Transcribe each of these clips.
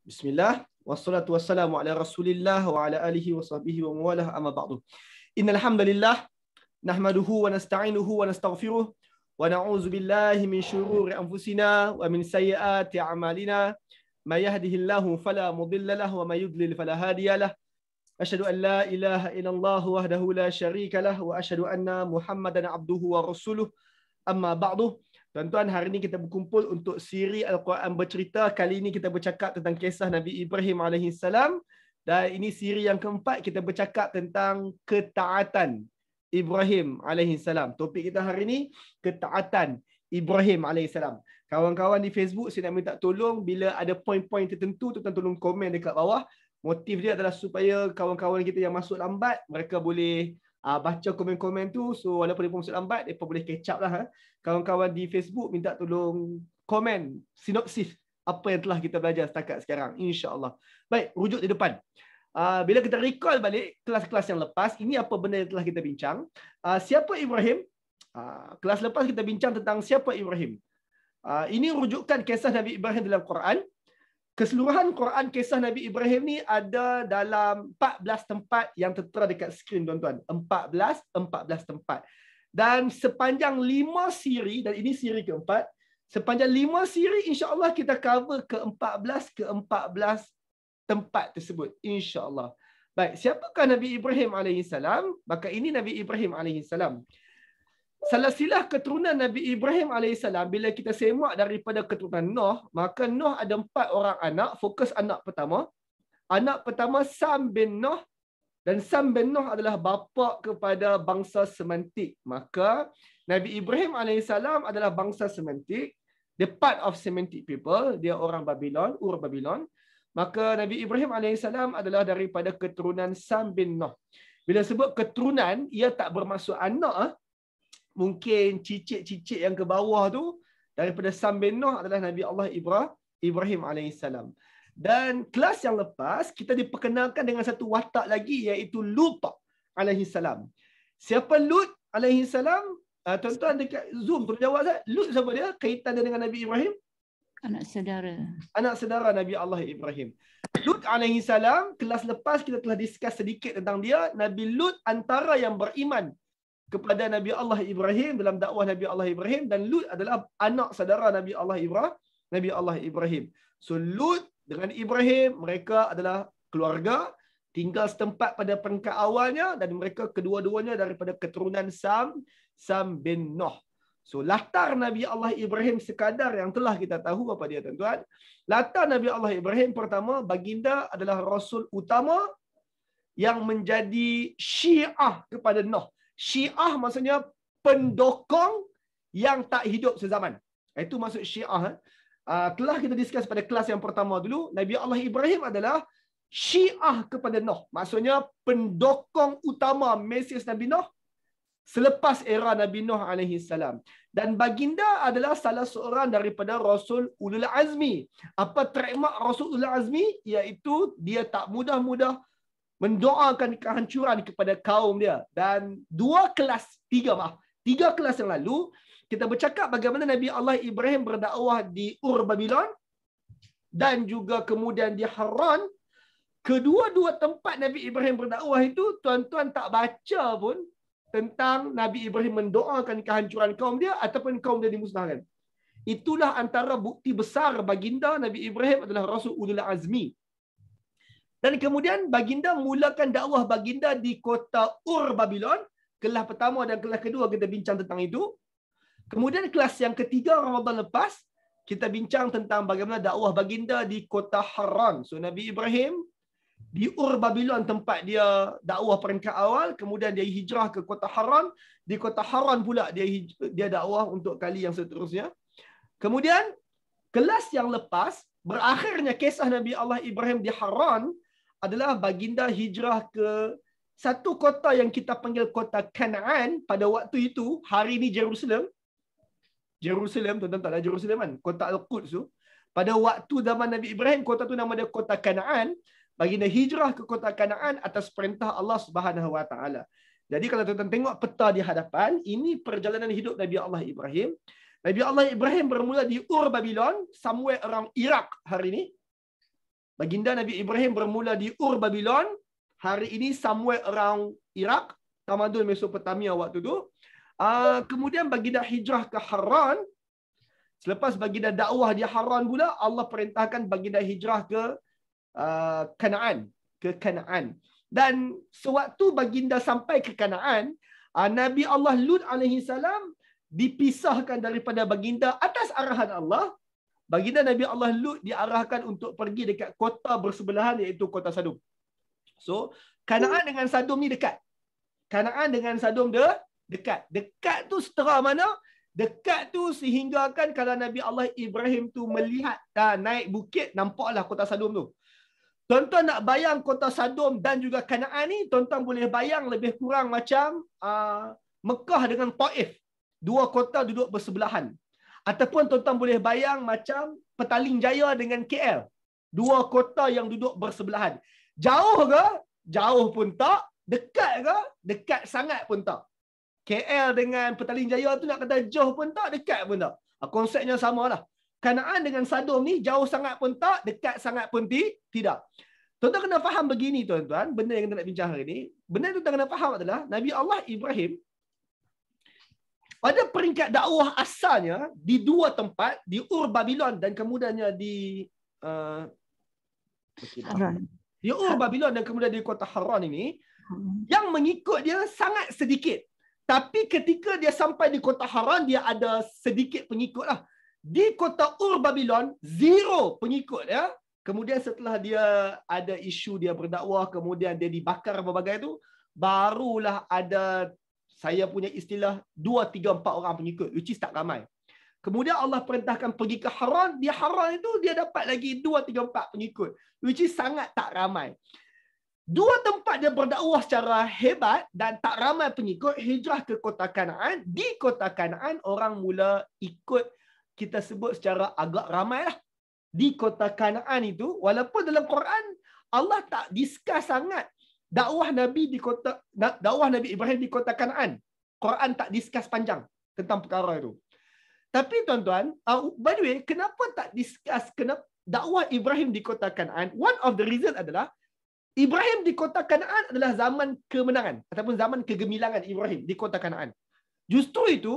Bismillah, wassalatu wassalamu ala Rasulillah wa ala alihi wa sahbihi wa mawalah, amma ba'du. Innal hamdalillah nahmaduhu wa nasta'inuhu wa nastaghfiruh wa na'udzu billahi min shururi anfusina wa min sayyiati a'malina. May yahdihillahu fala mudilla lahu wa may yudlil fala hadiya lahu. Asyhadu an la ilaha illallah wahdahu la syarika lahu wa asyhadu anna Muhammadan abduhu wa rasuluh. Amma ba'du. Tuan-tuan, hari ini kita berkumpul untuk siri Al-Quran bercerita. Kali ini kita bercakap tentang kisah Nabi Ibrahim AS. Dan ini siri yang keempat, kita bercakap tentang ketaatan Ibrahim AS. Topik kita hari ini, ketaatan Ibrahim AS. Kawan-kawan di Facebook, saya nak minta tolong bila ada poin-poin tertentu, tuan-tuan tolong komen dekat bawah. Motif dia adalah supaya kawan-kawan kita yang masuk lambat, mereka boleh baca komen-komen tu. So walaupun mereka masuk lambat, mereka boleh catch up lah. Kawan-kawan di Facebook minta tolong komen sinopsis apa yang telah kita belajar setakat sekarang, insya-Allah. Baik, rujuk di depan. Bila kita recall balik kelas-kelas yang lepas, ini apa benda yang telah kita bincang. Siapa Ibrahim? Kelas lepas kita bincang tentang siapa Ibrahim. Ini rujukan kisah Nabi Ibrahim dalam Quran. Keseluruhan Quran kisah Nabi Ibrahim ni ada dalam 14 tempat yang tertera dekat skrin, tuan-tuan. 14 tempat. Dan sepanjang 5 siri, dan ini siri keempat, sepanjang 5 siri insya-Allah kita cover ke-14 tempat tersebut, insya-Allah. Baik, siapakah Nabi Ibrahim alaihissalam? Maka ini Nabi Ibrahim alaihissalam. Silsilah keturunan Nabi Ibrahim alaihissalam, bila kita semak daripada keturunan Nuh, maka Nuh ada 4 orang anak. Fokus anak pertama. Anak pertama Sam bin Nuh. Dan Sam bin Nuh adalah bapa kepada bangsa Semantik. Maka Nabi Ibrahim AS adalah bangsa Semantik. Dia part of Semantic people. Dia orang Babylon, Ur Babylon. Maka Nabi Ibrahim AS adalah daripada keturunan Sam bin Nuh. Bila sebut keturunan, ia tak bermaksud anak. Mungkin cicit-cicit yang ke bawah tu daripada Sam bin Nuh adalah Nabi Allah Ibrahim AS. Dan kelas yang lepas, kita diperkenalkan dengan satu watak lagi, iaitu Lut AS. Siapa Lut AS? Tuan-tuan dekat Zoom, tolong jawab saya. Lut siapa dia? Kaitan dia dengan Nabi Ibrahim? Anak saudara. Anak saudara Nabi Allah Ibrahim. Lut AS, kelas lepas kita telah discuss sedikit tentang dia. Nabi Lut antara yang beriman kepada Nabi Allah Ibrahim dalam dakwah Nabi Allah Ibrahim. Dan Lut adalah anak saudara Nabi Allah Ibrahim. So Lut dengan Ibrahim, mereka adalah keluarga, tinggal setempat pada peringkat awalnya, dan mereka kedua-duanya daripada keturunan Sam bin Nuh. So latar Nabi Allah Ibrahim sekadar yang telah kita tahu apa dia, tuan-tuan. Latar Nabi Allah Ibrahim, pertama, baginda adalah rasul utama yang menjadi syiah kepada Nuh. Syiah maksudnya pendokong yang tak hidup sezaman. Itu maksud syiah. Telah kita discuss pada kelas yang pertama dulu, Nabi Allah Ibrahim adalah syiah kepada Nuh. Maksudnya pendokong utama mesej Nabi Nuh selepas era Nabi Nuh AS. Dan baginda adalah salah seorang daripada Rasul Ulul Azmi. Apa trademark Rasul Ulul Azmi? Iaitu dia tak mudah-mudah mendoakan kehancuran kepada kaum dia. Dan tiga kelas yang lalu, kita bercakap bagaimana Nabi Allah Ibrahim berdakwah di Ur Babylon dan juga kemudian di Haran. Kedua-dua tempat Nabi Ibrahim berdakwah itu, tuan-tuan tak baca pun tentang Nabi Ibrahim mendoakan kehancuran kaum dia ataupun kaum dia dimusnahkan. Itulah antara bukti besar baginda Nabi Ibrahim adalah Rasul Ulul Azmi. Dan kemudian baginda mulakan dakwah baginda di kota Ur Babylon. Kelas pertama dan kelas kedua kita bincang tentang itu. Kemudian kelas yang ketiga Ramadan lepas, kita bincang tentang bagaimana dakwah baginda di kota Haran. So Nabi Ibrahim di Ur Babylon tempat dia dakwah peringkat awal, kemudian dia hijrah ke kota Haran. Di kota Haran pula dia dakwah untuk kali yang seterusnya. Kemudian kelas yang lepas, berakhirnya kisah Nabi Allah Ibrahim di Haran adalah baginda hijrah ke satu kota yang kita panggil kota Kanaan pada waktu itu. Hari ini Jerusalem, tuan-tuan tak ada Jerusalem kan? Kota Al-Quds tu. Pada waktu zaman Nabi Ibrahim, kota tu nama dia kota Kanaan. Baginda hijrah ke kota Kanaan atas perintah Allah Subhanahu Wa Taala. Jadi kalau tuan-tuan tengok peta di hadapan, ini perjalanan hidup Nabi Allah Ibrahim. Nabi Allah Ibrahim bermula di Ur Babylon, somewhere around Iraq hari ini. Baginda Nabi Ibrahim bermula di Ur Babylon. Hari ini somewhere around Iraq, tamadun Mesopotamia waktu tu. Kemudian baginda hijrah ke Haran. Selepas baginda dakwah di Haran pula, Allah perintahkan baginda hijrah ke Kanaan. Ke Kanaan. Dan sewaktu baginda sampai ke Kanaan, Nabi Allah Lut alaihi salam dipisahkan daripada baginda atas arahan Allah. Baginda Nabi Allah Lut diarahkan untuk pergi dekat kota bersebelahan, iaitu kota Sadum. So, Kanaan dengan Sadum ni dekat. Kanaan dengan Sadum dekat. Dekat tu setera mana? Dekat tu sehingga kan kalau Nabi Allah Ibrahim tu melihat naik bukit, nampaklah kota Sadum tu. Tuan-tuan nak bayang kota Sadum dan juga Kanaan ni, tuan-tuan boleh bayang lebih kurang macam Mekah dengan Taif. Dua kota duduk bersebelahan. Ataupun tuan-tuan boleh bayang macam Petaling Jaya dengan KL. Dua kota yang duduk bersebelahan. Jauh ke? Jauh pun tak. Dekat ke? Dekat sangat pun tak. KL dengan Petaling Jaya tu nak kata jauh pun tak, dekat pun tak. Konsepnya samalah. Kanaan dengan Sadum ni jauh sangat pun tak, dekat sangat pun tidak. Tuan-tuan kena faham begini tuan-tuan, benda yang kita nak bincang hari ni. Benda yang tuan-tuan kena faham adalah Nabi Allah Ibrahim pada peringkat dakwah asalnya di dua tempat, di Ur Babylon dan kemudiannya di Haran. di Ur Babylon dan kemudian di kota Haran ini, yang mengikut dia sangat sedikit. Tapi ketika dia sampai di kota Haran, dia ada sedikit pengikut lah. Di kota Ur Babylon, zero pengikut ya. Kemudian setelah dia ada isu dia berdakwah, kemudian dia dibakar berbagai tu, barulah ada, saya punya istilah, 2, 3, 4 orang pengikut, which is tak ramai. Kemudian Allah perintahkan pergi ke Haran. Di Haran itu dia dapat lagi 2, 3, 4 pengikut, which is sangat tak ramai. Dua tempat dia berdakwah secara hebat dan tak ramai pengikut, hijrah ke kota Kanaan. Di kota Kanaan, orang mula ikut, kita sebut secara agak ramai lah. Di kota Kanaan itu, walaupun dalam Quran, Allah tak discuss sangat dakwah Nabi Ibrahim di kota Kanaan. Quran tak discuss panjang tentang perkara itu. Tapi tuan-tuan, by the way, kenapa tak discuss dakwah Ibrahim di kota Kanaan? One of the reason adalah Ibrahim di kota Kanaan adalah zaman kemenangan ataupun zaman kegemilangan Ibrahim di kota Kanaan. Justru itu,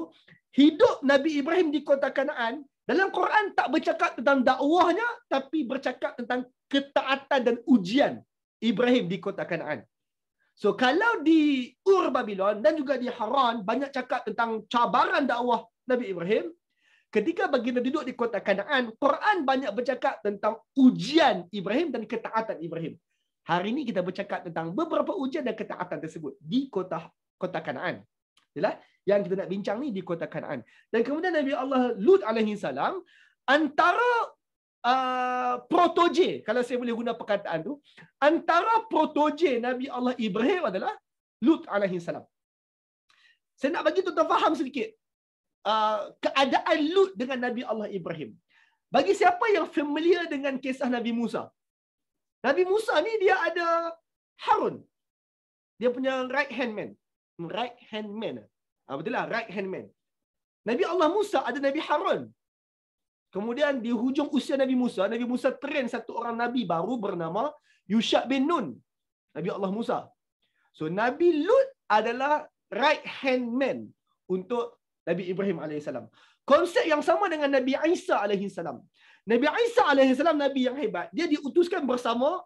hidup Nabi Ibrahim di kota Kanaan dalam Quran tak bercakap tentang dakwahnya, tapi bercakap tentang ketaatan dan ujian Ibrahim di kota Kanaan. So kalau di Ur Babylon dan juga di Haran banyak cakap tentang cabaran dakwah Nabi Ibrahim, ketika baginda duduk di kota Kanaan, Quran banyak bercakap tentang ujian Ibrahim dan ketaatan Ibrahim. Hari ini kita bercakap tentang beberapa ujian dan ketaatan tersebut di kota Kanaan. Yalah, yang kita nak bincang ni di kota Kanaan. Dan kemudian Nabi Allah Lut alaihi salam antara protoje, kalau saya boleh guna perkataan tu, antara protoje Nabi Allah Ibrahim adalah Lut alaihi salam. Saya nak bagi tuan-tuan faham sedikit keadaan Lut dengan Nabi Allah Ibrahim. Bagi siapa yang familiar dengan kisah Nabi Musa, Nabi Musa ni dia ada Harun. Dia punya right hand man. Right hand man. Betul lah, right hand man. Nabi Allah Musa ada Nabi Harun. Kemudian di hujung usia Nabi Musa train satu orang Nabi baru bernama Yusha bin Nun. Nabi Allah Musa. So Nabi Lut adalah right hand man untuk Nabi Ibrahim AS. Konsep yang sama dengan Nabi Isa AS. Nabi Isa AS, Nabi yang hebat. Dia diutuskan bersama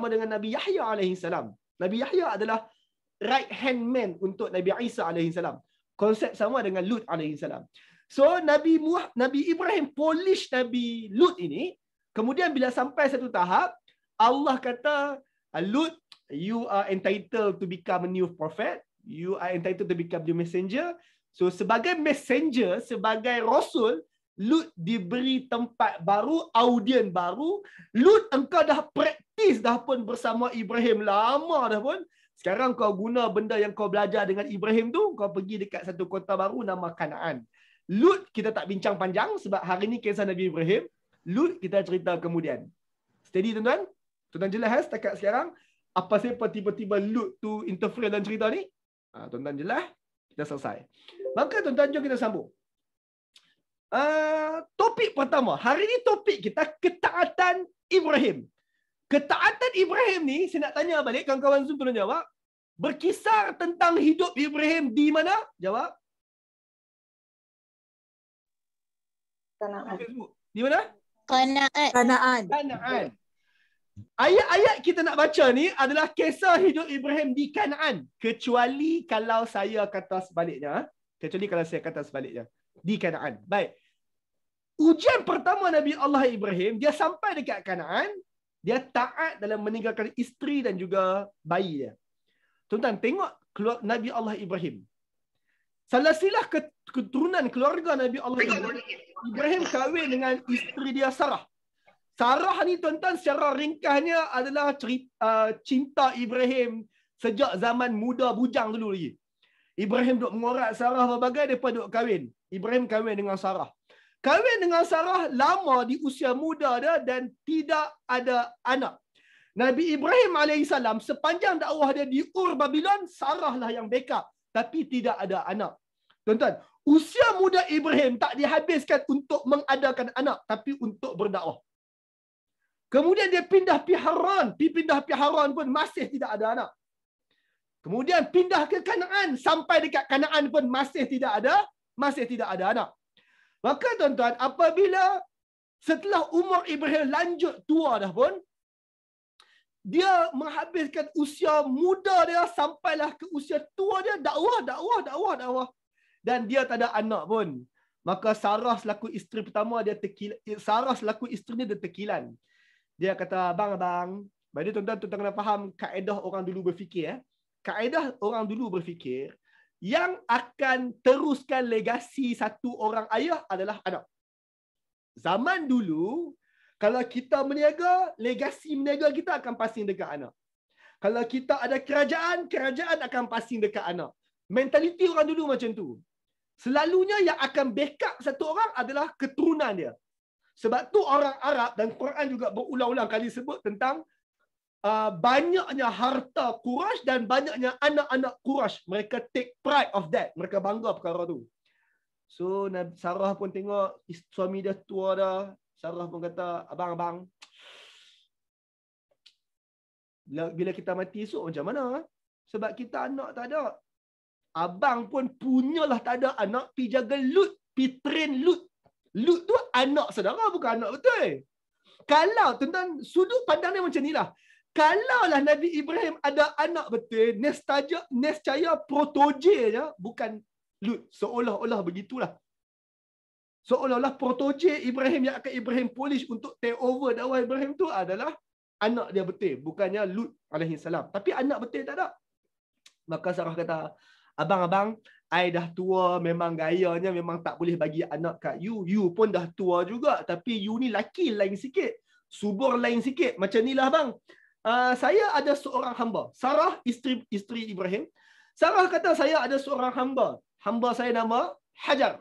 dengan Nabi Yahya AS. Nabi Yahya adalah right hand man untuk Nabi Isa AS. Konsep sama dengan Lut AS. So Nabi Ibrahim polish Nabi Lut ini. Kemudian bila sampai satu tahap, Allah kata, Lut, you are entitled to become a new prophet. You are entitled to become the messenger. So sebagai messenger, sebagai rasul, Lut diberi tempat baru, audien baru. Lut, engkau dah praktis dah pun bersama Ibrahim lama dah pun. Sekarang kau guna benda yang kau belajar dengan Ibrahim tu, kau pergi dekat satu kota baru nama Kanaan. Lut kita tak bincang panjang sebab hari ni kisah Nabi Ibrahim. Lut kita cerita kemudian. Steady tuan-tuan? Tuan-tuan jelas setakat sekarang apa sebab tiba-tiba Lut tu interfere dalam cerita ni? Tuan-tuan jelas? Kita selesai. Maka tuan-tuan jom kita sambung. Topik pertama. Hari ni topik kita ketaatan Ibrahim. Ketaatan Ibrahim ni, saya nak tanya balik, kawan-kawan Zoom tolong jawab. Berkisar tentang hidup Ibrahim di mana? Jawab. Kanaan. Di mana? Kanaan. Ayat-ayat kita nak baca ni adalah kisah hidup Ibrahim di Kanaan. Kecuali kalau saya kata sebaliknya. Di Kanaan. Baik. Ujian pertama Nabi Allah Ibrahim, dia sampai dekat Kanaan, dia taat dalam meninggalkan isteri dan juga bayi dia. Tuan-tuan, tengok Nabi Allah Ibrahim. Silsilah keturunan keluarga Nabi Allah Ibrahim. Ibrahim kahwin dengan isteri dia Sarah. Sarah ni tuan-tuan secara ringkasnya adalah cinta Ibrahim sejak zaman muda bujang dulu lagi. Ibrahim duk mengorak Sarah berbagai, mereka duk kahwin. Ibrahim kahwin dengan Sarah. Kahwin dengan Sarah lama di usia muda dia dan tidak ada anak. Nabi Ibrahim AS sepanjang dakwah dia di Ur Babylon, Sarah lah yang backup. Tapi tidak ada anak. Tuan-tuan, usia muda Ibrahim tak dihabiskan untuk mengadakan anak, tapi untuk berdakwah. Kemudian dia pindah pergi Haran pun masih tidak ada anak. Kemudian pindah ke Kanaan, sampai dekat Kanaan pun masih tidak ada anak. Maka tuan-tuan, apabila setelah umur Ibrahim lanjut tua dah pun, dia menghabiskan usia muda dia sampailah ke usia tua dia dakwah. Dan dia tak ada anak pun. Maka Sarah selaku isteri pertama dia terkilan. Dia kata, abang. Jadi tuan-tuan kena faham kaedah orang dulu berfikir. Kaedah orang dulu berfikir, yang akan teruskan legasi satu orang ayah adalah anak. Zaman dulu, kalau kita meniaga, legasi meniaga kita akan passing dekat anak. Kalau kita ada kerajaan akan passing dekat anak. Mentaliti orang dulu macam tu. Selalunya yang akan backup satu orang adalah keturunan dia. Sebab tu orang Arab, dan Quran juga berulang-ulang kali sebut tentang banyaknya harta Quraisy dan banyaknya anak-anak Quraisy. Mereka take pride of that. Mereka bangga perkara tu. So Sarah pun tengok suami dia tua dah. Sarah pun kata, abang. Bila kita mati esok macam mana? Sebab kita anak tak ada. Abang pun punyalah tak ada anak, pi jaga Lut, pi train Lut. Lut tu anak saudara, bukan anak betul. Kalau tuan-tuan, sudut pandang dia macam inilah. Kalaulah Nabi Ibrahim ada anak betul, nescaya protoje, bukan Lut. Seolah-olah begitulah. Seolah-olah protoje Ibrahim yang akan Ibrahim polish untuk take over dakwah Ibrahim tu adalah anak dia betul. Bukannya Lut alaihissalam. Tapi anak betul tak ada. Maka Sarah kata, abang, I dah tua, memang gayanya memang tak boleh bagi anak kat you. You pun dah tua juga. Tapi you ni laki lain sikit. Subur lain sikit. Macam ni lah bang. Saya ada seorang hamba. Sarah, isteri Ibrahim. Sarah kata, saya ada seorang hamba. Hamba saya nama Hajar.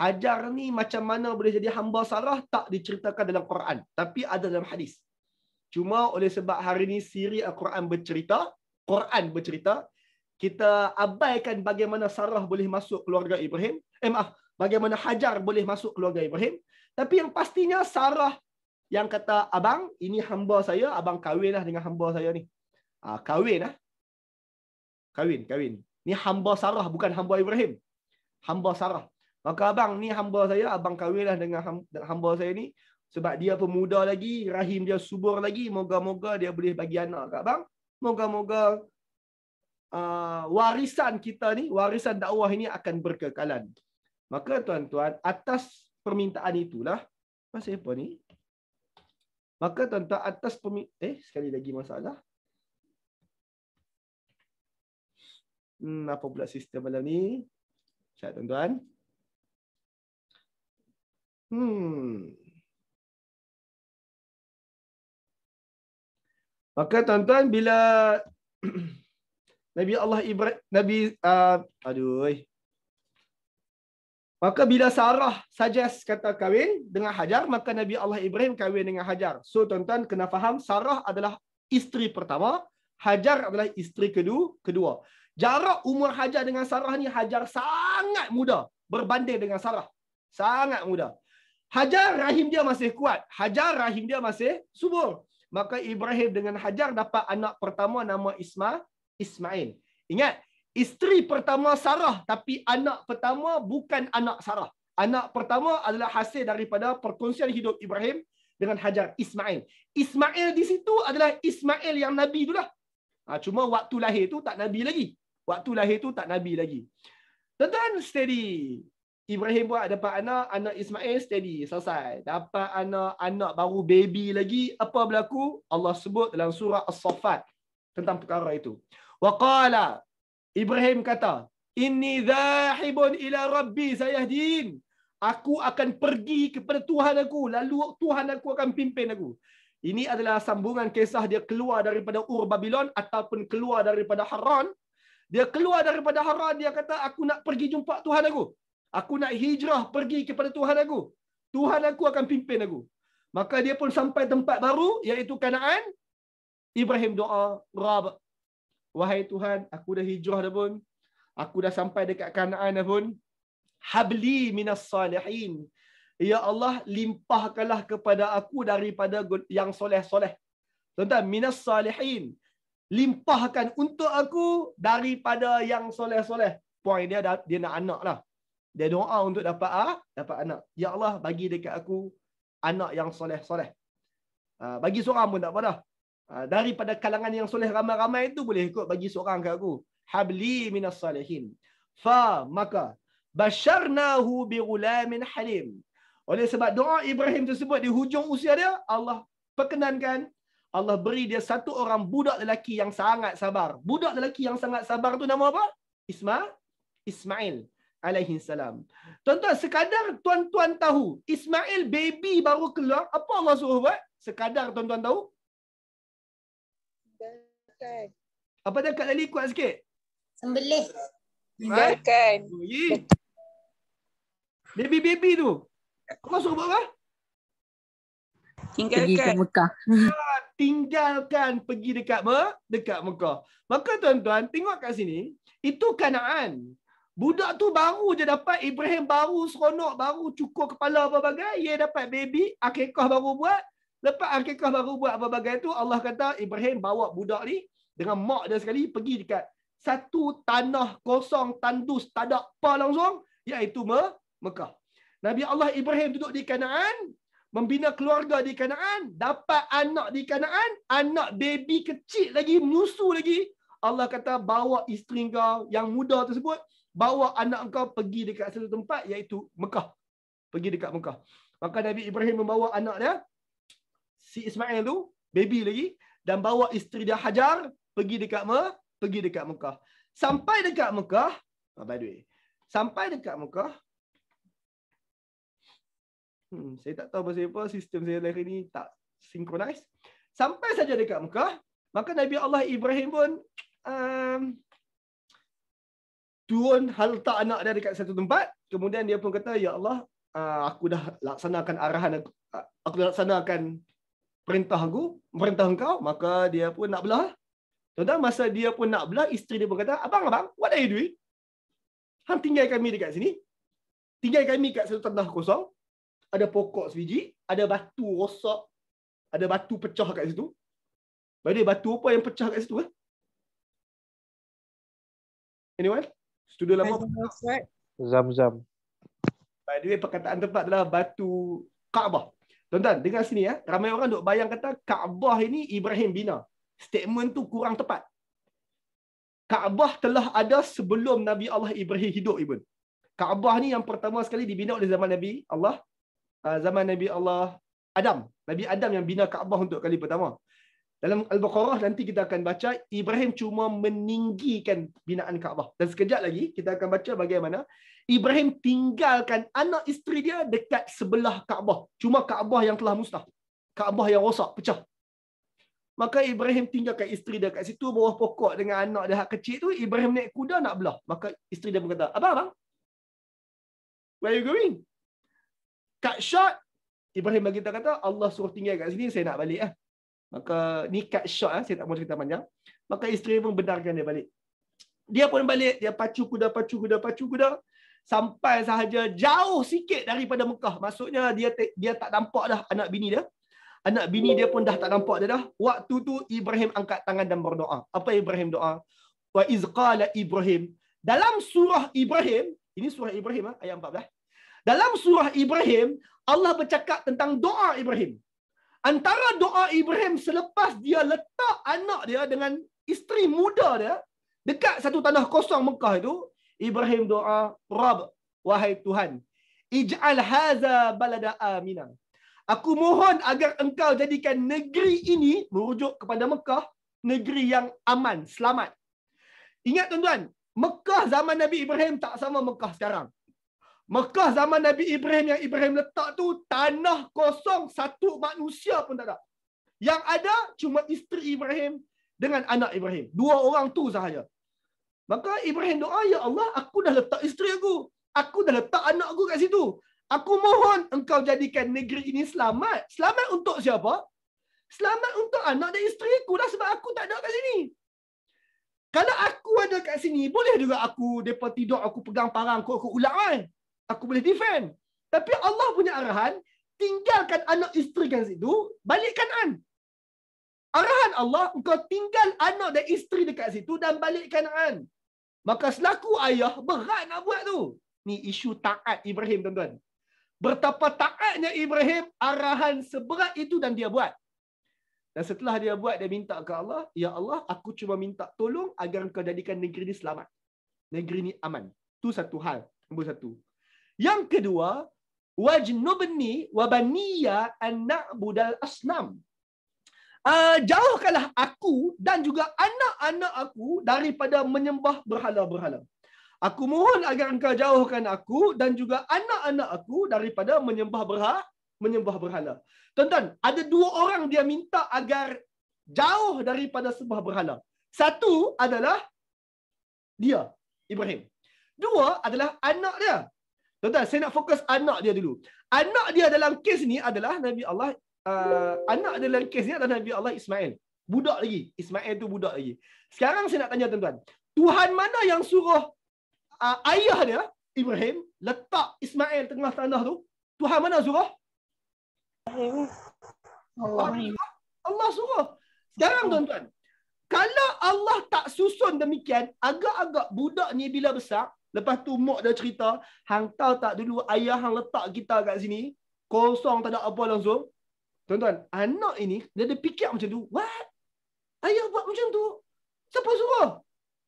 Hajar ni macam mana boleh jadi hamba Sarah tak diceritakan dalam Quran. Tapi ada dalam hadis. Cuma oleh sebab hari ni siri Al-Quran bercerita, kita abaikan bagaimana Sarah boleh masuk keluarga Ibrahim. Bagaimana Hajar boleh masuk keluarga Ibrahim. Tapi yang pastinya Sarah yang kata, abang, ini hamba saya, abang kahwinlah dengan hamba saya ni. Kahwin. Ni hamba Sarah, bukan hamba Ibrahim. Hamba Sarah. Maka abang, ni hamba saya, abang kahwinlah dengan hamba saya ni. Sebab dia pemuda lagi, rahim dia subur lagi. Moga-moga dia boleh bagi anak kat abang. Moga-moga warisan kita ni, warisan dakwah ini akan berkekalan. Maka tuan-tuan, atas permintaan itulah, masih apa ni? Maka tuan-tuan, atas sekali lagi masalah. Apa pula sistem malam ni? Cak tuan-tuan. Maka tuan-tuan, bila Nabi Allah Ibrahim, maka bila Sarah suggest kata kahwin dengan Hajar, maka Nabi Allah Ibrahim kahwin dengan Hajar. So tuan-tuan kena faham, Sarah adalah isteri pertama, Hajar adalah isteri kedua. Jarak umur Hajar dengan Sarah ni, Hajar sangat muda berbanding dengan Sarah. Sangat muda. Hajar rahim dia masih kuat. Hajar rahim dia masih subur. Maka Ibrahim dengan Hajar dapat anak pertama nama Ismail. Ingat, isteri pertama Sarah, tapi anak pertama bukan anak Sarah. Anak pertama adalah hasil daripada perkongsian hidup Ibrahim dengan Hajar, Ismail. Ismail di situ adalah Ismail yang Nabi itulah. Cuma waktu lahir tu tak Nabi lagi. Waktu lahir tu tak Nabi lagi. Tuan-tuan, steady. Ibrahim buat dapat anak Ismail, steady, selesai. Dapat anak baru baby lagi. Apa berlaku? Allah sebut dalam surah As-Saffat tentang perkara itu. Waqala, Ibrahim kata, inni zahibun ila rabbi sayahdin. Aku akan pergi kepada Tuhan aku, lalu Tuhan aku akan pimpin aku. Ini adalah sambungan kisah dia keluar daripada Ur Babylon ataupun keluar daripada Haran. Dia keluar daripada Haran, dia kata, aku nak pergi jumpa Tuhan aku. Aku nak hijrah pergi kepada Tuhan aku. Tuhan aku akan pimpin aku. Maka dia pun sampai tempat baru, iaitu Kanaan. Ibrahim doa, Rabb, wahai Tuhan, aku dah hijrah dah pun. Aku dah sampai dekat Kanaan dah pun. Habli minas salihin. Ya Allah, limpahkanlah kepada aku daripada yang soleh-soleh. Tuan-tuan, minas salihin. Limpahkan untuk aku daripada yang soleh-soleh. Poin dia nak anak lah. Dia doa untuk dapat anak. Ya Allah, bagi dekat aku anak yang soleh-soleh. Bagi seorang pun tak apa dah. Daripada kalangan yang soleh ramai-ramai itu boleh ikut bagi seorang kat aku. Habli minas salihin. Maka basyarnahu bi ghulamin halim. Oleh sebab doa Ibrahim tersebut di hujung usia dia, Allah perkenankan, Allah beri dia satu orang budak lelaki yang sangat sabar. Budak lelaki yang sangat sabar tu nama apa? Ismail alaihi salam. Tuan-tuan, sekadar tuan-tuan tahu, Ismail baby baru keluar, apa Allah suruh buat? Sekadar tuan-tuan tahu? Apa dia Kak Lali kuat sikit? Sembelih. Tinggalkan. Baby tu. Allah suruh buat apa? Pergi ke Tinggalkan. Mekah. Tinggalkan pergi dekat Mekah. Maka tuan-tuan, tengok kat sini, itu Kanaan. Budak tu baru je dapat, Ibrahim baru seronok, baru cukur kepala apa bagai, dia dapat baby, akikah baru buat. Lepas akikah baru buat apa bagai tu, Allah kata Ibrahim bawa budak ni dengan mak dia sekali pergi dekat satu tanah kosong, tandus, tak ada apa langsung, iaitu Mekah. Nabi Allah Ibrahim duduk di Kanaan, membina keluarga di Kanaan, dapat anak di Kanaan, anak baby kecil lagi, menyusu lagi. Allah kata, bawa isteri kau yang muda tersebut, bawa anak kau pergi dekat satu tempat, iaitu Mekah. Pergi dekat Mekah. Maka Nabi Ibrahim membawa anak dia, si Ismail tu, baby lagi, dan bawa isteri dia Hajar, pergi dekat Mekah. Sampai dekat Mekah, by the way, sampai dekat Mekah, saya tak tahu pasal apa, sistem saya lahir ni tak synchronize. Sampai saja dekat Mekah, maka Nabi Allah Ibrahim pun turun letak anak dia dekat satu tempat. Kemudian dia pun kata, ya Allah, aku dah laksanakan arahan aku dah laksanakan perintah engkau. Maka dia pun nak belah. Tuan-tuan, masa dia pun nak belah, isteri dia pun kata, abang, what are you doing? Hang tinggal kami dekat sini. Tinggal kami kat satu tanah kosong. Ada pokok sebiji, ada batu rosak, ada batu pecah kat situ. Jadi batu apa yang pecah kat situ? Anyone? Studio lama? Zam-zam. By the way, perkataan tepat adalah batu Kaabah. Tuan-tuan, dengar sini ya. Ramai orang duk bayang kata Kaabah ini Ibrahim bina. Statement tu kurang tepat. Kaabah telah ada sebelum Nabi Allah Ibrahim hidup, Ibn. Kaabah ni yang pertama sekali dibina oleh zaman Nabi Allah. Zaman Nabi Allah Adam. Nabi Adam yang bina Kaabah untuk kali pertama. Dalam Al-Baqarah nanti kita akan baca Ibrahim cuma meninggikan binaan Kaabah. Dan sekejap lagi kita akan baca bagaimana Ibrahim tinggalkan anak isteri dia dekat sebelah Kaabah. Cuma Kaabah yang telah musnah. Kaabah yang rosak, pecah. Maka Ibrahim tinggalkan isteri dia kat situ bawah pokok dengan anak dia kecil tu. Ibrahim naik kuda nak belah. Maka isteri dia berkata, abang, where are you going? Cut short, Ibrahim bagi tahu kata, Allah suruh tinggal kat sini, saya nak balik. Maka ni cut short, saya tak mahu cerita panjang. Maka isteri pun benarkan dia balik. Dia pun balik, dia pacu kuda. Sampai sahaja jauh sikit daripada Mekah. Maksudnya dia tak nampak dah anak bini dia. Anak bini dia pun dah tak nampak dia dah. Waktu tu Ibrahim angkat tangan dan berdoa. Apa Ibrahim doa? Wa iz qala Ibrahim. Dalam surah Ibrahim, ini surah Ibrahim ayat 14. Dalam surah Ibrahim, Allah bercakap tentang doa Ibrahim. Antara doa Ibrahim selepas dia letak anak dia dengan isteri muda dia dekat satu tanah kosong Mekah itu, Ibrahim doa, Rabb, wahai Tuhan, ij'al haza balada amina. Aku mohon agar engkau jadikan negeri ini, merujuk kepada Mekah, negeri yang aman, selamat. Ingat tuan-tuan, Mekah zaman Nabi Ibrahim tak sama Mekah sekarang. Mekah zaman Nabi Ibrahim yang Ibrahim letak tu, tanah kosong, satu manusia pun tak ada. Yang ada cuma isteri Ibrahim dengan anak Ibrahim. 2 orang tu sahaja. Maka Ibrahim doa, ya Allah, aku dah letak isteri aku. Aku dah letak anak aku kat situ. Aku mohon engkau jadikan negeri ini selamat. Selamat untuk siapa? Selamat untuk anak dan isteri aku lah, sebab aku tak ada kat sini. Kalau aku ada kat sini, boleh juga aku, mereka tidur, aku pegang parang, aku ulang kan? Aku boleh defend. Tapi Allah punya arahan, tinggalkan anak isteri kat situ, balik Kanaan. Arahan Allah, engkau tinggal anak dan isteri dekat situ dan balik Kanaan. Maka selaku ayah, berat nak buat tu. Ni isu taat Ibrahim, tuan-tuan. Betapa taatnya Ibrahim, arahan seberat itu dan dia buat. Dan setelah dia buat, dia minta ke Allah, ya Allah, aku cuma minta tolong agar engkau jadikan negeri ini selamat. Negeri ini aman. Itu satu hal. Nombor satu. Yang kedua, wajnubni wa baniya an na'budal asnam. Jauhkanlah aku dan juga anak-anak aku daripada menyembah berhala-berhala. Aku mohon agar engkau jauhkan aku dan juga anak-anak aku daripada menyembah berhala. Tuan-tuan, ada 2 orang dia minta agar jauh daripada sembah berhala. Satu adalah dia, Ibrahim. 2 adalah anak dia. Tuan-tuan, saya nak fokus anak dia dulu. Anak dia dalam kes ni adalah Nabi Allah, anak dia dalam kes ni adalah Nabi Allah Ismail. Budak lagi. Ismail tu budak lagi. Sekarang saya nak tanya tuan-tuan, Tuhan mana yang suruh ayah dia, Ibrahim, letak Ismail tengah tanah tu? Tuhan mana suruh? Allah suruh. Sekarang tuan-tuan, kalau Allah tak susun demikian, agak-agak budak ni bila besar, lepas tu mak dia cerita, hang tahu tak dulu ayah hang letak kita kat sini, kosong tak ada apa langsung. Tuan-tuan, anak ini, dia ada fikir macam tu. What? Ayah buat macam tu? Siapa suruh?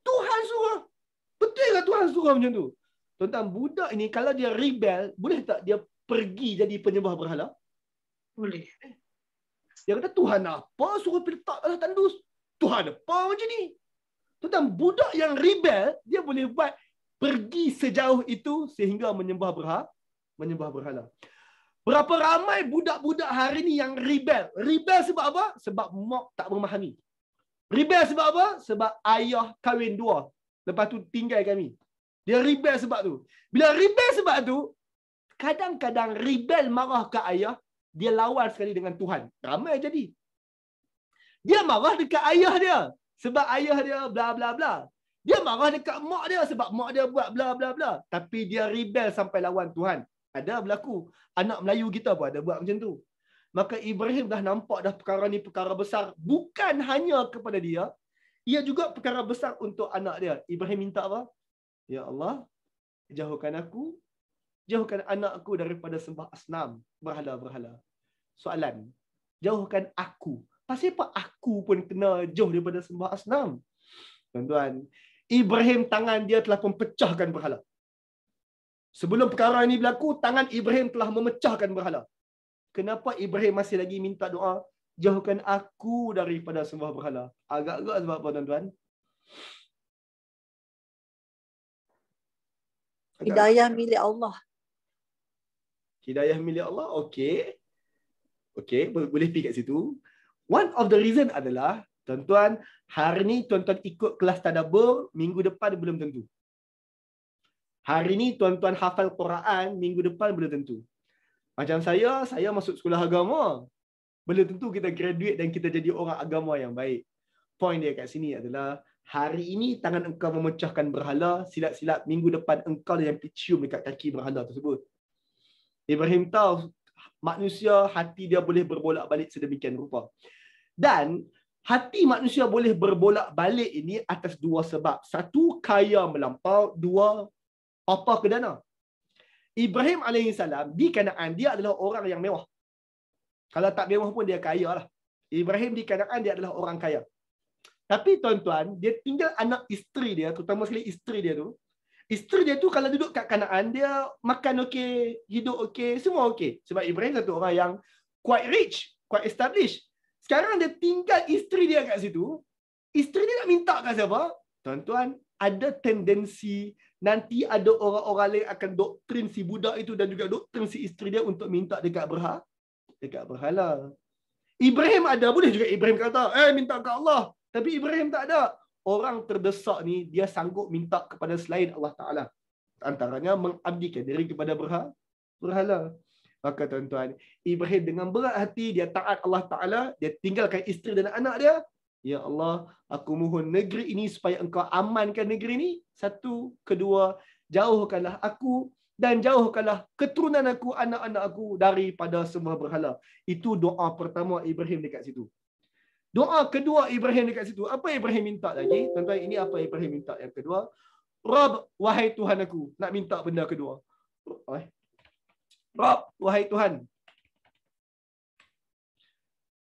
Tuhan suruh. Betul ke Tuhan suruh macam tu? Tuan-tuan, budak ini kalau dia rebel, boleh tak dia pergi jadi penyembah berhala? Boleh. Dia kata, Tuhan apa suruh letak atas tandus? Tuhan apa macam ni? Tuan-tuan, budak yang rebel, dia boleh buat pergi sejauh itu sehingga menyembah berhala. Berapa ramai budak-budak hari ni yang rebel? Rebel sebab apa? Sebab mak tak memahami. Rebel sebab apa? Sebab ayah kahwin 2. Lepas tu tinggal kami. Dia rebel sebab tu. Bila rebel sebab tu, kadang-kadang rebel marah ke ayah, dia lawan sekali dengan Tuhan. Ramai jadi. Dia marah dekat ayah dia sebab ayah dia bla bla bla. Dia marah dekat mak dia sebab mak dia buat bla bla bla. Tapi dia rebel sampai lawan Tuhan. Ada berlaku. Anak Melayu kita pun ada buat macam tu. Maka Ibrahim dah nampak dah perkara ni perkara besar. Bukan hanya kepada dia. Ia juga perkara besar untuk anak dia. Ibrahim minta apa? Ya Allah, jauhkan aku, jauhkan anak aku daripada sembah asnam, berhala-berhala. Soalan, jauhkan aku. Pasal apa aku pun kena jauh daripada sembah asnam? Tuan-tuan, Ibrahim tangan dia telah mempecahkan berhala. Sebelum perkara ini berlaku, tangan Ibrahim telah memecahkan berhala. Kenapa Ibrahim masih lagi minta doa? Jauhkan aku daripada sembah berhala. Agak-agak sebab apa, tuan-tuan? Hidayah milik Allah. Hidayah milik Allah, okey. Okey, boleh pergi kat situ. One of the reason adalah, tuan-tuan, hari ni tuan-tuan ikut kelas tadabbur, minggu depan belum tentu. Hari ni tuan-tuan hafal Quran, minggu depan belum tentu. Macam saya masuk sekolah agama. Belum tentu kita graduate dan kita jadi orang agama yang baik. Point dia kat sini adalah, hari ini tangan engkau memecahkan berhala, silap-silap minggu depan engkau yang cium dekat kaki berhala tersebut. Ibrahim tahu manusia hati dia boleh berbolak-balik sedemikian rupa. Dan hati manusia boleh berbolak-balik ini atas dua sebab. Satu, kaya melampau. Dua, apa ke dana. Ibrahim alaihissalam di Kanaan dia adalah orang yang mewah. Kalau tak mewah pun dia kaya lah. Ibrahim di Kanaan dia adalah orang kaya. Tapi tuan-tuan, dia tinggal anak isteri dia, terutama sekali isteri dia tu. Isteri dia tu kalau duduk kat Kanaan, dia makan okey, hidup okey, semua okey. Sebab Ibrahim satu orang yang quite rich, quite established. Sekarang dia tinggal isteri dia kat situ. Isteri dia nak minta kat siapa? Tuan-tuan, ada tendensi nanti ada orang-orang lain akan doktrin si budak itu dan juga doktrin si isteri dia untuk minta dekat berhala. Ibrahim ada, boleh juga Ibrahim kata, minta kat Allah. Tapi Ibrahim tak ada. Orang terdesak ni, dia sanggup minta kepada selain Allah Ta'ala. Antaranya mengabdikan diri kepada berhala. Maka tuan-tuan, Ibrahim dengan berat hati, dia taat Allah Ta'ala, dia tinggalkan isteri dan anak dia. Ya Allah, aku mohon negeri ini supaya engkau amankan negeri ini. Satu. Kedua, jauhkanlah aku dan jauhkanlah keturunan aku, anak-anak aku daripada semua berhala. Itu doa pertama Ibrahim dekat situ. Doa kedua Ibrahim dekat situ. Apa Ibrahim minta lagi? Tuan-tuan, ini apa Ibrahim minta yang kedua? Rabb, wahai Tuhan aku. Nak minta benda kedua. Rabb, wahai Tuhan.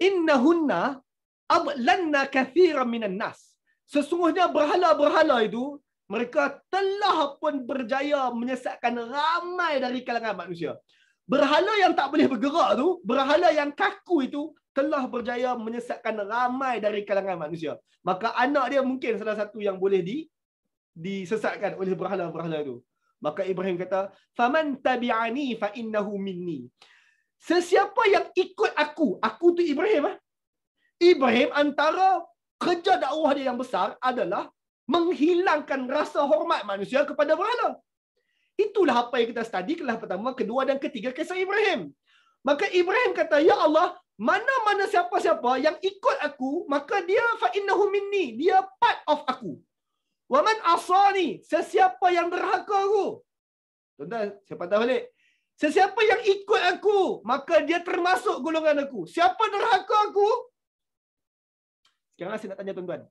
Innahunna adlanna kathiran minan nas. Sesungguhnya berhala-berhala itu, mereka telah pun berjaya menyesatkan ramai dari kalangan manusia. Berhala yang tak boleh bergerak tu, berhala yang kaku itu, telah berjaya menyesatkan ramai dari kalangan manusia. Maka anak dia mungkin salah satu yang boleh disesatkan oleh berhala-berhala itu. Maka Ibrahim kata, "Faman tabi'ani fa innahu minni." Sesiapa yang ikut aku tu Ibrahim. Ibrahim antara kerja dakwah dia yang besar adalah menghilangkan rasa hormat manusia kepada berhala. Itulah apa yang kita study kelas pertama, kedua dan ketiga kisah Ibrahim. Maka Ibrahim kata, "Ya Allah, mana-mana siapa-siapa yang ikut aku, maka dia fa innahu minni, dia part of aku. Wa man asani, sesiapa yang derhaka aku." Tuan-tuan, saya patah balik. Sesiapa yang ikut aku, maka dia termasuk golongan aku. Siapa derhaka aku? Sekarang saya nak tanya tuan-tuan.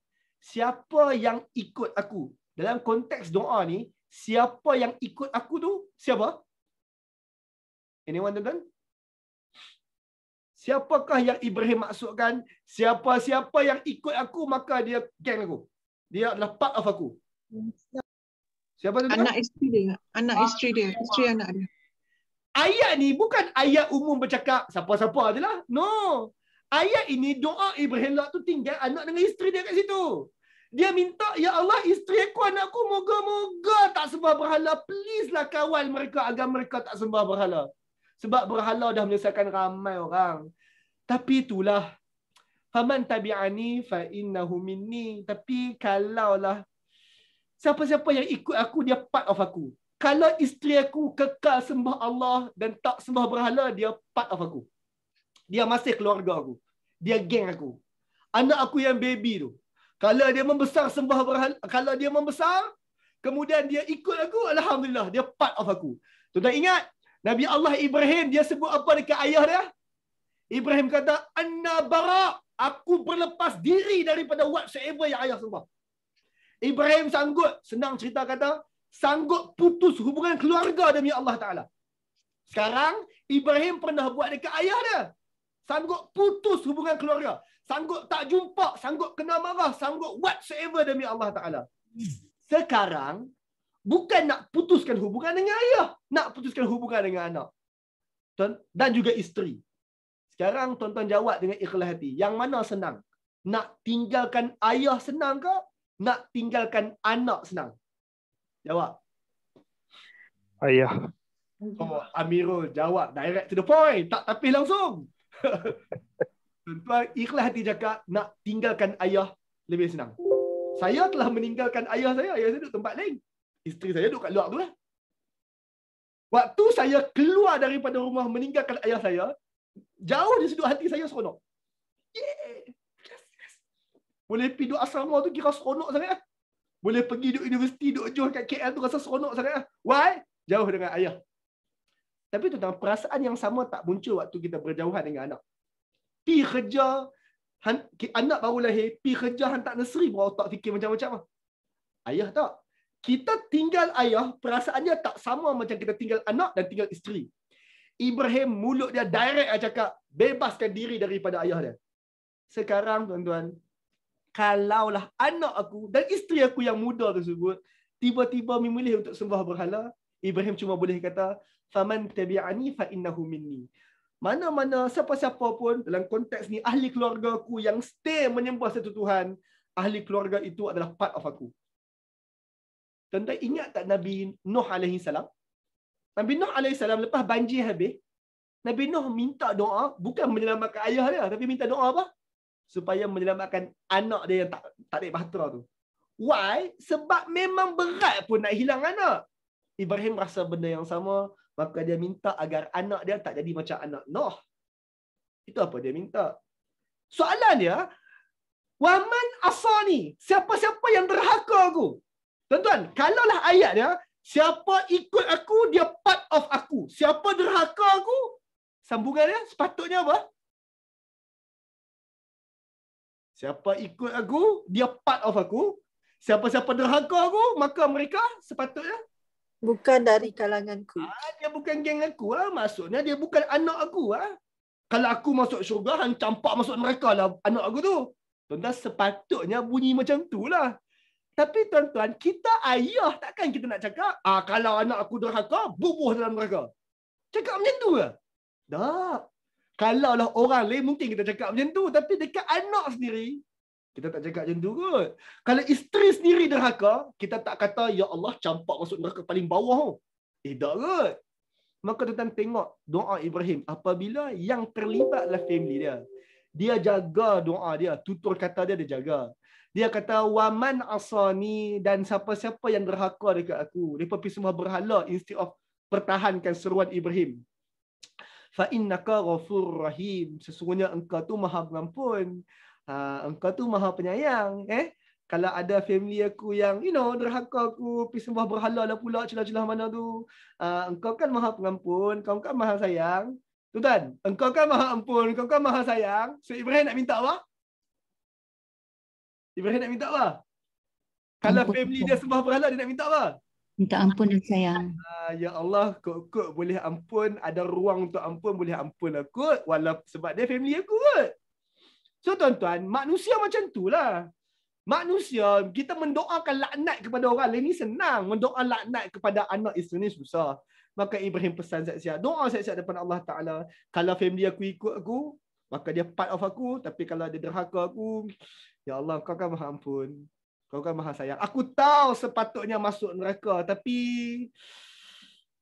Siapa yang ikut aku? Dalam konteks doa ni, siapa yang ikut aku tu? Siapa? Anyone tuan-tuan? Siapakah yang Ibrahim maksudkan? Siapa-siapa yang ikut aku, maka dia geng aku. Dia adalah part of aku. Siapa tuan-tuan? Anak isteri dia. Anak isteri dia. Isteri anak dia. Ayat ni bukan ayat umum bercakap siapa-siapa je lah. No. Ayat ini doa Ibrahim lah tu tinggal anak dengan isteri dia kat situ. Dia minta, "Ya Allah, isteri aku, anakku, moga-moga tak sembah berhala. Please lah kawal mereka agar mereka tak sembah berhala." Sebab berhala dah menyesatkan ramai orang. Tapi itulah. Faman tabi'ani fa innahu minni. Tapi kalaulah siapa-siapa yang ikut aku, dia part of aku. Kalau isteri aku kekal sembah Allah dan tak sembah berhala, dia part of aku. Dia masih keluarga aku. Dia geng aku. Anak aku yang baby tu, kalau dia membesar sembah berhala, kalau dia membesar, kemudian dia ikut aku, alhamdulillah, dia part of aku. Tuan-tuan ingat, Nabi Allah Ibrahim, dia sebut apa dekat ayah dia? Ibrahim kata, "Anna bara', aku berlepas diri daripada whatsoever yang ayah sembah." Ibrahim sanggup, senang cerita kata, sanggup putus hubungan keluarga demi Allah Ta'ala. Sekarang, Ibrahim pernah buat dekat ayah dia. Sanggup putus hubungan keluarga. Sanggup tak jumpa, sanggup kena marah, sanggup whatsoever demi Allah Ta'ala. Sekarang, bukan nak putuskan hubungan dengan ayah, nak putuskan hubungan dengan anak. Dan juga isteri. Sekarang tuan-tuan jawab dengan ikhlas hati. Yang mana senang? Nak tinggalkan ayah senang ke? Nak tinggalkan anak senang? Jawab. Ayah. Oh, Amirul jawab direct to the point. Tak tapis langsung. Tuan-tuan, ikhlas hati cakap nak tinggalkan ayah lebih senang. Saya telah meninggalkan ayah saya duduk tempat lain. Isteri saya duduk kat luar tu lah. Waktu saya keluar daripada rumah meninggalkan ayah saya, jauh di sudut hati saya seronok. Yeah. Yes. Boleh pergi duduk asrama tu kira seronok sangat lah. Boleh pergi duduk universiti, duduk Johor kat KL tu rasa seronok sangat lah. Why? Jauh dengan ayah. Tapi tuan, perasaan yang sama tak muncul waktu kita berjauhan dengan anak. Pergi kerja, anak baru lahir, pergi kerja hantar nursery, baru tak fikir macam-macam. Ayah tak. Kita tinggal ayah, perasaannya tak sama macam kita tinggal anak dan tinggal isteri. Ibrahim mulut dia direct cakap, bebaskan diri daripada ayah dia. Sekarang tuan-tuan, kalaulah anak aku dan isteri aku yang muda tersebut tiba-tiba memilih untuk sembah berhala, Ibrahim cuma boleh kata, faman tabi'ani fa innahu minni. Mana-mana siapa-siapa pun dalam konteks ni ahli keluarga aku yang stay menyembah satu Tuhan, ahli keluarga itu adalah part of aku. Tuan-tuan ingat tak Nabi Nuh alaihi salam? Nabi Nuh alaihi salam lepas banjir habis, Nabi Nuh minta doa bukan menyelamatkan ayah dia, tapi minta doa apa? Supaya menyelamatkan anak dia yang tak ada bahtera tu. Why? Sebab memang berat pun nak hilang anak. Ibrahim rasa benda yang sama, maka dia minta agar anak dia tak jadi macam anak Nuh. Itu apa dia minta. Soalan dia, waman asani, siapa-siapa yang derhaka aku. Tuan-tuan, kalaulah ayat dia, siapa ikut aku, dia part of aku. Siapa derhaka aku, sambungan dia sepatutnya apa? Siapa ikut aku, dia part of aku. Siapa-siapa derhaka aku, maka mereka sepatutnya Bukan dari kalanganku. dia bukan geng aku lah. Maksudnya dia bukan anak aku lah. Kalau aku masuk syurga, hang campak masuk neraka lah anak aku tu. Tuan-tuan, sepatutnya bunyi macam tu lah. Tapi tuan-tuan, kita ayah takkan kita nak cakap, kalau anak aku derhaka, bubuh dalam neraka. Cakap macam tu ke? Tak. Kalaulah orang lain mungkin kita cakap macam tu. Tapi dekat anak sendiri, kita tak cakap macam tu kot. Kalau isteri sendiri derhaka, kita tak kata, ya Allah, campak masuk neraka paling bawah. Tak kot. Maka tuan-tuan tengok doa Ibrahim. Apabila yang terlibatlah family dia, dia jaga doa dia. Tutur kata dia jaga. Dia kata, waman asani, dan siapa-siapa yang derhaka dekat aku. Mereka pergi semua berhala instead of pertahankan seruan Ibrahim. Fa innaka ghafurur rahim. Sesungguhnya engkau tu maha pengampun. Engkau tu maha penyayang. Kalau ada family aku yang, derhaka aku, pergi sembah berhala lah pula, celah-celah mana tu. Engkau kan maha pengampun, kau kan maha sayang. Tuan-tuan, engkau kan maha ampun, kau kan maha sayang. So Ibrahim nak minta apa? Ibrahim nak minta apa? Kalau Ampun. family dia sembah berhala, dia nak minta apa? Minta ampun dan sayang. Ya Allah, kot boleh ampun, ada ruang untuk ampun, boleh ampun lah kot. Walaupun sebab dia family aku kot. So tuan-tuan, manusia macam tu lah. Manusia, kita mendoakan laknat kepada orang lain ni senang. Mendoa laknat kepada anak isteri ni susah. Maka Ibrahim pesan siap-siap. Doa siap-siap depan Allah Ta'ala. Kalau family aku ikut aku, maka dia part of aku. Tapi kalau dia derhaka aku, ya Allah, kau kan maha ampun. Kau kan maha sayang. Aku tahu sepatutnya masuk neraka. Tapi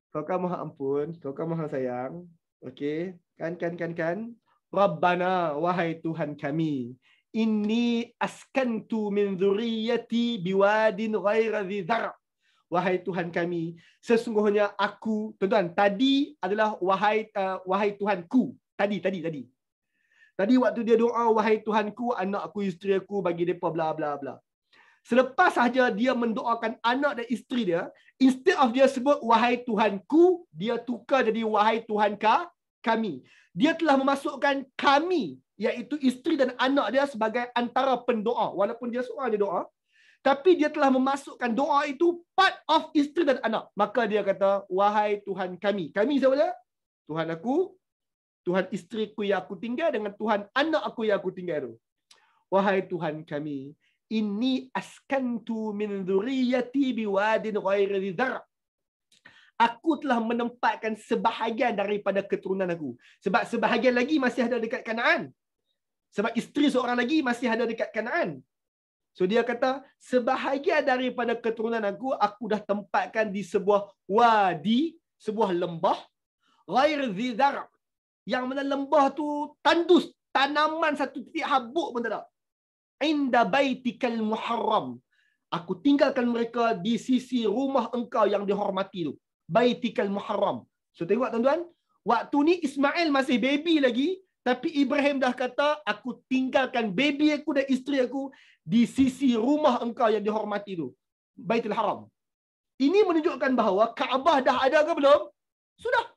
kau kan maha ampun. Kau kan maha sayang. Okey. Kan. Rabbana, wahai Tuhan kami. Inni askantu min dhurriyyati biwadin ghaira dhi dhar'. Wahai Tuhan kami, sesungguhnya aku, tuan-tuan, tadi adalah wahai Tuhanku. Tadi. Tadi waktu dia doa, wahai Tuhanku, anak aku, isteri aku, bagi mereka bla bla bla. Selepas sahaja dia mendoakan anak dan isteri dia, instead of dia sebut wahai Tuhanku, dia tukar jadi wahai Tuhan kami. Dia telah memasukkan kami, iaitu isteri dan anak dia sebagai antara pendoa. Walaupun dia seorang je doa, tapi dia telah memasukkan doa itu part of isteri dan anak. Maka dia kata, wahai Tuhan kami. Kami siapa dia? Tuhan aku, Tuhan isteriku yang aku tinggal dengan Tuhan anak aku yang aku tinggal tu. Wahai Tuhan kami, inni askantu min dhurriyyati biwadin ghairi dhi dhar'. Aku telah menempatkan sebahagian daripada keturunan aku. Sebab sebahagian lagi masih ada dekat Kanaan. Sebab isteri seorang lagi masih ada dekat Kanaan. So dia kata, sebahagian daripada keturunan aku dah tempatkan di sebuah wadi, sebuah lembah, ghair dhi dhar'. Yang mana lembah tu tandus, tanaman satu titik habuk pun tak ada. Inda baitikal muharram. Aku tinggalkan mereka di sisi rumah engkau yang dihormati tu. Baitikal muharram. So tengok tuan-tuan, waktu ni Ismail masih baby lagi, tapi Ibrahim dah kata, aku tinggalkan baby aku dan isteri aku di sisi rumah engkau yang dihormati tu. Baitul Haram. Ini menunjukkan bahawa Kaabah dah ada ke belum? Sudah.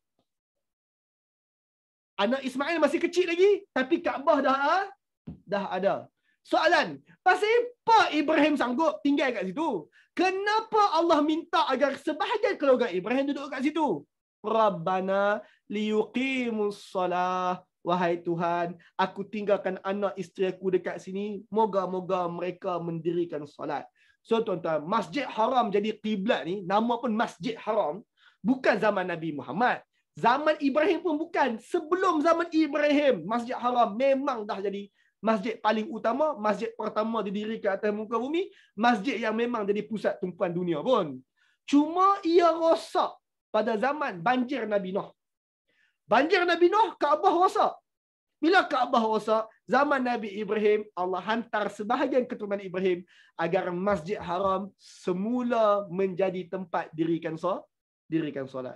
Anak Ismail masih kecil lagi, tapi Kaabah dah ada. Soalan, pasal apa Ibrahim sanggup tinggal kat situ? Kenapa Allah minta agar sebahagian keluarga Ibrahim duduk kat situ? Rabbana liyuqimus salah. Wahai Tuhan, aku tinggalkan anak isteri aku dekat sini. Moga-moga mereka mendirikan solat. So tuan-tuan, Masjid Haram jadi kiblat ni, nama pun Masjid Haram, bukan zaman Nabi Muhammad. Zaman Ibrahim pun bukan. Sebelum zaman Ibrahim, Masjid Haram memang dah jadi masjid paling utama, masjid pertama didirikan atas muka bumi, masjid yang memang jadi pusat tumpuan dunia pun. Cuma ia rosak pada zaman banjir Nabi Nuh. Banjir Nabi Nuh, Kaabah rosak. Bila Kaabah rosak, zaman Nabi Ibrahim, Allah hantar sebahagian keturunan Ibrahim agar Masjid Haram semula menjadi tempat dirikan solat.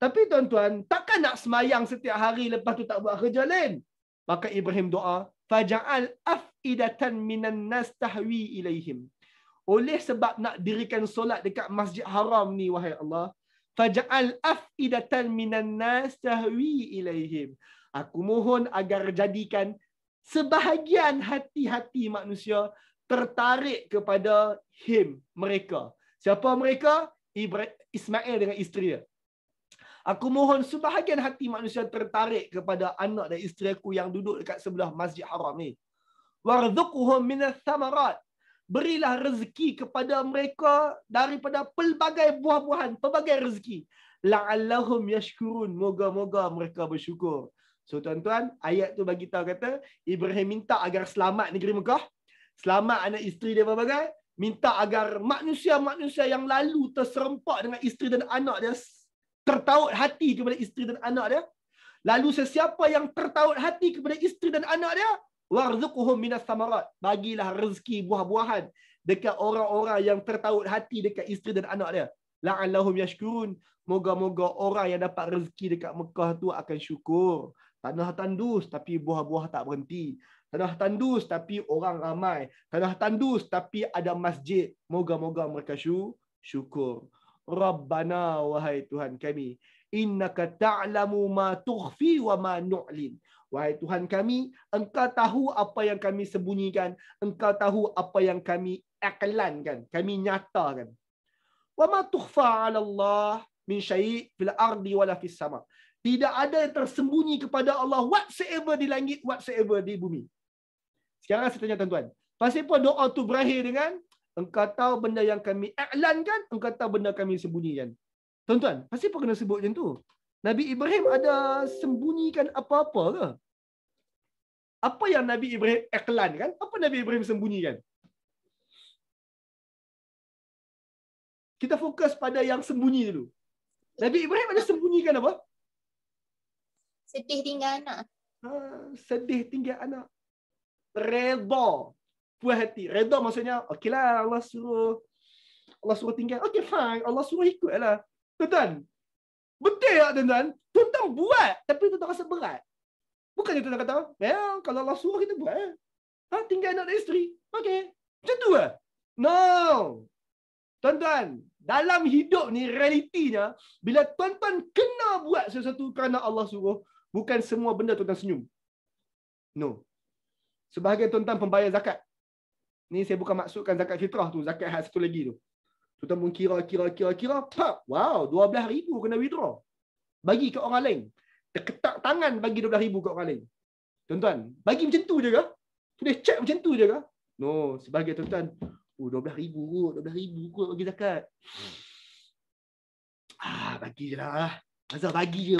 Tapi tuan-tuan, takkan nak semayang setiap hari lepas tu tak buat kerja lain? Maka Ibrahim doa, faja'al af'idatan minan nas tahwi ilaihim. Oleh sebab nak dirikan solat dekat Masjid Haram ni, wahai Allah, faja'al af'idatan minan nas tahwi ilaihim. Aku mohon agar jadikan sebahagian hati-hati manusia tertarik kepada mereka. Siapa mereka? Ismail dengan isteri dia. Aku mohon sebahagian hati manusia tertarik kepada anak dan isteri aku yang duduk dekat sebelah Masjid Haram ni. Warzuqhum minas samarat. Berilah rezeki kepada mereka daripada pelbagai buah-buahan, pelbagai rezeki. La'allahum yashkurun. Moga-moga mereka bersyukur. So tuan-tuan, ayat tu bagi tahu kata Ibrahim minta agar selamat negeri Mekah, selamat anak isteri dia berbagai, minta agar manusia-manusia yang lalu terserempak dengan isteri dan anak dia tertaut hati kepada isteri dan anak dia. Lalu sesiapa yang tertaut hati kepada isteri dan anak dia, warzuqhum minas samarat. Bagilah rezeki buah-buahan dekat orang-orang yang tertaut hati dekat isteri dan anak dia. La'allahum yashkurun. Moga-moga orang yang dapat rezeki dekat Mekah tu akan syukur. Tanah tandus tapi buah-buah tak berhenti. Tanah tandus tapi orang ramai. Tanah tandus tapi ada masjid. Moga-moga mereka syukur. Rabbana, wahai Tuhan kami, innaka ta'lamu ma tukhfi wa ma nu'lin. Wahai Tuhan kami, Engkau tahu apa yang kami sembunyikan, Engkau tahu apa yang kami iklankan, kami nyatakan. Wa ma tukhfa 'ala Allah min syai' fil ardi wala fis sama. Tidak ada yang tersembunyi kepada Allah whatsoever di langit, whatsoever di bumi. Sekarang saya tanya tuan-tuan, pasal apa doa tu berakhir dengan Engkau tahu benda yang kami iklankan, Engkau tahu benda kami sembunyikan. Tuan-tuan, pasal apa kena sebut macam tu? Nabi Ibrahim ada sembunyikan apa-apa ke? Apa yang Nabi Ibrahim iklankan? Apa Nabi Ibrahim sembunyikan? Kita fokus pada yang sembunyi dulu. Nabi Ibrahim ada sembunyikan apa? Sedih tinggal anak. Sedih tinggal anak. Redha. Puas hati. Redha maksudnya, okeylah Allah suruh tinggal. Okey, fine. Allah suruh ikutlah. Tuan-tuan, betul tak tuan-tuan? Tuan-tuan buat, tapi tuan-tuan rasa berat. Bukannya tuan-tuan kata, kalau Allah suruh kita buat. Tinggal anak dan isteri. Okey. Macam tu lah. No. Tuan-tuan, dalam hidup ni, realitinya, bila tuan-tuan kena buat sesuatu kerana Allah suruh, bukan semua benda tuan-tuan senyum. No. Sebahagian tuan-tuan pembayar zakat. Ni saya bukan maksudkan zakat fitrah tu, zakat hal satu lagi tu. Tuan-tuan pun kira, pak, wow, 12,000 kena withdraw. Bagi ke orang lain. Terketak tangan bagi 12,000 ke orang lain. Tuan-tuan, bagi macam tu je ke? Boleh check macam tu je ke? No, sebagai tuan-tuan, 12,000 kot bagi zakat. Bagi je lah. Azhar bagi je.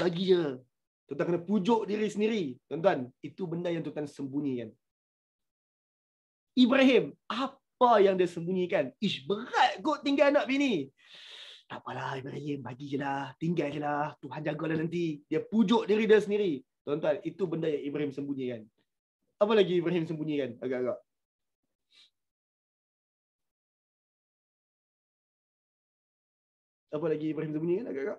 Tuan-tuan kena pujuk diri sendiri. Tuan-tuan, itu benda yang tuan-tuan sembunyikan. Ibrahim, apa yang dia sembunyikan? Berat kot tinggal anak bini. Tak apalah Ibrahim, bagi je lah. Tinggal je lah. Tuhan jagalah nanti. Dia pujuk diri dia sendiri. Tuan-tuan, itu benda yang Ibrahim sembunyikan. Apa lagi Ibrahim sembunyikan? Agak-agak. Apa lagi Ibrahim sembunyikan? Agak-agak.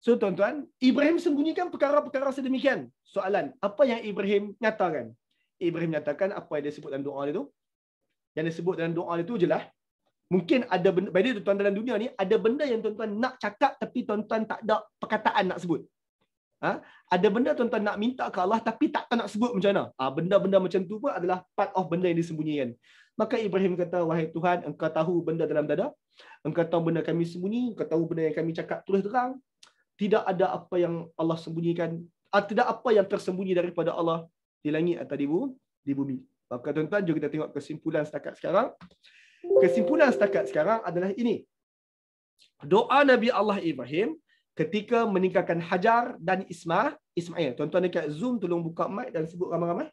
So tuan-tuan, Ibrahim sembunyikan perkara-perkara sedemikian. Soalan, apa yang Ibrahim nyatakan? Ibrahim nyatakan apa yang dia sebut dalam doa dia tu? yang disebut dalam doa itu jelas. Mungkin ada benda, by the way, tuan-tuan dalam dunia ni, ada benda yang tuan-tuan nak cakap tapi tuan-tuan tak ada perkataan nak sebut. Ada benda tuan-tuan nak minta ke Allah tapi tak tahu nak sebut macam mana. Benda-benda macam tu pun adalah part of benda yang disembunyikan. Maka Ibrahim kata, wahai Tuhan, engkau tahu benda dalam dada. Engkau tahu benda kami sembunyi. Engkau tahu benda yang kami cakap terus terang. Tidak ada apa yang Allah sembunyikan. Tidak apa yang tersembunyi daripada Allah di langit atau di bumi. Maka tuan-tuan, jom kita tengok kesimpulan setakat sekarang. Kesimpulan setakat sekarang adalah ini. Doa Nabi Allah Ibrahim ketika meninggalkan Hajar dan Ismail. Tuan-tuan dekat Zoom, tolong buka mic dan sebut ramai-ramai.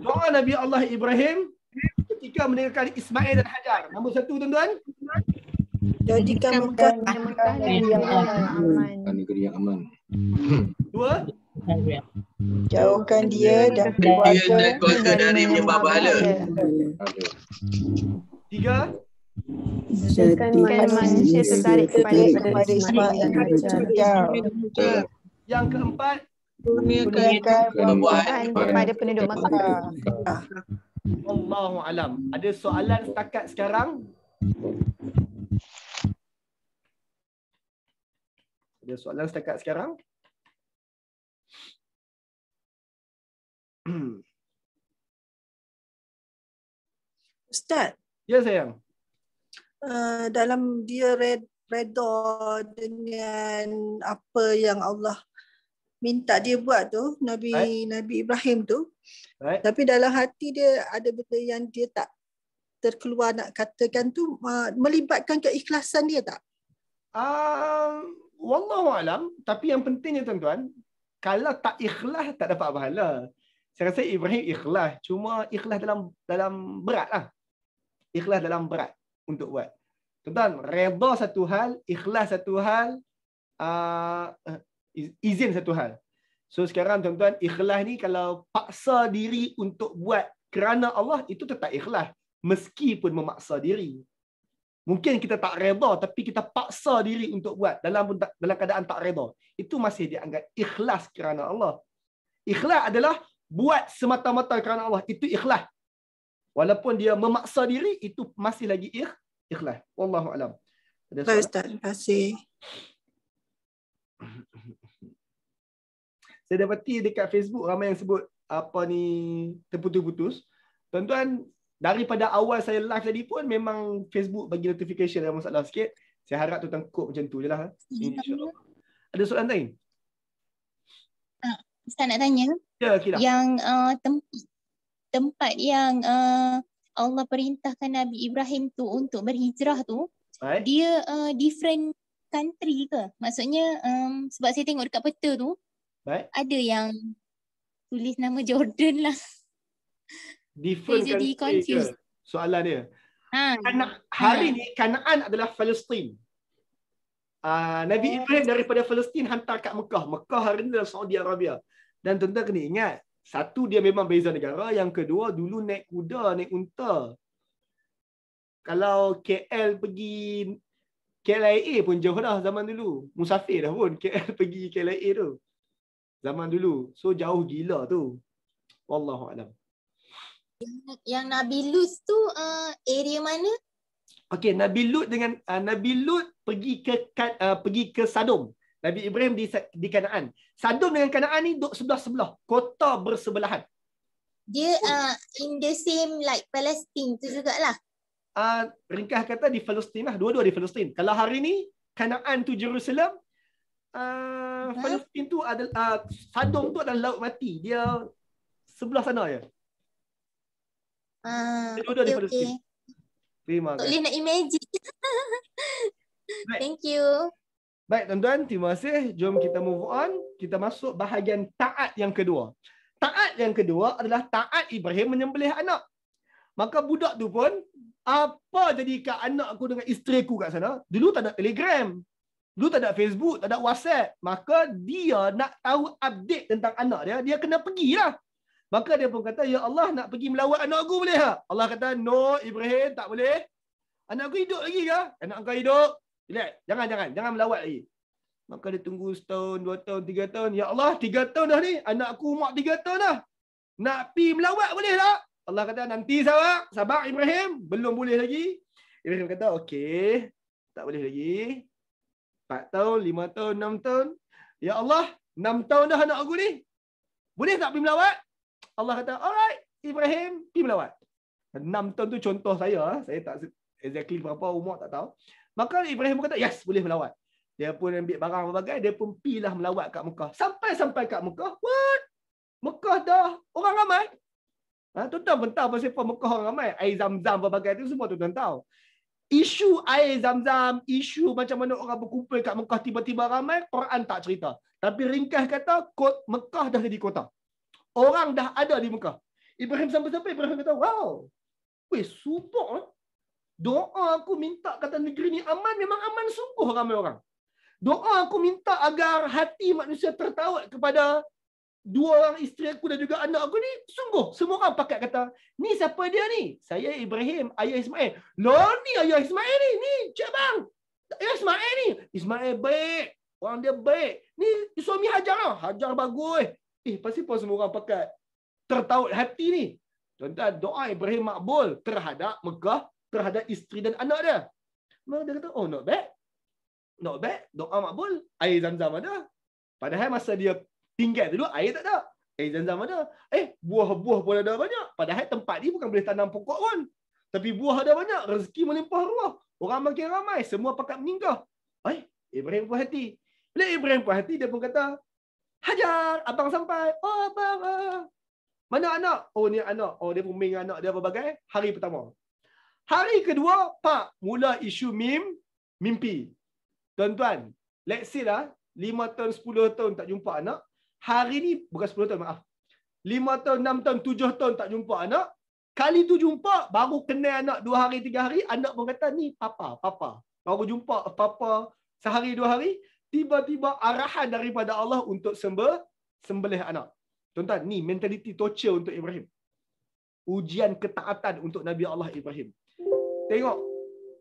Doa Nabi Allah Ibrahim ketika meninggalkan Ismail dan Hajar. Nombor satu, tuan-tuan. Jadikan Mekah negeri yang aman. Dua. Jauhkan dia dan keluarga dari menyembah berhala. Tiga. Jadikan manusia tertarik kepada Ismail dan Hajar. Yang keempat. kurniakan Tuhan kepada penduduk Mekah. Allahu alam. Ada soalan setakat sekarang? Ada soalan setakat sekarang? Ustaz, Ya sayang. dalam dia redha dengan apa yang Allah minta dia buat tu, Nabi Ibrahim tu. Baik. Tapi dalam hati dia ada benda yang dia tak terkeluar nak katakan tu, melibatkan keikhlasan dia tak? Wallahu alam. Tapi yang pentingnya tuan-tuan, kalau tak ikhlas tak dapat pahala. Saya rasa Ibrahim ikhlas, cuma ikhlas dalam berat lah. Ikhlas dalam berat untuk buat. Tuan-tuan, redha satu hal, ikhlas satu hal, izin satu hal. So sekarang tuan-tuan, ikhlas ni kalau paksa diri untuk buat kerana Allah, itu tetap ikhlas. Meskipun memaksa diri. Mungkin kita tak redha tapi kita paksa diri untuk buat dalam keadaan tak redha. Itu masih dianggap ikhlas kerana Allah. Ikhlas adalah buat semata-mata kerana Allah. Itu ikhlas. Walaupun dia memaksa diri, itu masih lagi ikhlas. Wallahu alam. Ada soalan? Ustaz, terima kasih. Saya dapati dekat Facebook ramai yang sebut apa ni terputus-putus. Tuan-tuan, daripada awal saya live tadi pun memang Facebook bagi notification ada masalah sikit. Saya harap tuan-tuan kod macam tu je lah. InsyaAllah. Ada soalan lain? Ustaz nak tanya. Ya, Kila. Yang tempat yang Allah perintahkan Nabi Ibrahim tu untuk berhijrah tu, Baik. dia different country ke? Maksudnya sebab saya tengok dekat peta tu, Baik. ada yang tulis nama Jordan lah. Different Saya jadi country ke? confused. Soalan dia. Ha. Hari ni Kanaan adalah Palestin. Nabi Ibrahim daripada Palestin hantar kat Mekah. Mekah hari ni adalah Saudi Arabia. Dan tuan-tuan kena ingat, satu dia memang beza negara, yang kedua dulu naik kuda, naik unta. Kalau KL pergi KLIA pun jauh dah zaman dulu. Musafir dah pun KL pergi KLIA tu. Zaman dulu. So jauh gila tu. Wallahu alam. Yang Nabi Lut tu area mana? Okey, Nabi Lut dengan Nabi Lut pergi ke Sodom. Nabi Ibrahim di Kanaan. Sodom dengan Kanaan ni duduk sebelah-sebelah, kota bersebelahan. Dia in the same like Palestine tu jugalah. Ringkas kata di Palestin lah, dua-dua di Palestin. Kalau hari ni Kanaan tu Jerusalem, Palestin tu adalah Sodom tu adalah laut mati. Dia sebelah sana je. Dua-dua di Palestin. Terima Tak kasih. boleh nak imagine. Thank you. Baik tuan-tuan, terima kasih. Jom kita move on. Kita masuk bahagian taat yang kedua. Taat yang kedua adalah taat Ibrahim menyembelih anak. Maka budak tu pun, apa jadi kat anak aku dengan isteri aku kat sana? Dulu tak ada Telegram. Dulu tak ada Facebook, tak ada WhatsApp. Maka dia nak tahu update tentang anak dia, dia kena pergilah. Maka dia pun kata, ya Allah, nak pergi melawat anak aku boleh tak? Allah kata, no Ibrahim, tak boleh. Anak aku hidup lagi ke? Anak kau hidup. Relax. Jangan melawat lagi. Maka dia tunggu setahun, 2 tahun, 3 tahun. Ya Allah, 3 tahun dah ni. Anak aku umur 3 tahun dah. Nak pi melawat boleh tak? Allah kata, nanti sabar Ibrahim. Belum boleh lagi. Ibrahim kata, okey. Tak boleh lagi. 4 tahun, 5 tahun, 6 tahun. Ya Allah, 6 tahun dah anak aku ni. Boleh tak pergi melawat? Allah kata, alright, Ibrahim, pergi melawat. 6 tahun tu contoh saya. Saya tak exactly berapa umur, tak tahu. Maka Ibrahim kata, yes, boleh melawat. Dia pun ambil barang berbagai, dia pun pergilah melawat kat Mekah. Sampai kat Mekah, what? Mekah dah orang ramai. Tuan-tuan pun tahu pasal apa Mekah orang ramai. Air Zam-Zam berbagai tu semua tuan-tuan tahu. Isu air Zam-Zam, isu macam mana orang berkumpul kat Mekah tiba-tiba ramai, Quran tak cerita. Tapi ringkas kata, Mekah dah jadi kota. Orang dah ada di Mekah. Ibrahim sampai-sampai, Ibrahim kata, wow. Weh, super. Doa aku minta kata negeri ni aman, memang aman sungguh ramai orang. Doa aku minta agar hati manusia tertaut kepada 2 orang isteri aku dan juga anak aku ni, sungguh. Semua orang pakat kata, ni siapa dia ni? Saya Ibrahim, ayah Ismail. Loh ni ayah Ismail ni. Ni cik bang. Ayah Ismail ni. Ismail baik. Orang dia baik. Ni suami Hajar lah. Hajar bagus. Pasti pun semua orang pakat tertaut hati ni. Tuan-tuan, doa Ibrahim makbul terhadap Mekah, terhadap isteri dan anak dia. Maka dia kata, oh not bad. Not bad. Doa makbul. Air Zam-Zam ada. Padahal masa dia tinggal dulu, air tak ada. Air Zam-Zam ada. Buah-buah pun ada banyak. Padahal tempat ni bukan boleh tanam pokok pun. Tapi buah ada banyak. Rezeki melimpah ruah. Orang makin ramai. Semua pakat meninggal. Ibrahim puas hati. Bila Ibrahim puas hati, dia pun kata, Hajar, abang sampai. Oh, abang. Mana anak? Oh, ni anak. Oh, dia pun main anak dia berbagai. Hari pertama. Hari kedua, Pak, mula isu mimpi. Tuan-tuan, let's say lah, 5 tahun, 10 tahun tak jumpa anak. Hari ni, bukan 10 tahun, maaf. 5 tahun, 6 tahun, 7 tahun tak jumpa anak. Kali tu jumpa, baru kenal anak 2 hari, 3 hari. Anak pun kata, ni papa. Baru jumpa papa sehari, 2 hari. Tiba-tiba arahan daripada Allah untuk sembelih anak. Tuan-tuan, ni mentaliti torture untuk Ibrahim. Ujian ketaatan untuk Nabi Allah Ibrahim. Tengok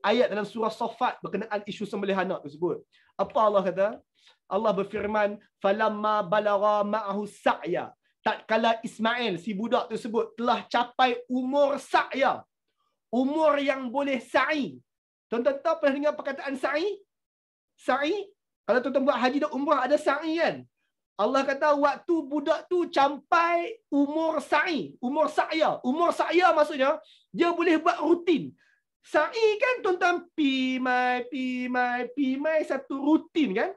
ayat dalam surah Saffat berkenaan isu sembelih anak tersebut. Apa Allah kata? Allah berfirman, falamma balagha ma'ahu sa'ya. Tatkala Ismail, si budak tersebut, telah capai umur sa'ya. Umur yang boleh sa'i. Tuan-tuan tahu pernah dengar perkataan sa'i? Sa'i? Kalau tuan-tuan buat haji dan umrah ada sa'i kan? Allah kata waktu budak tu campai umur sa'i. Umur sa'ya. Umur sa'ya maksudnya, dia boleh buat rutin. Sa'i kan tuan-tuan pi mai satu rutin kan?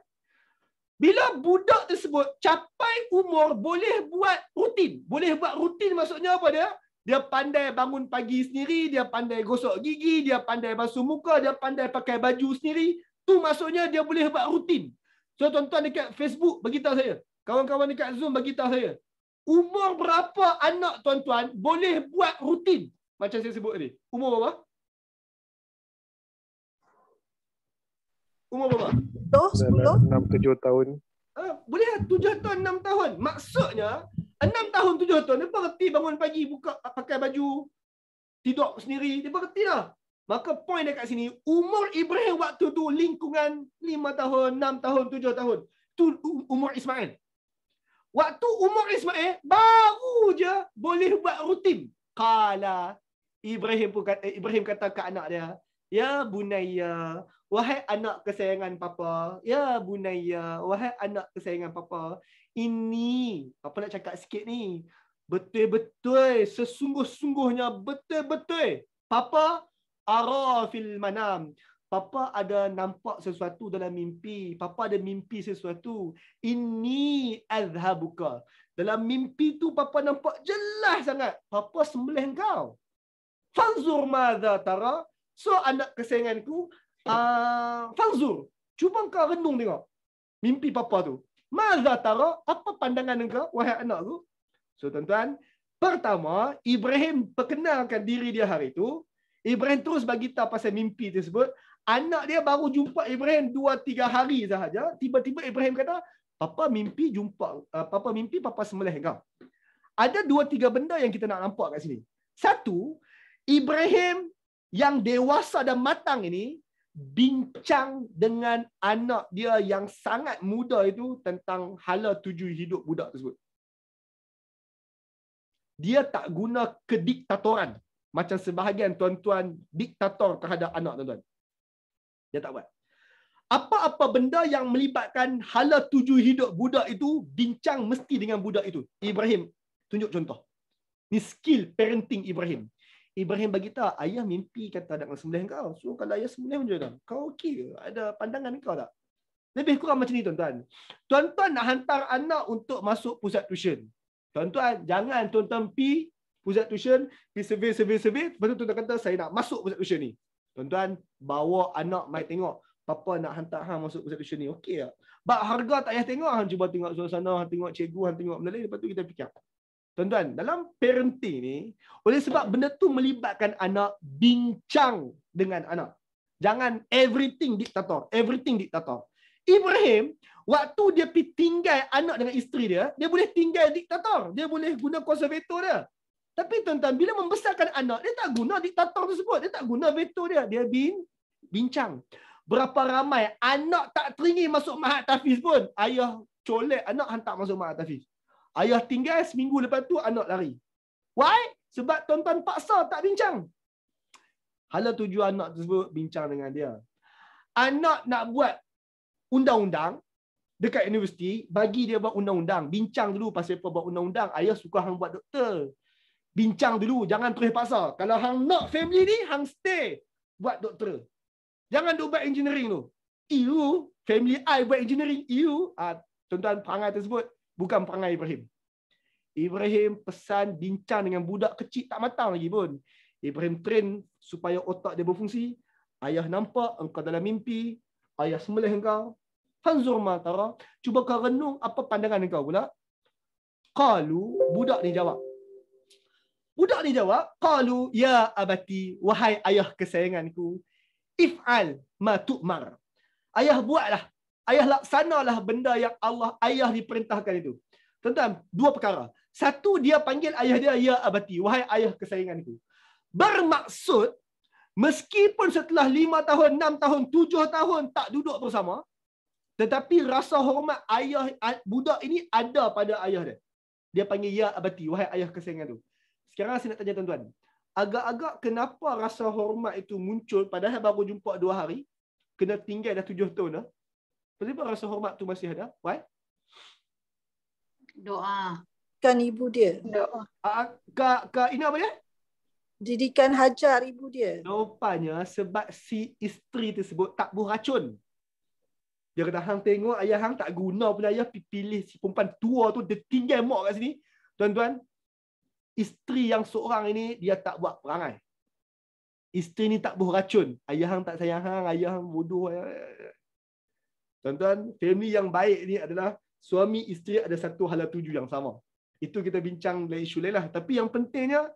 Bila budak tersebut capai umur boleh buat rutin. Boleh buat rutin maksudnya apa dia? Dia pandai bangun pagi sendiri, dia pandai gosok gigi, dia pandai basuh muka, dia pandai pakai baju sendiri. Tu maksudnya dia boleh buat rutin. So tuan-tuan dekat Facebook beritahu saya. Kawan-kawan dekat Zoom beritahu saya. Umur berapa anak tuan-tuan boleh buat rutin? Macam saya sebut tadi. Umur berapa? Umur berapa? 6-7 tahun. Boleh 7 tahun, 6 tahun. Maksudnya, 6 tahun, 7 tahun, dia berhenti bangun pagi, buka pakai baju, tidur sendiri, dia berhenti lah. Maka poin dekat sini, umur Ibrahim waktu tu lingkungan 5 tahun, 6 tahun, 7 tahun. Tu umur Ismail. Waktu umur Ismail, baru je boleh buat rutin. Qala, Ibrahim kata ke anak dia, ya bunayya, wahai anak kesayangan papa. Ya bunayya, wahai anak kesayangan papa. Ini, apa nak cakap sikit ni? Betul-betul, sesungguh-sungguhnya, betul-betul. Papa, ara fil manam. Papa ada nampak sesuatu dalam mimpi. Papa ada mimpi sesuatu. Ini azhabuka. Dalam mimpi tu papa nampak jelas sangat. Papa sembelih engkau. Fanzur madza tara. So anak kesayanganku, fanzur. Cuba engkau renung tengok mimpi papa tu. Madza tara, apa pandangan engkau wahai anakku? So tuan-tuan, pertama Ibrahim perkenalkan diri dia hari tu. Ibrahim terus bagi tahu pasal mimpi tersebut. Anak dia baru jumpa Ibrahim 2-3 hari sahaja. Tiba-tiba Ibrahim kata, papa mimpi papa sembelih engkau. Ada 2-3 benda yang kita nak nampak kat sini. Satu, Ibrahim yang dewasa dan matang ini bincang dengan anak dia yang sangat muda itu tentang hala tuju hidup budak tersebut. Dia tak guna kediktatoran macam sebahagian tuan-tuan diktator terhadap anak, tuan-tuan. Dia tak buat. Apa-apa benda yang melibatkan hala tuju hidup budak itu, bincang mesti dengan budak itu. Ibrahim tunjuk contoh. Ni skill parenting Ibrahim. Ibrahim bagi tahu, ayah mimpi kata nak sembelih kau. So kalau ayah sembelih je dah. Kau okey ke? Ada pandangan kau tak? Lebih kurang macam ni, tuan-tuan. Tuan-tuan nak hantar anak untuk masuk pusat tuition. Tuan-tuan, jangan tuan-tuan pergi pusat tuition, pergi survey. Lepas tu tuan-tuan kata, saya nak masuk pusat tuition ni. Tuan-tuan, bawa anak mai tengok. Papa nak hantar hang masuk pusat tuition ni. Okey tak? Bak harga tak payah tengok. Hang cuba tengok suasana, hang tengok cikgu, hang tengok benda lain. Lepas tu kita fikir. Tuan-tuan, dalam parenting ni, oleh sebab benda tu melibatkan anak, bincang dengan anak. Jangan everything diktator. Ibrahim, waktu dia pergi tinggal anak dengan isteri dia boleh tinggal diktator. Dia boleh guna kuasa veto dia. Tapi tuan-tuan, bila membesarkan anak, dia tak guna diktator tersebut. Dia tak guna veto dia. Dia bincang. Berapa ramai anak tak teringin masuk Mahat Tafiz pun. Ayah colek anak hantar masuk Mahat Tafiz. Ayah tinggal seminggu lepas tu anak lari. Why? Sebab tuan-tuan paksa tak bincang. Hala tuju anak tersebut bincang dengan dia. Anak nak buat undang-undang dekat universiti, bagi dia buat undang-undang. Bincang dulu pasal apa buat undang-undang. Ayah suka hang buat doktor. Bincang dulu, jangan terus paksa. Kalau hang nak family ni, hang stay buat doktor. Jangan duk buat engineering tu. Family I buat engineering, tuan-tuan, perangai tersebut bukan perangai Ibrahim. Ibrahim pesan bincang dengan budak kecil tak matang lagi pun. Ibrahim train supaya otak dia berfungsi. Ayah nampak engkau dalam mimpi. Ayah sembelih engkau. Fanzur ma tara. Cuba kau renung apa pandangan engkau pula. Qalu, budak ni jawab. Qalu ya abati, wahai ayah kesayanganku. If'al ma tu'mar. Ayah buatlah. Ayah laksanalah benda yang ayah diperintahkan itu. Tuan-tuan, dua perkara. Satu, dia panggil ayah dia, ya abati, wahai ayah kesayanganku. Bermaksud, meskipun setelah 5 tahun, 6 tahun, 7 tahun tak duduk bersama, tetapi rasa hormat ayah budak ini ada pada ayah dia. Dia panggil ya abati, wahai ayah kesayangan tu. Sekarang saya nak tanya tuan-tuan. Agak-agak kenapa rasa hormat itu muncul padahal baru jumpa 2 hari? Kena tinggal dah 7 tahun dah. Kenapa rasa hormat tu masih ada? Why? Doa. Kan ibu dia. Doa. Ini apa dia? Didikan hajar ibu dia. Rupanya sebab si isteri tersebut tak buh racun. Dia kata, hang tengok ayah hang tak guna pula ayah pilih si perempuan tua tu, dia tinggal mak kat sini. Tuan-tuan, isteri yang seorang ini, dia tak buat perangai. Isteri ni tak buh racun. Ayah hang tak sayang hang, ayah hang bodoh. Tuan-tuan, family yang baik ni adalah suami isteri ada satu hala tuju yang sama. Itu kita bincang dari isu lain lah. Tapi yang pentingnya,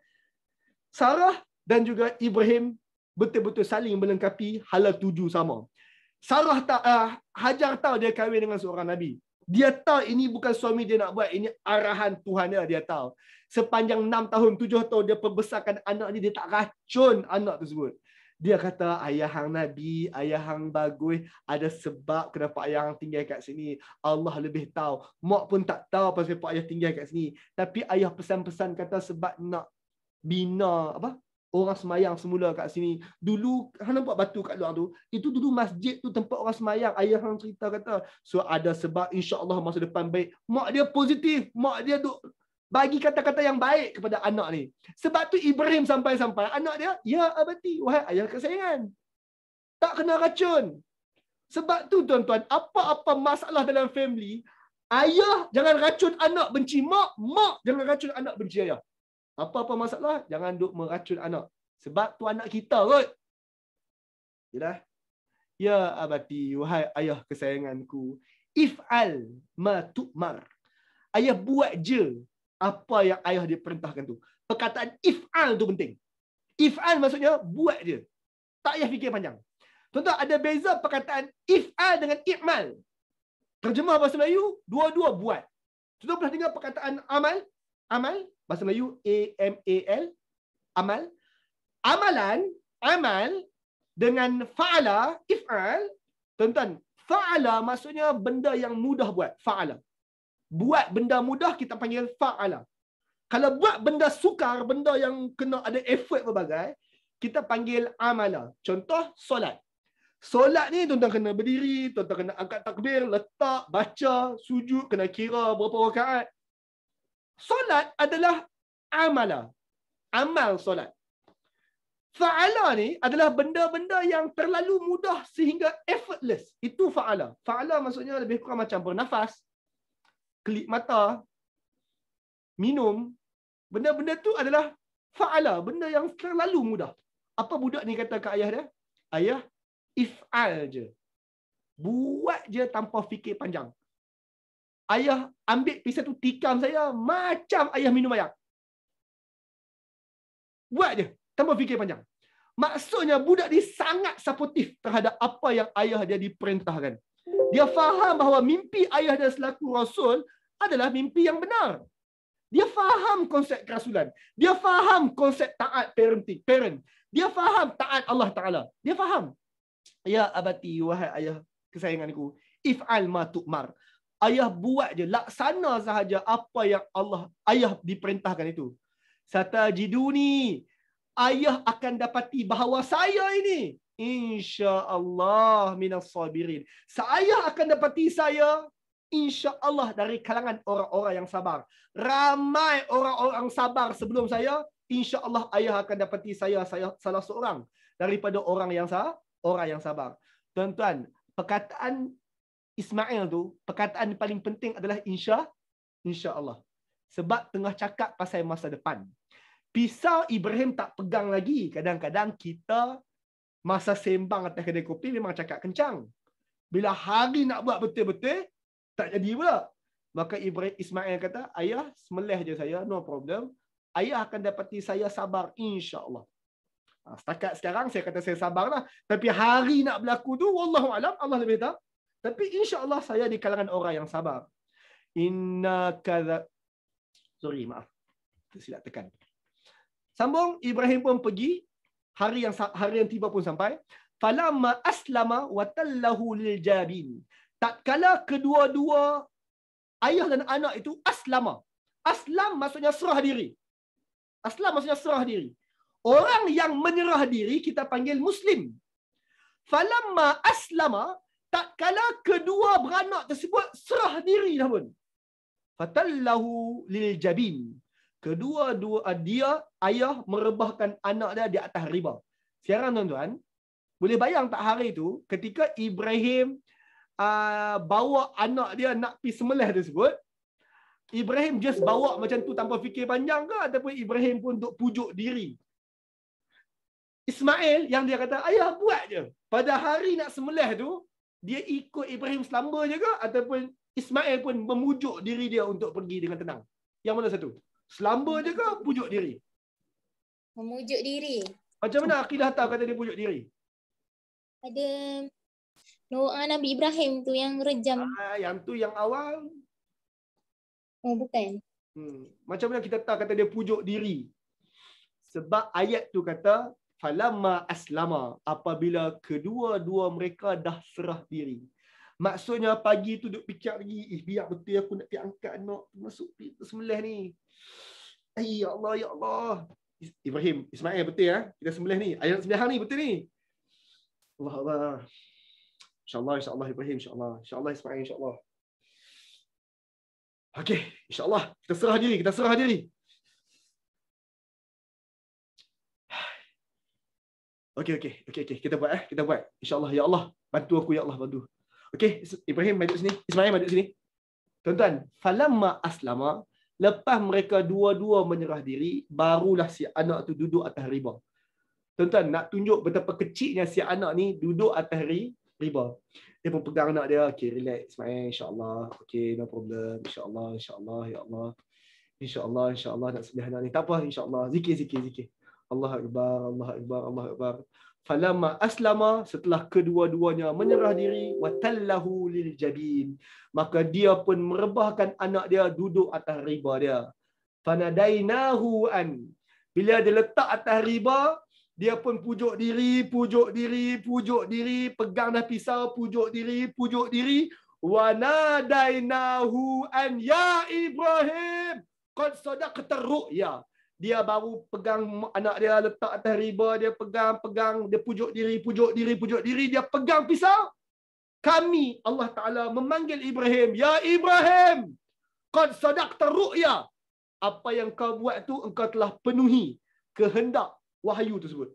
Sarah dan juga Ibrahim betul-betul saling melengkapi hala tuju sama. Sarah Hajar tahu dia kahwin dengan seorang Nabi. Dia tahu ini bukan suami dia nak buat, ini arahan Tuhan dia tahu. Sepanjang 6 tahun, 7 tahun dia perbesarkan anak ni, dia tak racun anak tersebut. Dia kata, ayah hang Nabi, ayah hang bagus, ada sebab kenapa ayah hang tinggal kat sini. Allah lebih tahu. Mak pun tak tahu pasal apa ayah tinggal kat sini. Tapi ayah pesan-pesan kata sebab nak bina orang semayang semula kat sini. Dulu, hang nampak batu kat luar tu, itu dulu masjid tu tempat orang semayang. Ayah hang cerita kata, so ada sebab insya-Allah masa depan baik. Mak dia positif, mak dia duk bagi kata-kata yang baik kepada anak ni. Sebab tu Ibrahim sampai-sampai anak dia, ya abati, wahai ayah kesayangan. Tak kena racun. Sebab tu tuan-tuan, apa-apa masalah dalam family, ayah jangan racun anak benci mak, mak jangan racun anak benci ayah. Apa-apa masalah, jangan duk meracun anak. Sebab tu anak kita kot. Yalah. Ya abati, wahai ayah kesayanganku, if'al ma tu'mar. Ayah buat je apa yang ayah diperintahkan tu. Perkataan if'al tu penting. If'al maksudnya buat je. Tak payah fikir panjang. Tuan-tuan, ada beza perkataan if'al dengan i'mal. Terjemah bahasa Melayu, dua-dua buat. Tuan-tuan pernah dengar perkataan amal? Amal, bahasa Melayu A-M-A-L, amal. Amalan amal dengan fa'ala, if'al, tuan-tuan, fa'ala maksudnya benda yang mudah buat, fa'ala. Buat benda mudah kita panggil fa'ala. Kalau buat benda sukar, benda yang kena ada effort berbagai, kita panggil amala. Contoh, solat. Solat ni tuan-tuan kena berdiri, tuan-tuan kena angkat takbir, letak, baca, sujud, kena kira berapa rakaat. Solat adalah amala. Amal solat. Fa'ala ni adalah benda-benda yang terlalu mudah sehingga effortless. Itu fa'ala. Fa'ala maksudnya lebih kurang macam bernafas, kelip mata, minum. Benda-benda tu adalah fa'ala. Benda yang terlalu mudah. Apa budak ni kata ke ayah dia? Ayah, if'al je. Buat je tanpa fikir panjang. Ayah ambil pisau tu tikam saya macam ayah minum air. Buat je tanpa fikir panjang. Maksudnya budak ni sangat supportif terhadap apa yang ayah dia diperintahkan. Dia faham bahawa mimpi ayah dia selaku rasul adalah mimpi yang benar. Dia faham konsep kerasulan. Dia faham konsep taat parent. Dia faham taat Allah Ta'ala. Dia faham. Ya abati, wahai ayah kesayanganku, if'al ma tu'mar. Ayah buat je, laksana sahaja apa yang ayah diperintahkan itu. Satajiduni, ayah akan dapati bahawa saya ini insya-Allah minas sabirin. Saya akan dapati saya insya-Allah dari kalangan orang-orang yang sabar. Ramai orang-orang sabar sebelum saya, insya-Allah ayah akan dapati saya salah seorang daripada orang yang sabar. Tuan-tuan, perkataan Ismail tu, perkataan paling penting adalah insya-Allah. Sebab tengah cakap pasal masa depan. Pisau Ibrahim tak pegang lagi. Kadang-kadang kita masa sembang atas kedai kopi memang cakap kencang. Bila hari nak buat betul-betul, tak jadi pula. Maka Ismail kata, ayah semelih je saya, no problem. Ayah akan dapati saya sabar insya-Allah. Setakat sekarang saya kata saya sabarlah. Tapi hari nak berlaku tu, wallahualam, Allah lebih tahu. Tapi insya-Allah saya di kalangan orang yang sabar. Maaf. Tersilap tekan. Sambung, Ibrahim pun pergi. Hari yang tiba pun sampai. Falamma aslama wa tallahu lil jabin. Tatkala kedua-dua ayah dan anak itu aslama. Aslam maksudnya serah diri. Aslam maksudnya serah diri. Orang yang menyerah diri kita panggil muslim. Falamma aslama, tatkala kedua beranak tersebut serah diri dah pun. Fatallahu lil jabin. Kedua-dua dia, ayah merebahkan anak dia di atas riba. Sekarang tuan-tuan, boleh bayang tak hari itu ketika Ibrahim bawa anak dia nak pergi sembelih tersebut, Ibrahim just bawa macam tu tanpa fikir panjang ke, ataupun Ibrahim pun untuk pujuk diri? Ismail yang dia kata, ayah buat je. Pada hari nak sembelih tu, dia ikut Ibrahim selamba je ke, ataupun Ismail pun memujuk diri dia untuk pergi dengan tenang? Yang mana satu? Selamba je ke pujuk diri? Memujuk diri. Macam mana akidah tahu kata dia pujuk diri? Ada doa Nabi Ibrahim tu yang rejam. Yang tu yang awal. Oh bukan. Macam mana kita tahu kata dia pujuk diri? Sebab ayat tu kata falamma aslama, apabila kedua-dua mereka dah serah diri. Maksudnya pagi tu duk fikir lagi, biar betul aku nak pergi angkat anak masuk sembelih ni. Ya Allah, ya Allah. Ibrahim, Ismail betul ya? Kita sembelih ni. Ayat sembelihan ni betul ni. Allah Allah. InsyaAllah Ibrahim, InsyaAllah Ismail, InsyaAllah. Okey, InsyaAllah. Kita serah diri. Okey. Kita buat. InsyaAllah, ya Allah. Bantu aku, ya Allah, bantu. Okey, Ibrahim mari duduk sini. Ismail mari duduk sini. Tuan-tuan, falamma aslama, lepas mereka dua-dua menyerah diri, barulah si anak tu duduk atas riba. Tuan-tuan, nak tunjuk betapa kecilnya si anak ni duduk atas riba. Dia pun pegang anak dia. Okay, relax Ismail, insyaAllah. Okay, no problem. InsyaAllah, ya Allah. InsyaAllah nak sembelih anak ni. Tak apa, insyaAllah. Zikir. Allah Akbar. Falamma aslama, setelah kedua-duanya menyerah diri, watallahu lil jabin, maka dia pun merebahkan anak dia duduk atas riba dia. Fanadainahu an, bila dia letak atas riba, Dia pun pujuk diri, pegang dah pisau, pujuk diri. Wa nadainahu an ya Ibrahim qad sadaqta ru'ya. Dia baru pegang anak dia, letak atas riba, dia pegang, dia pujuk diri, dia pegang pisau. Kami, Allah Ta'ala memanggil Ibrahim, ya Ibrahim, qad sadaqta ru'ya. Apa yang kau buat tu, engkau telah penuhi kehendak wahyu tersebut.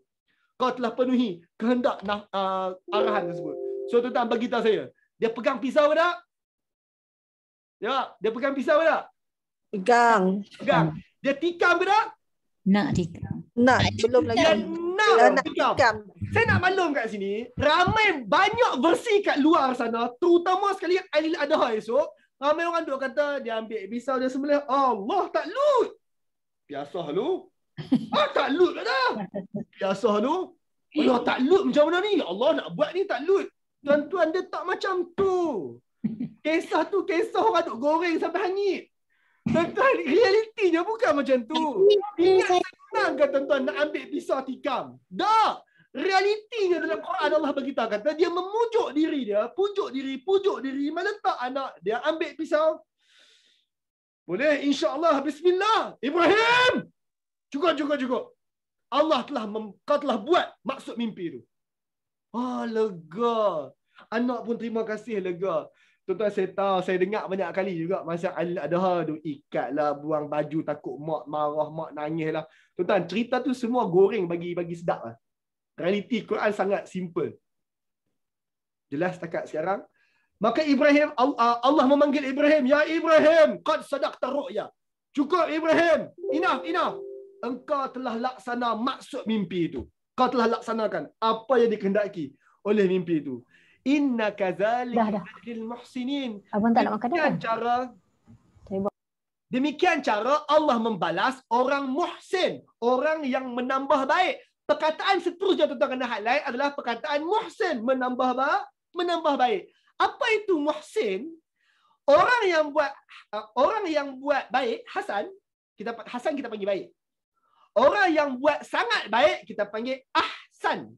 Kau telah penuhi kehendak arahan tersebut. So tuan-tuan bagi tahu saya, dia pegang pisau ke tak? Ya, dia pegang pisau ke tak? Pegang. Dia tikam ke tak? Nak tikam. Nak, belum lagi. Dia nak tikam. Tikam. Saya nak maklum kat sini, ramai banyak versi kat luar sana, terutama sekali Aidil Adha esok, ramai orang duk kata dia ambil pisau dia sembelih, Allah tak lut. Biasa lu. Tak lut ke dah? Biasa lu. Allah tak lut macam mana ni? Allah nak buat ni tak lut. Tuan-tuan, dia tak macam tu. Kisah tu kisah orang duk goreng sampai hangit. Tuan-tuan, realitinya bukan macam tu. Ingat senang ke tuan-tuan nak ambil pisau tikam? Tak. Realitinya dalam Quran Allah beritahu kata dia memujuk diri dia, pujuk diri, meletak anak dia, ambil pisau. Boleh, insya-Allah, bismillah. Ibrahim. Cukup. Allah kau telah buat maksud mimpi tu. Lega. Anak pun terima kasih, lega. Tuan-tuan, saya tahu, saya dengar banyak kali juga masa Aidil Adha tu, ikatlah, buang baju, takut mak marah, mak nangis lah. Tuan-tuan, cerita tu semua goreng bagi sedap lah. Realiti Quran sangat simple. Jelas setakat sekarang? Maka Ibrahim, Allah memanggil Ibrahim, ya Ibrahim, qad sadaqta ru'ya. Cukup Ibrahim. Enough. Engkau telah laksana maksud mimpi itu. Kau telah laksanakan apa yang dikehendaki oleh mimpi itu. Inna kadzalika najzil muhsinin. Abang tak nak makan dah. Demikian cara Allah membalas orang muhsin, orang yang menambah baik. Perkataan seterusnya tuan-tuan kena highlight adalah perkataan muhsin, menambah baik. Apa itu muhsin? Orang yang buat baik, Hasan kita panggil baik. Orang yang buat sangat baik kita panggil ahsan.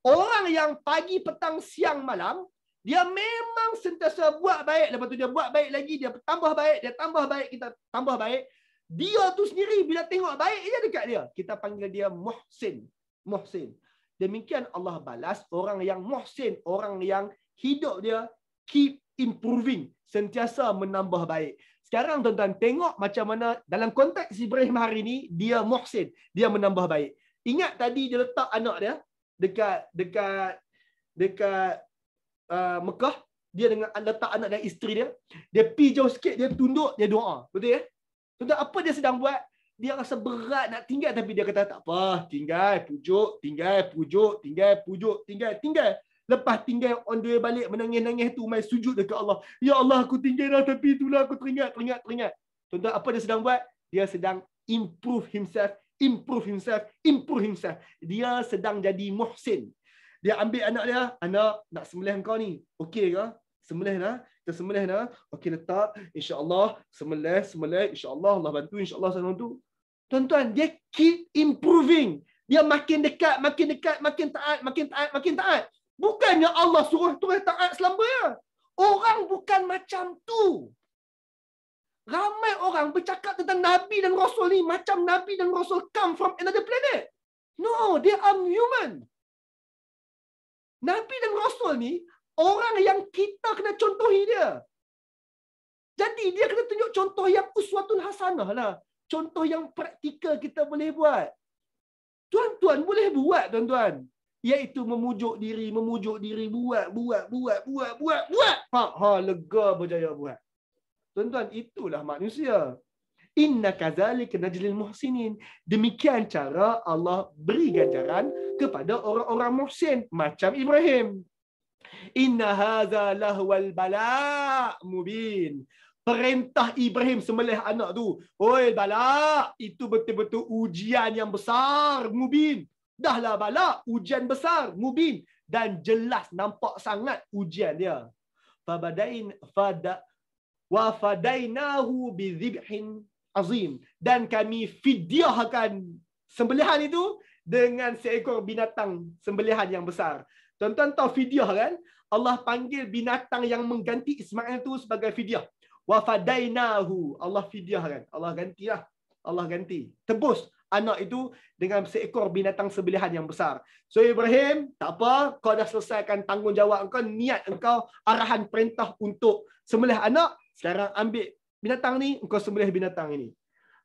Orang yang pagi, petang, siang, malam, dia memang sentiasa buat baik, lepas tu dia buat baik lagi, dia tambah baik, kita tambah baik. Dia tu sendiri bila tengok baik je dekat dia, kita panggil dia muhsin. Demikian Allah balas orang yang muhsin, orang yang hidup dia keep improving, sentiasa menambah baik. Sekarang tuan-tuan tengok macam mana dalam konteks Ibrahim hari ini dia muhsin, dia menambah baik. Ingat tadi dia letak anak dia dekat Mekah, dia dengan letak anak dan isteri dia pergi jauh sikit, dia tunduk, dia doa. Betul ya? Tuan-tuan, apa dia sedang buat? Dia rasa berat nak tinggal tapi dia kata tak apa, tinggal, pujuk, tinggal. Lepas tinggal on the way balik menangis-nangis tu mai sujud dekat Allah. Ya Allah, aku tinggal dah tapi itulah aku teringat. Tuan-tuan, apa dia sedang buat? Dia sedang improve himself. Dia sedang jadi muhsin. Dia ambil anak dia, anak nak sembelih kau ni. Okey ke? Sembelih dah. Okey, letak. Insya-Allah sembelih. Insya-Allah Allah bantu, insya-Allah saya bantu. Tuan-tuan, dia keep improving. Dia makin dekat, makin taat. Bukannya Allah suruh terus taat selamanya. Orang bukan macam tu. Ramai orang bercakap tentang Nabi dan Rasul ni macam Nabi dan Rasul come from another planet. No, they are human. Nabi dan Rasul ni orang yang kita kena contohi dia. Jadi dia kena tunjuk contoh yang uswatun hasanah lah. Contoh yang praktikal kita boleh buat. Tuan-tuan boleh buat, tuan-tuan. Iaitu memujuk diri, buat. Lega berjaya buat. Tuan-tuan, itulah manusia. Inna kadzalika najzil muhsinin. Demikian cara Allah beri ganjaran kepada orang-orang muhsin macam Ibrahim. Inna hadza lahwal bala' mubin. Perintah Ibrahim sembelih anak tu. Oi bala', itu betul-betul ujian yang besar, mubin. Dahlah bala', ujian besar, mubin, dan jelas nampak sangat ujian dia. Wa fadainahu bi dhibhin azim, dan kami fidyahkan sembelihan itu dengan seekor binatang sembelihan yang besar. Tuan-tuan tahu fidyah kan? Allah panggil binatang yang mengganti Ismail tu sebagai fidyah. Wa fadainahu. Allah fidyah kan? Allah gantilah. Allah ganti. Tebus anak itu dengan seekor binatang sembelihan yang besar. So Ibrahim, tak apa, kau dah selesaikan tanggungjawab kau, niat engkau, arahan perintah untuk sembelih anak, sekarang ambil binatang ni, engkau sembelih binatang ini.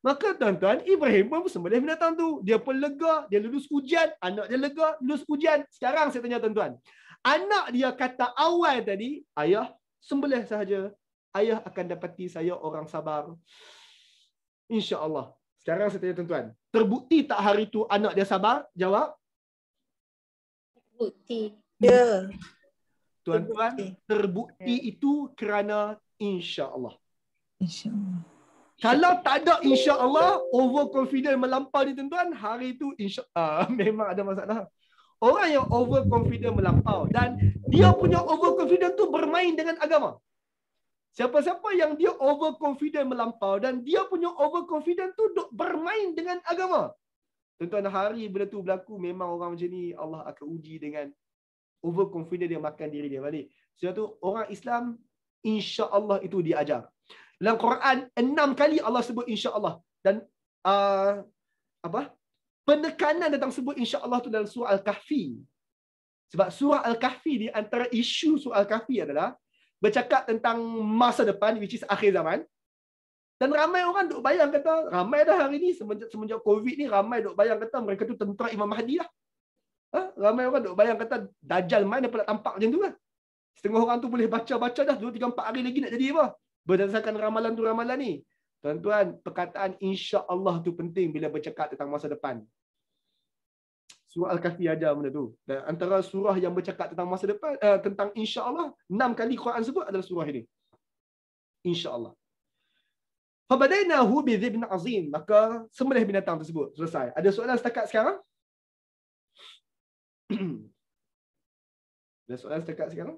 Maka tuan-tuan, Ibrahim pun sembelih binatang tu. Dia pun lega, dia lulus ujian, anak dia lega, lulus ujian. Sekarang saya tanya tuan-tuan, anak dia kata awal tadi, ayah sembelih sahaja. Ayah akan dapati saya orang sabar. InsyaAllah. Sekarang saya tanya tuan-tuan, terbukti tak hari tu anak dia sabar? Jawab. Bukti. Ya. Tuan-tuan, terbukti itu kerana insya-Allah. InsyaAllah. Kalau tak ada insya-Allah, overconfident melampau ni tuan-tuan, hari itu memang ada masalah. Orang yang overconfident melampau dan dia punya overconfident tu bermain dengan agama. Siapa-siapa yang dia overconfident melampau dan dia punya overconfident tu duk bermain dengan agama. Tuan-tuan, hari benda tu berlaku, memang orang macam ni Allah akan uji dengan overconfident dia makan diri dia balik. Sebab tu orang Islam insya-Allah itu diajar. Dalam Quran 6 kali Allah sebut insya-Allah dan penekanan tentang sebut insya-Allah tu dalam surah Al-Kahfi. Sebab surah Al-Kahfi ni antara isu surah Al-Kahfi adalah bercakap tentang masa depan, which is akhir zaman. Dan ramai orang duk bayang kata, ramai dah hari ni semenjak COVID ni, ramai duk bayang kata mereka tu tentera Imam Mahdi lah. Ramai orang duk bayang kata Dajjal mana pula tampak macam tu lah. Setengah orang tu boleh baca-baca dah 2, 3, 4 hari lagi nak jadi apa? Berdasarkan ramalan tu ramalan ni. Tuan-tuan, perkataan insya-Allah tu penting bila bercakap tentang masa depan. Surah Al-Kahfi ajar benda tu. Dan antara surah yang bercakap tentang masa depan, tentang insya-Allah, 6 kali Quran sebut adalah surah ini. Insya-Allah. Fabadainahu bidhibn azim. Maka sembelih binatang tersebut. Selesai. Ada soalan setakat sekarang? Ada soalan setakat sekarang?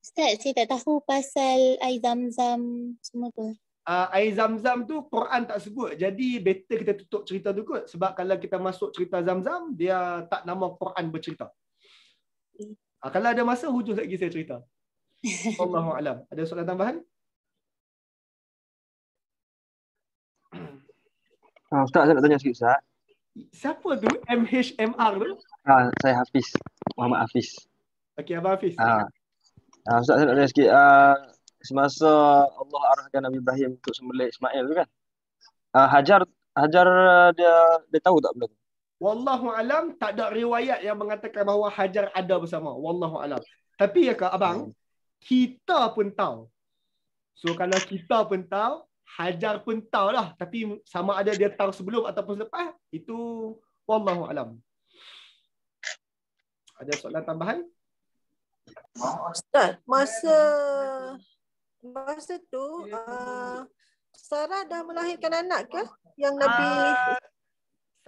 Ustaz, saya tak tahu pasal air zam-zam semua tu. Air zam-zam tu Quran tak sebut. Jadi better kita tutup cerita tu kot. Sebab kalau kita masuk cerita zam-zam, dia tak nama Quran bercerita. Kalau ada masa, hujung lagi saya cerita. Wallahu a'lam. Ada soalan tambahan? Ustaz, saya nak tanya sikit, Ustaz. Siapa tu MHMR tu? Saya Hafiz. Muhammad Hafiz. Okey, Abang Hafiz. Ustaz, saya nak tanya sikit. Semasa Allah arahkan Nabi Ibrahim untuk sembelih Ismail tu kan? Hajar dia tahu tak benda tu? Wallahu alam, tak ada riwayat yang mengatakan bahawa Hajar ada bersama. Wallahu alam. Tapi ya Kak Abang, kita pun tahu. So kalau kita pun tahu, Hajar pun tahu lah. Tapi sama ada dia tahu sebelum ataupun selepas, itu wallahu alam. Ada soalan tambahan? Ustaz, masa tu Sarah dah melahirkan anak ke? Yang Nabi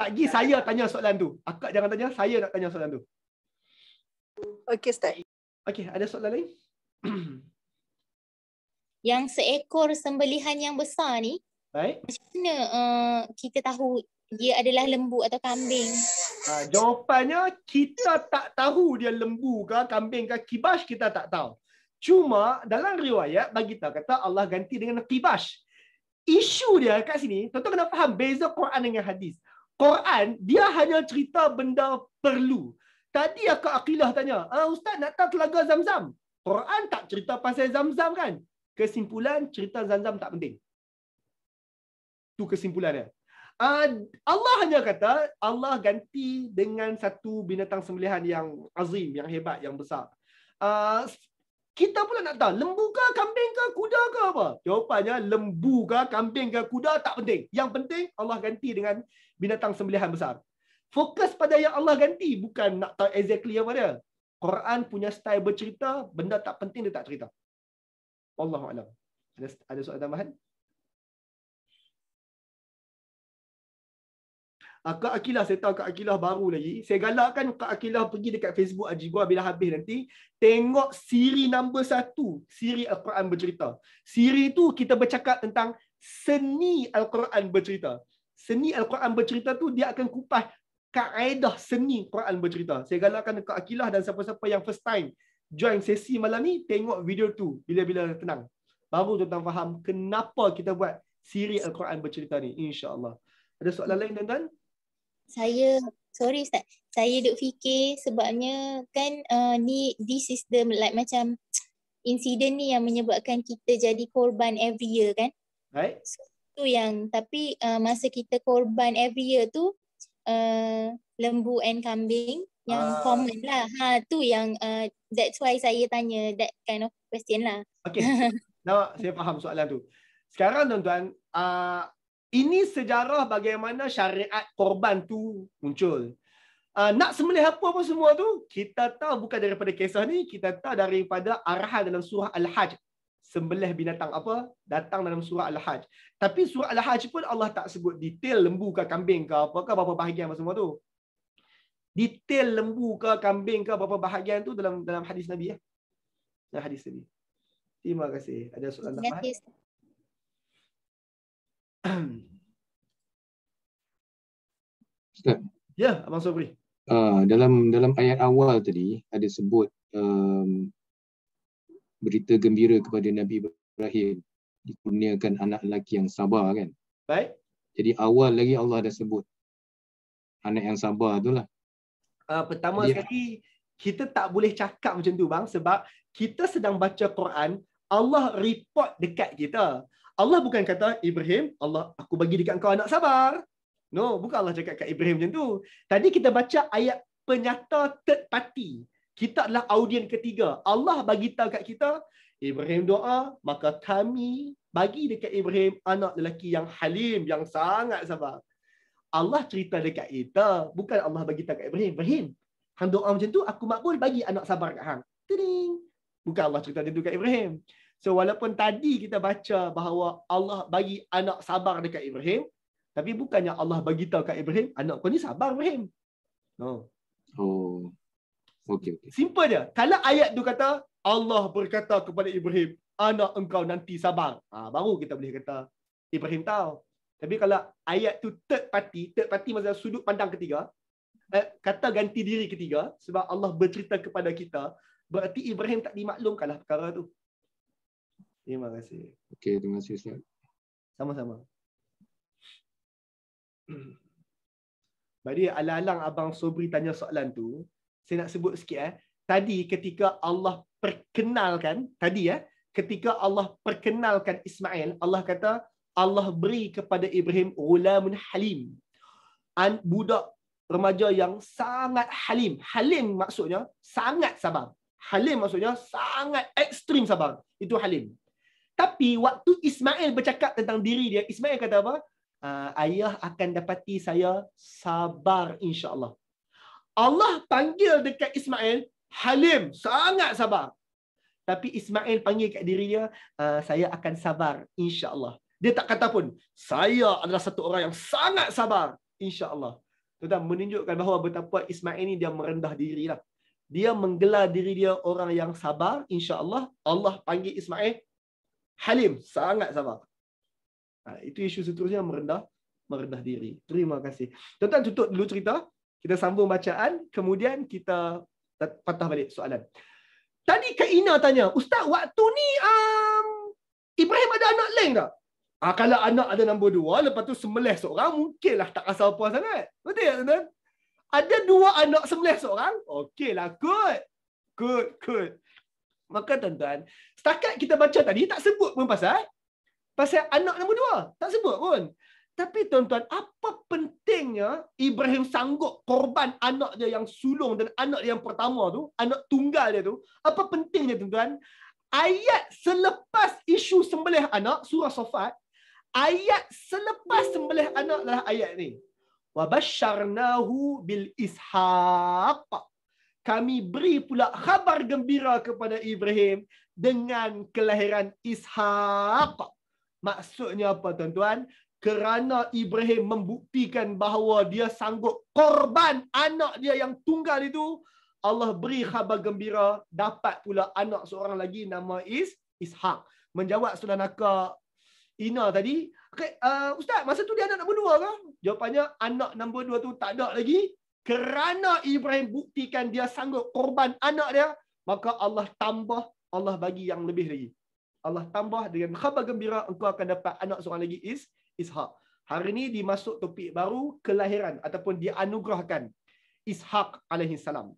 Lagi saya tanya soalan tu. Akak jangan tanya, saya nak tanya soalan tu. Okey, Ustaz. Okey, ada soalan lain? Yang seekor sembelihan yang besar ni, Baik. macam mana kita tahu dia adalah lembu atau kambing? Jawapannya, kita tak tahu dia lembu ke, kambing ke, kibash kita tak tahu. Cuma dalam riwayat bagi tahu kata Allah ganti dengan kibash. Isu dia kat sini, tuan-tuan kena faham beza Quran dengan hadis. Quran, dia hanya cerita benda perlu. Tadi Akak Aqilah tanya, Ustaz nak tahu telaga Zam-Zam? Quran tak cerita pasal Zam-Zam kan? Kesimpulan, cerita Zam-Zam tak penting. Itu kesimpulannya. Allah hanya kata, Allah ganti dengan satu binatang sembelihan yang azim, yang hebat, yang besar. Kita pula nak tahu, lembu ke, kambing ke, kuda ke apa? Jawapannya, lembu ke, kambing ke, kuda tak penting. Yang penting, Allah ganti dengan binatang sembelihan besar. Fokus pada yang Allah ganti, bukan nak tahu exactly apa dia. Quran punya style bercerita, benda tak penting dia tak cerita. Wallahu a'lam. Ada soalan tambahan? Kak Aqilah, saya tahu Kak Aqilah baru lagi. Saya galakkan Kak Aqilah pergi dekat Facebook Ajibwa bila habis nanti. Tengok siri nombor 1. Siri Al-Quran bercerita. Siri itu kita bercakap tentang seni Al-Quran bercerita. Seni Al-Quran bercerita tu dia akan kupas kaedah seni Quran bercerita. Saya galakkan dekat Akilah dan siapa-siapa yang first time join sesi malam ni, tengok video tu bila-bila tenang. Baru tuan-tuan faham kenapa kita buat siri Al-Quran bercerita ni, insya-Allah. Ada soalan lain tuan-tuan? Sorry Ustaz, saya duk fikir sebabnya kan this is the like macam insiden ni yang menyebabkan kita jadi korban every year kan. Right? So, tu yang tapi masa kita korban every year tu lembu and kambing yang common lah. Tu yang that's why saya tanya that kind of question lah. Okay. Nah, saya faham soalan tu. Sekarang tuan-tuan, ini sejarah bagaimana syariat korban tu muncul. Nak sembelih apa pun semua tu, kita tahu bukan daripada kisah ni, kita tahu daripada arahan dalam surah Al-Hajj. Sembelih binatang apa, datang dalam surah Al-Hajj. Tapi surah Al-Hajj pun Allah tak sebut detail lembu ke kambing ke apakah berapa bahagian apa semua tu. Detail lembu ke kambing ke berapa bahagian tu dalam hadis Nabi ya. Dalam hadis Nabi. Terima kasih. Ada soalan tambahan? Ustaz. Ya, Abang Sobri. Dalam ayat awal tadi ada sebut berita gembira kepada Nabi Ibrahim dikurniakan anak lelaki yang sabar kan. Baik. Jadi awal lagi Allah dah sebut anak yang sabar tu lah. Pertama sekali kita tak boleh cakap macam tu bang, sebab kita sedang baca Quran, Allah report dekat kita. Allah bukan kata Ibrahim, Allah aku bagi dekat kau anak sabar. No, bukan Allah cakap kat Ibrahim macam tu. Tadi kita baca ayat penyata third party. Kita adalah audien ketiga. Allah bagi tahu kat kita, Ibrahim doa, maka kami bagi dekat Ibrahim anak lelaki yang halim, yang sangat sabar. Allah cerita dekat kita, bukan Allah bagi tahu kat Ibrahim. Ibrahim, hang doa macam tu, aku makbul bagi anak sabar kat hang. Tiding. Bukan Allah cerita macam tu kat Ibrahim. So walaupun tadi kita baca bahawa Allah bagi anak sabar dekat Ibrahim, tapi bukannya Allah bagi tahu kat Ibrahim, anak kau ni sabar Ibrahim. No. Oh. Okey. Simple je. Kalau ayat tu kata Allah berkata kepada Ibrahim, anak engkau nanti sabar. Baru kita boleh kata Ibrahim tahu. Tapi kalau ayat tu third party maksudnya sudut pandang ketiga, kata ganti diri ketiga, sebab Allah bercerita kepada kita, berarti Ibrahim tak dimaklumkanlah perkara tu. Terima kasih. Okey, terima kasih Ustaz. Sama-sama. Jadi alang-alang Abang Sobri tanya soalan tu, saya nak sebut sikit Tadi ketika Allah perkenalkan, ketika Allah perkenalkan Ismail, Allah kata Allah beri kepada Ibrahim ghulamun halim. Budak remaja yang sangat halim. Halim maksudnya sangat sabar. Halim maksudnya sangat ekstrim sabar. Itu halim. Tapi waktu Ismail bercakap tentang diri dia, Ismail kata apa? Ayah akan dapati saya sabar insya-Allah. Allah panggil dekat Ismail halim, sangat sabar. Tapi Ismail panggil kat diri dia, saya akan sabar insya-Allah. Dia tak kata pun, saya adalah satu orang yang sangat sabar insya-Allah. Tuan-tuan, menunjukkan bahawa betapa Ismail ni dia merendah diri lah. Dia menggelar diri dia orang yang sabar insya-Allah. Allah panggil Ismail halim, sangat sabar. Itu isu seterusnya merendah diri. Terima kasih. Tuan-tuan tutup dulu cerita. Kita sambung bacaan. Kemudian kita patah balik soalan. Tadi Kak Ina tanya, Ustaz waktu ni Ibrahim ada anak lain tak? Kalau anak ada nombor 2, lepas tu sembelih seorang, mungkinlah tak rasa apa sangat. Betul tak tuan-tuan? Ada 2 anak sembelih seorang, okeylah, good. Maka tuan-tuan, setakat kita baca tadi, tak sebut pun pasal anak nombor 2. Tak sebut pun. Tapi tuan-tuan, apa pentingnya Ibrahim sanggup korban anak dia yang sulung dan anak dia yang pertama tu, anak tunggal dia tu? Apa pentingnya tuan-tuan? Ayat selepas isu sembelih anak, surah Safat, ayat selepas sembelih anak adalah ayat ni. Wa basyarnahu bil ishaq. Kami beri pula khabar gembira kepada Ibrahim dengan kelahiran Ishaq. Maksudnya apa tuan-tuan? Kerana Ibrahim membuktikan bahawa dia sanggup korban anak dia yang tunggal itu, Allah beri khabar gembira, dapat pula anak seorang lagi nama Ishaq. Menjawab saudara Naka Ina tadi, okay, Ustaz, masa tu dia anak nombor 2 ke? Jawapannya, anak nombor 2 tu tak ada lagi. kerana Ibrahim buktikan dia sanggup korban anak dia, maka Allah tambah, Allah bagi yang lebih lagi. Allah tambah dengan khabar gembira, engkau akan dapat anak seorang lagi, Ishak. Hari ini dimasuk topik baru, kelahiran ataupun dianugerahkan Ishak alaihi salam.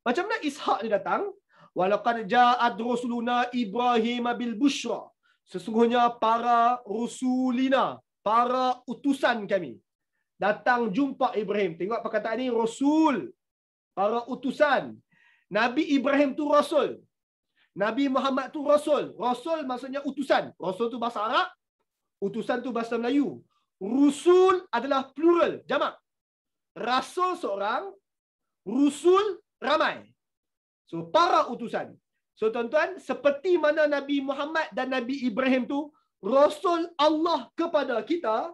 Macam mana Ishak dia datang? Walaqad ja'at rusuluna Ibrahim bil busyra. Sesungguhnya para rusulina, para utusan kami datang jumpa Ibrahim. Tengok perkataan ini, rasul, para utusan. Nabi Ibrahim tu rasul. Nabi Muhammad tu rasul. Rasul maksudnya utusan. Rasul tu bahasa Arab, utusan tu bahasa Melayu. Rusul adalah plural, jamak. Rasul seorang, rusul ramai. So para utusan. So tuan-tuan, seperti mana Nabi Muhammad dan Nabi Ibrahim tu rasul Allah kepada kita,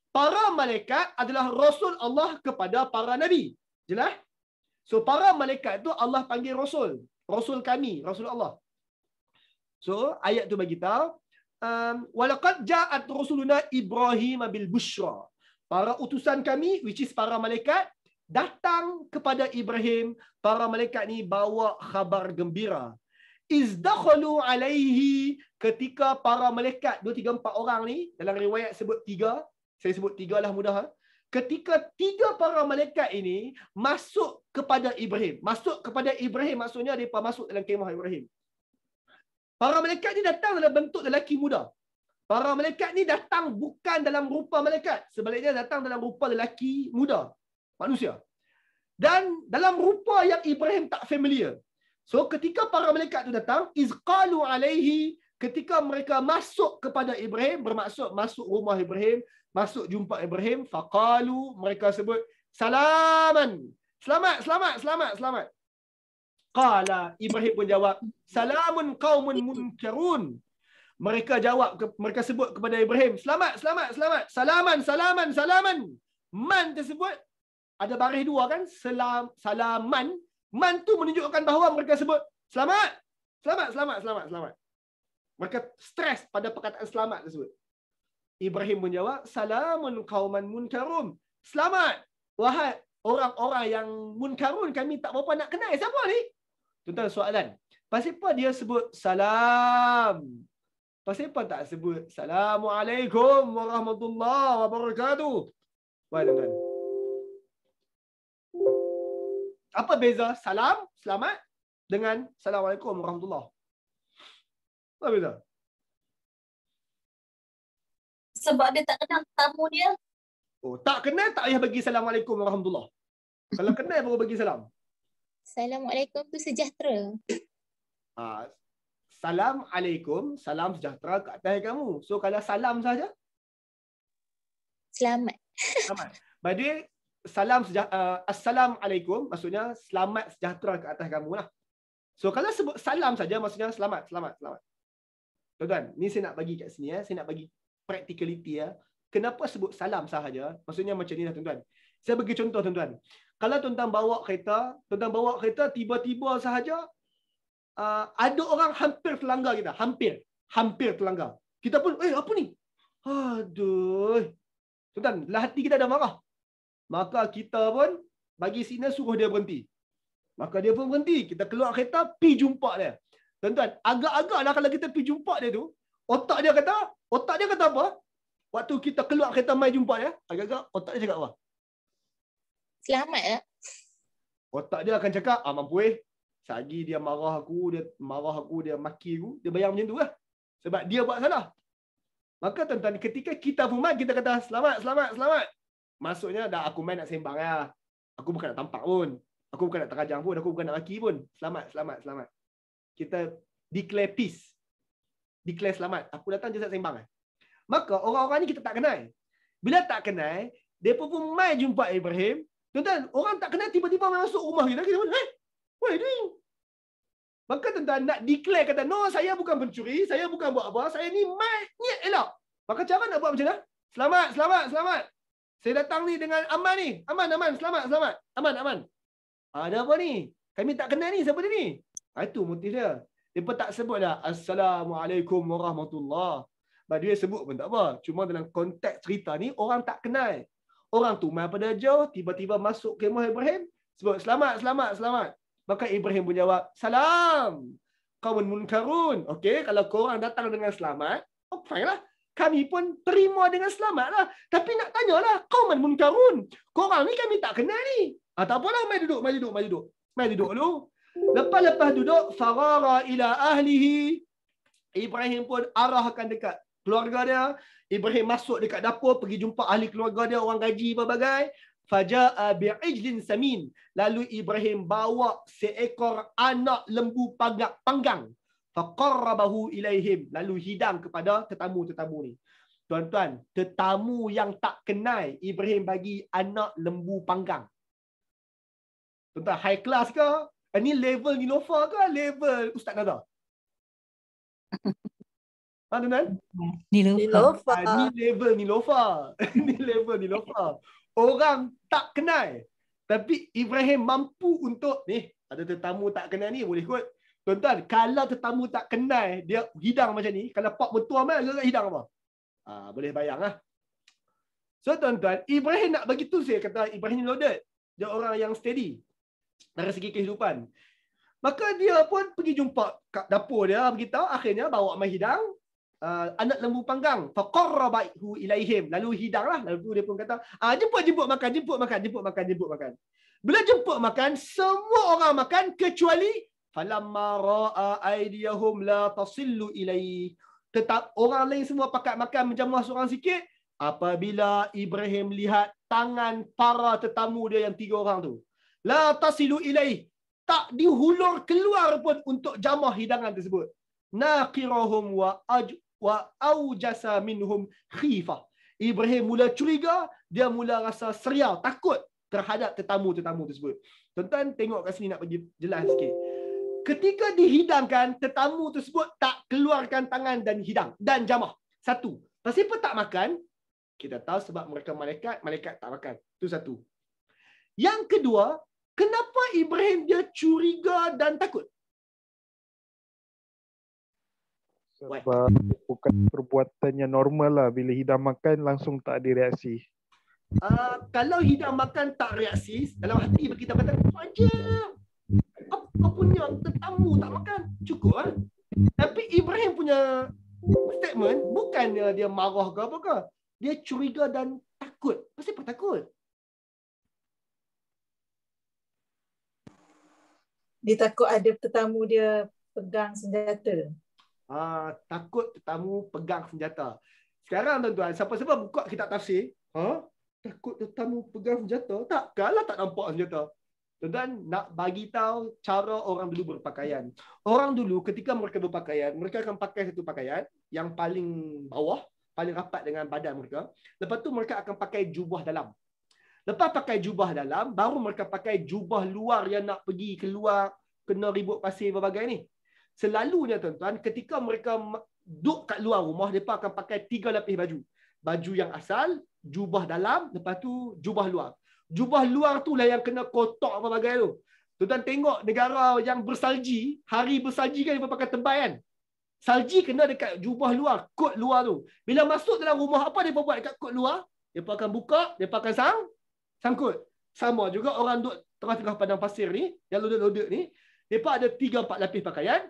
para malaikat adalah rasul Allah kepada para nabi. Jelas? So para malaikat tu Allah panggil rasul. Rasul kami, rasul Allah. So ayat tu bagi tahu, walaqad ja'at rusuluna Ibrahim bil busyra. Para utusan kami, which is para malaikat, datang kepada Ibrahim. Para malaikat ni bawa khabar gembira. Izdakhalu alaihi, ketika para malaikat 2, 3, 4 orang ni, dalam riwayat sebut 3, saya sebut 3 lah mudah. Ketika 3 para malaikat ini masuk kepada Ibrahim. Masuk kepada Ibrahim maksudnya mereka masuk dalam kemah Ibrahim. Para malaikat ni datang dalam bentuk lelaki muda. Para malaikat ni datang bukan dalam rupa malaikat. Sebaliknya datang dalam rupa lelaki muda. Manusia. Dan dalam rupa yang Ibrahim tak familiar. So ketika para malaikat tu datang, izqalu alaihi, ketika mereka masuk kepada Ibrahim, bermaksud masuk rumah Ibrahim, masuk jumpa Ibrahim, faqalu, mereka sebut salaman. Selamat, selamat, selamat, selamat. Qala, Ibrahim pun jawab, salamun qaumun munkarun. Mereka jawab, mereka sebut kepada Ibrahim, selamat, selamat, selamat. Salaman, salaman, salaman. Man tersebut ada baris 2 kan? Salaman. Man tu menunjukkan bahawa mereka sebut selamat. Selamat, selamat, selamat, selamat. Mereka stres pada perkataan selamat tersebut. Ibrahim menjawab, salamun qauman munkarun. Selamat, wahai orang-orang yang munkarun, kami tak berapa nak kenal. Siapa ni? Tuan-tuan, soalan. Pasal apa dia sebut salam? Pasal apa tak sebut Assalamualaikum warahmatullahi wabarakatuh? Wahai tuan-tuan. Apa beza salam, selamat dengan Assalamualaikum warahmatullahi? Apa beza? Sebab dia tak kenal tamu dia. Oh, tak kenal tak payah bagi Assalamualaikum warahmatullahi. Kalau kenal baru bagi salam. Assalamualaikum tu sejahtera. Salam alaikum, salam sejahtera ke atas kamu. So kalau salam saja? Selamat. Selamat. Berarti salam assalamualaikum maksudnya selamat sejahtera ke atas kamu lah. So kalau sebut salam saja maksudnya selamat, selamat, selamat. Tuan-tuan, ni saya nak bagi kat sini ya, saya nak bagi practicality ya. Kenapa sebut salam sahaja? Maksudnya macam ni lah tuan-tuan. Saya bagi contoh tuan-tuan. Kalau tuan-tuan bawa kereta, tiba-tiba sahaja ada orang hampir terlanggar kita. Hampir terlanggar. Kita pun, apa ni? Aduh. Tuan-tuan, dalam hati kita dah marah. Maka kita pun bagi signal suruh dia berhenti. Maka dia pun berhenti. Kita keluar kereta, pergi jumpa dia. Tuan-tuan, agak-agaklah kalau kita pergi jumpa dia tu, otak dia kata apa? Waktu kita keluar kereta mai jumpa dia, agak-agak otak dia cakap apa? Selamat lah. Otak dia akan cakap, mampu Sagi dia marah aku, dia maki aku, dia bayang macam tu lah. Sebab dia buat salah. Maka tuan-tuan, ketika kita pun mai, kita kata selamat, selamat, selamat. Maksudnya dah aku main nak sembang lah. Aku bukan nak tampak pun. Aku bukan nak terajang pun. Aku bukan nak maki pun. Selamat, selamat, selamat. Kita declare peace. Declare selamat. Aku datang je nak sembang. Maka orang-orang ni kita tak kenal. Bila tak kenal, dia pun mai jumpa Ibrahim. Tuan-tuan, orang tak kenal tiba-tiba masuk rumah kita. Kita pun, what are you doing? Maka tuan-tuan nak declare kata, no, saya bukan pencuri. Saya bukan buat apa. Saya ni mai niat elok. Maka cara nak buat macam mana? Selamat, selamat, selamat. Saya datang ni dengan aman ni. Aman, aman. Selamat, selamat. Aman, aman. Ada apa ni? Kami tak kenal ni. Siapa dia ni? Itu motif dia. Dia pun tak sebut dah. Assalamualaikum warahmatullahi. Dia sebut pun tak apa. Cuma dalam konteks cerita ni, orang tak kenal. Orang tu mai pada jauh, tiba-tiba masuk kemah Ibrahim, sebut selamat, selamat, selamat. Maka Ibrahim pun jawab, salam. Qaumun munkarun. Okey, kalau korang datang dengan selamat, fine lah. Kami pun terima dengan selamat lah. Tapi nak tanyalah, qaumun munkarun. Korang ni kami tak kenal ni. Tak apalah, mai duduk. Mai duduk dulu. Lepas duduk, farara ila ahlihi. Ibrahim pun arahkan dekat keluarga dia. Ibrahim masuk dekat dapur, pergi jumpa ahli keluarga dia, orang gaji berbagai. Faja'a bi'ijlin samin. Lalu Ibrahim bawa seekor anak lembu panggang. Faqarrabahu ilaihim. Lalu hidang kepada tetamu-tetamu ni. Tuan-tuan, tetamu yang tak kenal, Ibrahim bagi anak lembu panggang. Tuan-tuan, high class ke? Ini level Nilofa ke? Level Ustaz Nazar? Tuan-tuan? Nilofa. Ni level Nilofa. Ni level Nilofa. Orang tak kenal. Tapi Ibrahim mampu untuk, ni ada tetamu tak kenal ni, boleh kot. Tuan-tuan, kalau tetamu tak kenal, dia hidang macam ni. Kalau pak mertua mai, dia hidang apa? Boleh bayang lah. So tuan-tuan, Ibrahim nak bagi tu, saya kata Ibrahim loaded. Dia orang yang steady dari segi kehidupan. Maka dia pun pergi jumpa kat dapur dia, beritahu, akhirnya bawa mai hidang. Anak lembu panggang, faqarrabahu ilaihim. Lalu hidanglah. Lalu dia pun kata, jemput makan. Bila jemput makan, semua orang makan kecuali falamma ra'a aydiyahum la tasillu ilaihi. Tetap orang lain semua pakat makan menjamuh seorang sikit. Apabila Ibrahim lihat tangan para tetamu dia yang 3 orang tu, la tasilu ilaihi, tak dihulur keluar pun untuk jamah hidangan tersebut. Naqirahum wa aujasa minhum khifah. Ibrahim mula curiga, dia mula rasa seriau, takut terhadap tetamu-tetamu tersebut. Tuan-tuan tengok kat sini, nak bagi jelas sikit. Ketika dihidangkan, tetamu tersebut tak keluarkan tangan dan hidang dan jamah. Satu, pasal apa tak makan? Kita tahu sebab mereka malaikat tak makan. Itu satu. Yang kedua, kenapa Ibrahim dia curiga dan takut? Sebab bukan perbuatannya normal lah. Bila hidang makan langsung tak ada reaksi. Kalau hidang makan tak reaksi, dalam hati kita kata wajar. Apa punya tetamu tak makan, cukup lah. Tapi Ibrahim punya statement bukannya dia marah ke apa ke. Dia curiga dan takut. Pasal apa takut? Dia takut ada tetamu dia pegang senjata. Takut tetamu pegang senjata. Sekarang tuan-tuan, siapa-siapa buka kitab tafsir, takut tetamu pegang senjata? Takkanlah tak nampak senjata. Tuan-tuan, nak bagi tahu cara orang dulu berpakaian. Orang dulu ketika mereka berpakaian, mereka akan pakai satu pakaian yang paling bawah, paling rapat dengan badan mereka. Lepas tu mereka akan pakai jubah dalam. Lepas pakai jubah dalam, baru mereka pakai jubah luar yang nak pergi keluar, kena ribut pasir berbagai ni. Selalunya tuan-tuan, ketika mereka duduk kat luar rumah, mereka akan pakai 3 lapis baju. Baju yang asal, jubah dalam, lepas tu jubah luar. Jubah luar tu lah yang kena kotak berbagai tu. Tuan-tuan tengok negara yang bersalji, hari bersalji kan mereka pakai tebal kan? Salji kena dekat jubah luar, kot luar tu. Bila masuk dalam rumah, apa mereka buat dekat kot luar? Mereka akan buka, mereka akan sangkut. Sama juga orang duduk tengah-tengah padang pasir ni, yang loaded-loaded ni, mereka ada 3-4 lapis pakaian.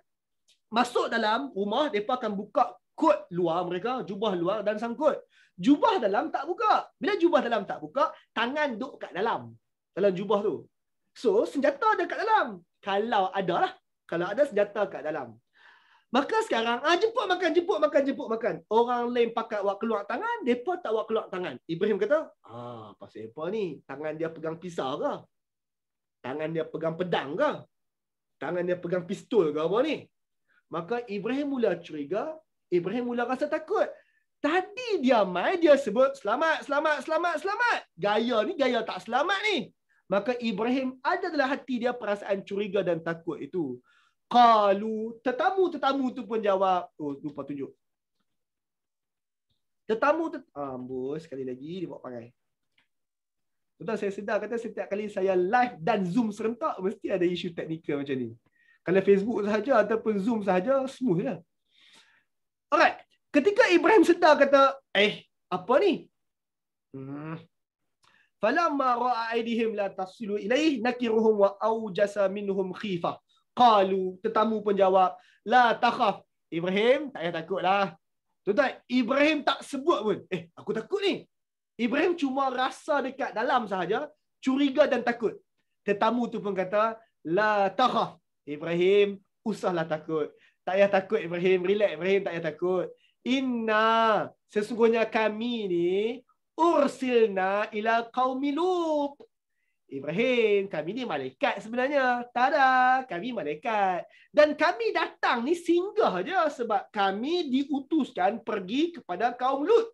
Masuk dalam rumah, mereka akan buka kot luar mereka, jubah luar dan sangkut. Jubah dalam tak buka. Bila jubah dalam tak buka, tangan duduk kat dalam jubah tu. So, senjata ada kat dalam. Kalau ada lah. Kalau ada senjata kat dalam. Maka sekarang, jemput makan. Orang lain pakai awak keluar tangan, mereka tak awak keluar tangan. Ibrahim kata, pasal apa ni? Tangan dia pegang pisau ke? Tangan dia pegang pedang ke? Tangan dia pegang pistol ke apa ni? Maka Ibrahim mula curiga, Ibrahim mula rasa takut. Tadi dia mai, dia sebut selamat. Gaya ni gaya tak selamat ni. Maka Ibrahim ada dalam hati dia perasaan curiga dan takut itu. Qalu, tetamu tu pun jawab. Lupa tunjuk. Sekali lagi dia buat perangai. Tuan, saya sedar kata setiap kali saya live dan Zoom serentak, mesti ada isu teknikal macam ni. Kalau Facebook sahaja ataupun Zoom sahaja, smooth lah. Alright. Ketika Ibrahim sedar kata, apa ni? falamma ra'a aydihim la tasilu ilaih nakiruhum wa awjasa minhum khifah. Qalu, tetamu pun jawab, la takhaf. Ibrahim, tak payah takutlah. Tuan-tuan, Ibrahim tak sebut pun, aku takut ni. Ibrahim cuma rasa dekat dalam sahaja, curiga dan takut. Tetamu tu pun kata, la takhaf. Ibrahim, usahlah takut. Tak payah takut Ibrahim, relax Ibrahim, tak payah takut. Inna, sesungguhnya kami ni, ursilna ila qaumi Lut. Ibrahim, kami ni malaikat sebenarnya. Tada, kami malaikat. Dan kami datang ni singgah aja sebab kami diutuskan pergi kepada kaum Lut.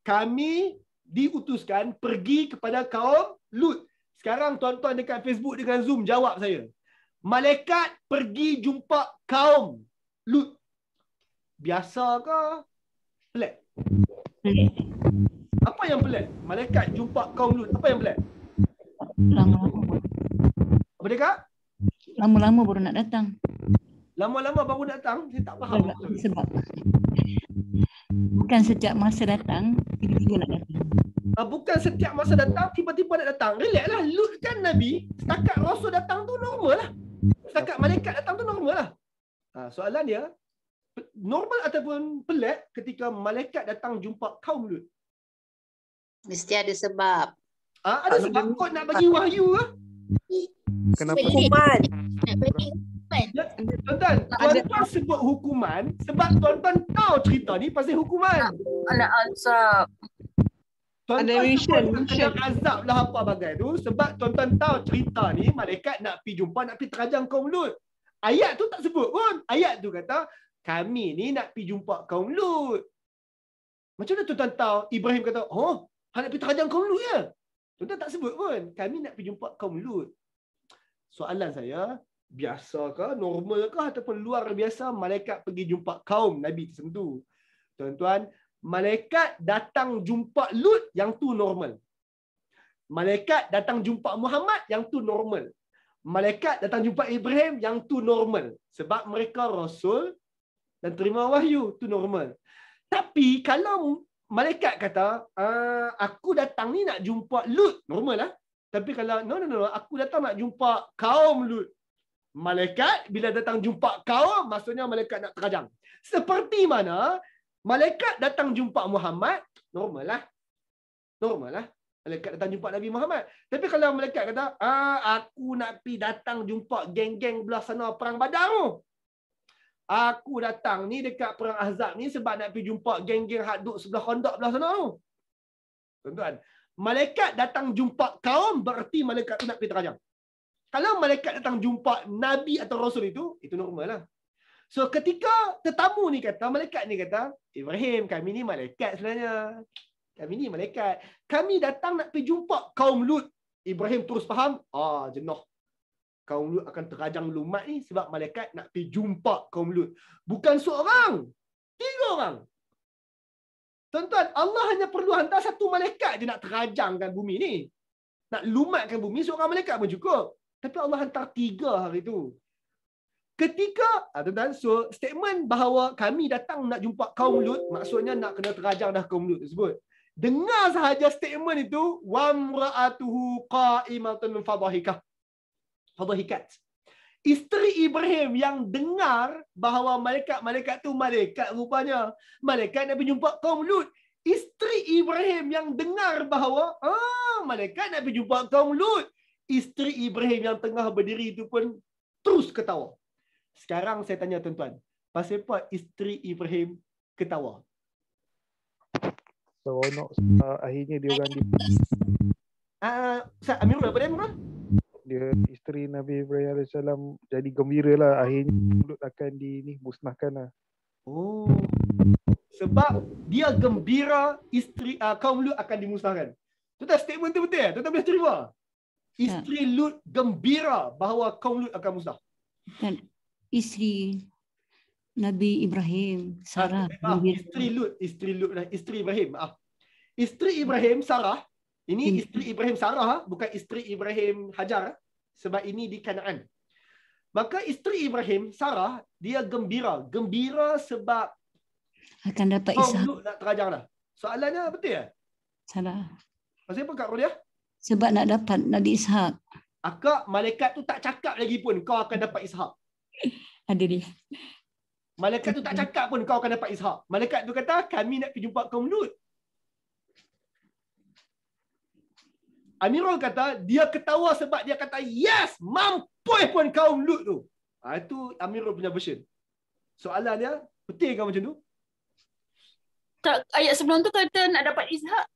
Kami diutuskan pergi kepada kaum Lut. Sekarang tuan-tuan dekat Facebook dengan Zoom jawab saya. Malaikat pergi jumpa kaum Lut. Biasa ke? Pelik. Apa yang pelik? Malaikat jumpa kaum Lut. Apa yang pelik? Lama-lama. Apa dia kak? Lama-lama baru nak datang. Lama-lama baru datang? Saya tak faham. Sebab bukan setiap masa datang, tiba-tiba nak datang. Bukan setiap masa datang, tiba-tiba nak datang. Relax lah. Lut kan Nabi. Setakat Rasul datang tu normal lah. Setakat malaikat datang tu normal lah. Soalan dia, normal ataupun pelik ketika malaikat datang jumpa kaum Lut? Mesti ada sebab. Ada sebab kot nak bagi wahyu lah. Kenapa? Hukuman. Nak bagi hukuman. Tuan-tuan sebut hukuman sebab tuan-tuan tahu cerita ni pasal hukuman. Anak azab. Tuan-tuan sebut kena azab lah apa bagai tu sebab tuan-tuan tahu cerita ni malaikat nak pergi jumpa, nak pergi terajang kaum Lut. Ayat tu tak sebut pun. Ayat tu kata kami ni nak pergi jumpa kaum Lut. Macam mana tuan-tuan tahu Ibrahim kata, nak pergi terajang kaum Lut ya? Tuan-tuan tak sebut pun. Kami nak pergi jumpa kaum Lut. Soalan saya, biasa ke, normal ke ataupun luar biasa malaikat pergi jumpa kaum Nabi tertentu? Tuan-tuan, malaikat datang jumpa Lut yang tu normal. Malaikat datang jumpa Muhammad yang tu normal. Malaikat datang jumpa Ibrahim yang tu normal. Sebab mereka rasul dan terima wahyu, tu normal. Tapi kalau malaikat kata, aku datang ni nak jumpa Lut, normal lah. Tapi kalau, no, aku datang nak jumpa kaum Lut. Malaikat bila datang jumpa kaum, maksudnya malaikat nak terajang. Seperti mana malaikat datang jumpa Muhammad, normal lah. Normal lah. Malaikat datang jumpa Nabi Muhammad. Tapi kalau malaikat kata, aku nak pergi datang jumpa geng-geng belah sana perang Badar tu. Aku datang ni dekat perang Ahzab ni sebab nak pergi jumpa geng-geng hak duk sebelah Khandaq belah sana tu. Tuan-tuan, malaikat datang jumpa kaum berarti malaikat tu nak pergi terajang. Kalau malaikat datang jumpa Nabi atau Rasul itu normal lah. So ketika tetamu ni kata, malaikat ni kata, Ibrahim, kami ni malaikat sebenarnya. Kami ni malaikat. Kami datang nak pergi jumpa kaum Lut. Ibrahim terus faham, jenuh. Kaum Lut akan terajang lumat ni sebab malaikat nak pergi jumpa kaum Lut. Bukan seorang, 3 orang. Tuan-tuan, Allah hanya perlu hantar satu malaikat je nak terajangkan bumi ni. Nak lumatkan bumi, seorang malaikat pun cukup. Tapi Allah hantar 3 hari tu. Ketika, tuan-tuan, so statement bahawa kami datang nak jumpa kaum Lut, maksudnya nak kena terajang dah kaum Lut tersebut. Dengar sahaja statement itu, wamra'atuhu qa'imatun fadhahikat. Isteri Ibrahim yang dengar bahawa malaikat tu malaikat rupanya. Malaikat nak pergi jumpa kaum Lut. Isteri Ibrahim yang dengar bahawa malaikat nak pergi jumpa kaum Lut. Isteri Ibrahim yang tengah berdiri itu pun terus ketawa. Sekarang saya tanya tuan-tuan, pasal apa isteri Ibrahim ketawa? Seronok akhirnya dia orang Amirul apa dia Amirul? Dia isteri Nabi Ibrahim AS jadi gembira lah, akhirnya Lut akan musnahkan lah. Sebab dia gembira isteri kaum Lut akan dimusnahkan. Tuan-tuan, statement tu betul ya? Tuan-tuan boleh terima? Isteri Lut gembira bahawa kaum Lut akan musnah. Dan isteri Nabi Ibrahim, Sarah. Isteri Ibrahim. Isteri Ibrahim, Sarah. Ini isteri Ibrahim Sarah, bukan isteri Ibrahim Hajar. Sebab ini di Kanaan. Maka isteri Ibrahim, Sarah, dia gembira. Gembira sebab akan dapat kaum Lut nak terajang dah. Soalannya betul ya? Salah. Pasal apa Kak Rodia? Sebab nak dapat Nabi Ishak. Akak, malaikat tu tak cakap lagi pun kau akan dapat Ishak. Ada dia. Malaikat tu tak cakap pun kau akan dapat Ishak. Malaikat tu kata, kami nak pergi jumpa kaum Lut. Amirul kata, dia ketawa sebab dia kata, yes, mampus pun kaum Lut tu. Itu Amirul punya version. Soalan dia, betul ke macam tu? Tak, ayat sebelum tu kata nak dapat Ishak.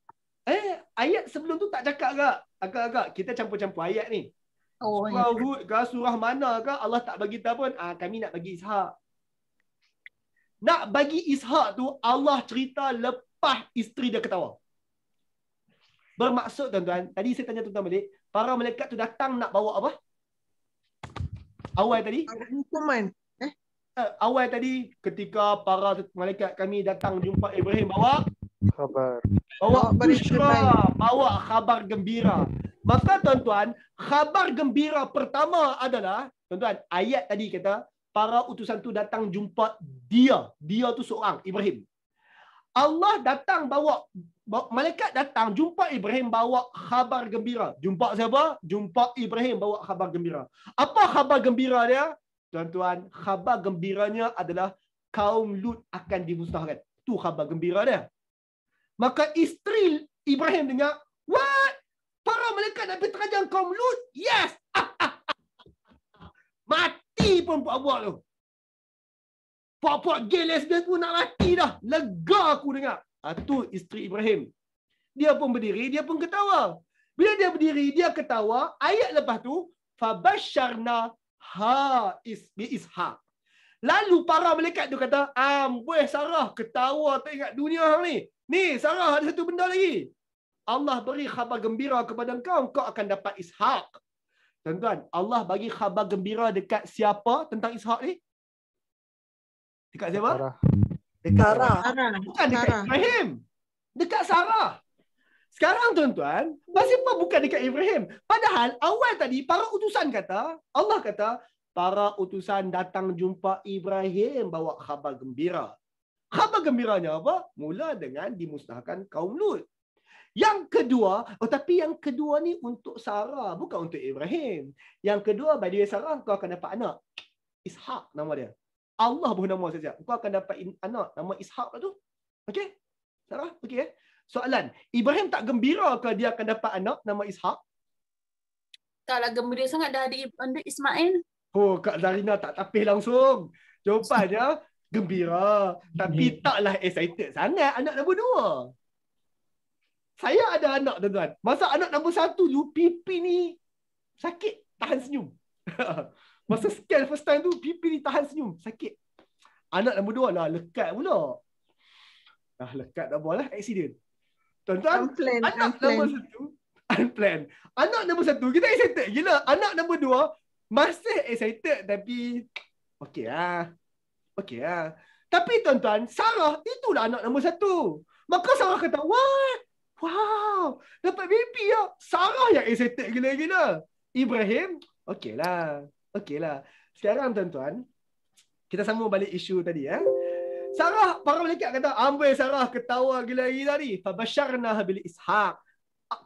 Ayat sebelum tu tak cakap ke? Agak-agak kita campur-campur ayat ni. Oh, Surah Hud ke, surah mana ke, Allah tak bagi tahu pun, kami nak bagi Ishak. Nak bagi Ishak tu, Allah cerita lepas isteri dia ketawa. Bermaksud tuan-tuan, tadi saya tanya tuan-tuan balik, para malaikat tu datang nak bawa apa? Awal tadi? Hukuman. Awal tadi ketika para malaikat kami datang jumpa Ibrahim bawa Khabar. Bawa busyra, bawa khabar gembira. Maka tuan-tuan, khabar gembira pertama adalah, tuan-tuan, ayat tadi kata, para utusan tu datang jumpa dia. Dia tu seorang, Ibrahim. Allah datang bawa, malaikat datang jumpa Ibrahim bawa khabar gembira. Jumpa siapa? Jumpa Ibrahim bawa khabar gembira. Apa khabar gembira dia? Tuan-tuan, khabar gembiranya adalah kaum Lut akan dimusnahkan. Tu khabar gembira dia. Maka isteri Ibrahim dengar, what? Para malaikat nak pergi terajang kaum Lut? Yes! Mati pun buat-buat tu. Puak-puak gay lesbian pun nak mati dah. Lega aku dengar. Tu isteri Ibrahim. Dia pun berdiri, dia pun ketawa. Bila dia berdiri, dia ketawa. Ayat lepas tu, fabasyarna bi Ishaq. Lalu para malaikat tu kata, amboi Sarah, ketawa tak ingat dunia ni. Ni Sarah, ada satu benda lagi. Allah beri khabar gembira kepada engkau, engkau akan dapat Ishaq. Tuan-tuan, Allah bagi khabar gembira dekat siapa tentang Ishaq ni? Dekat siapa? Sarah. Dekat Sarah. Bukan dekat Ibrahim. Dekat Sarah. Sekarang tuan-tuan, pasal apa bukan dekat Ibrahim? Padahal awal tadi para utusan kata, Allah kata, para utusan datang jumpa Ibrahim bawa khabar gembira. Khabar gembiranya apa? Mula dengan dimusnahkan kaum Lut. Yang kedua, tapi yang kedua ni untuk Sarah, bukan untuk Ibrahim. Yang kedua, by the way Sarah, kau akan dapat anak. Ishak nama dia. Allah pun nama saja. Kau akan dapat anak nama Ishak tu. Okey? Sarah, okey Soalan, Ibrahim tak gembira ke dia akan dapat anak nama Ishak? Taklah gembira sangat dah ada Ismail. Oh, Kak Zarina tak tapis langsung. Jawapannya gembira. Tapi taklah excited sangat anak nombor 2. Saya ada anak tuan-tuan. Masa anak nombor 1 tu, pipi ni sakit, tahan senyum. Masa scan first time tu, pipi ni tahan senyum, sakit. Anak nombor 2 lah, lekat pula. Lekat dah buat lah, accident. Tuan-tuan, anak nombor 1, unplanned. Anak nombor 1, kita excited gila. Anak nombor 2, masih excited tapi okey lah. Okey lah. Tapi tuan-tuan, Sarah itulah anak nombor 1. Maka Sarah kata, what? Wow, dapat baby ya. Sarah yang excited gila-gila. Ibrahim, okey lah. Okey lah. Sekarang tuan-tuan, kita sambung balik isu tadi ya. Sarah, para malaikat kata, amboi Sarah ketawa gila-gila ni. Fabasyarna bil Ishaq.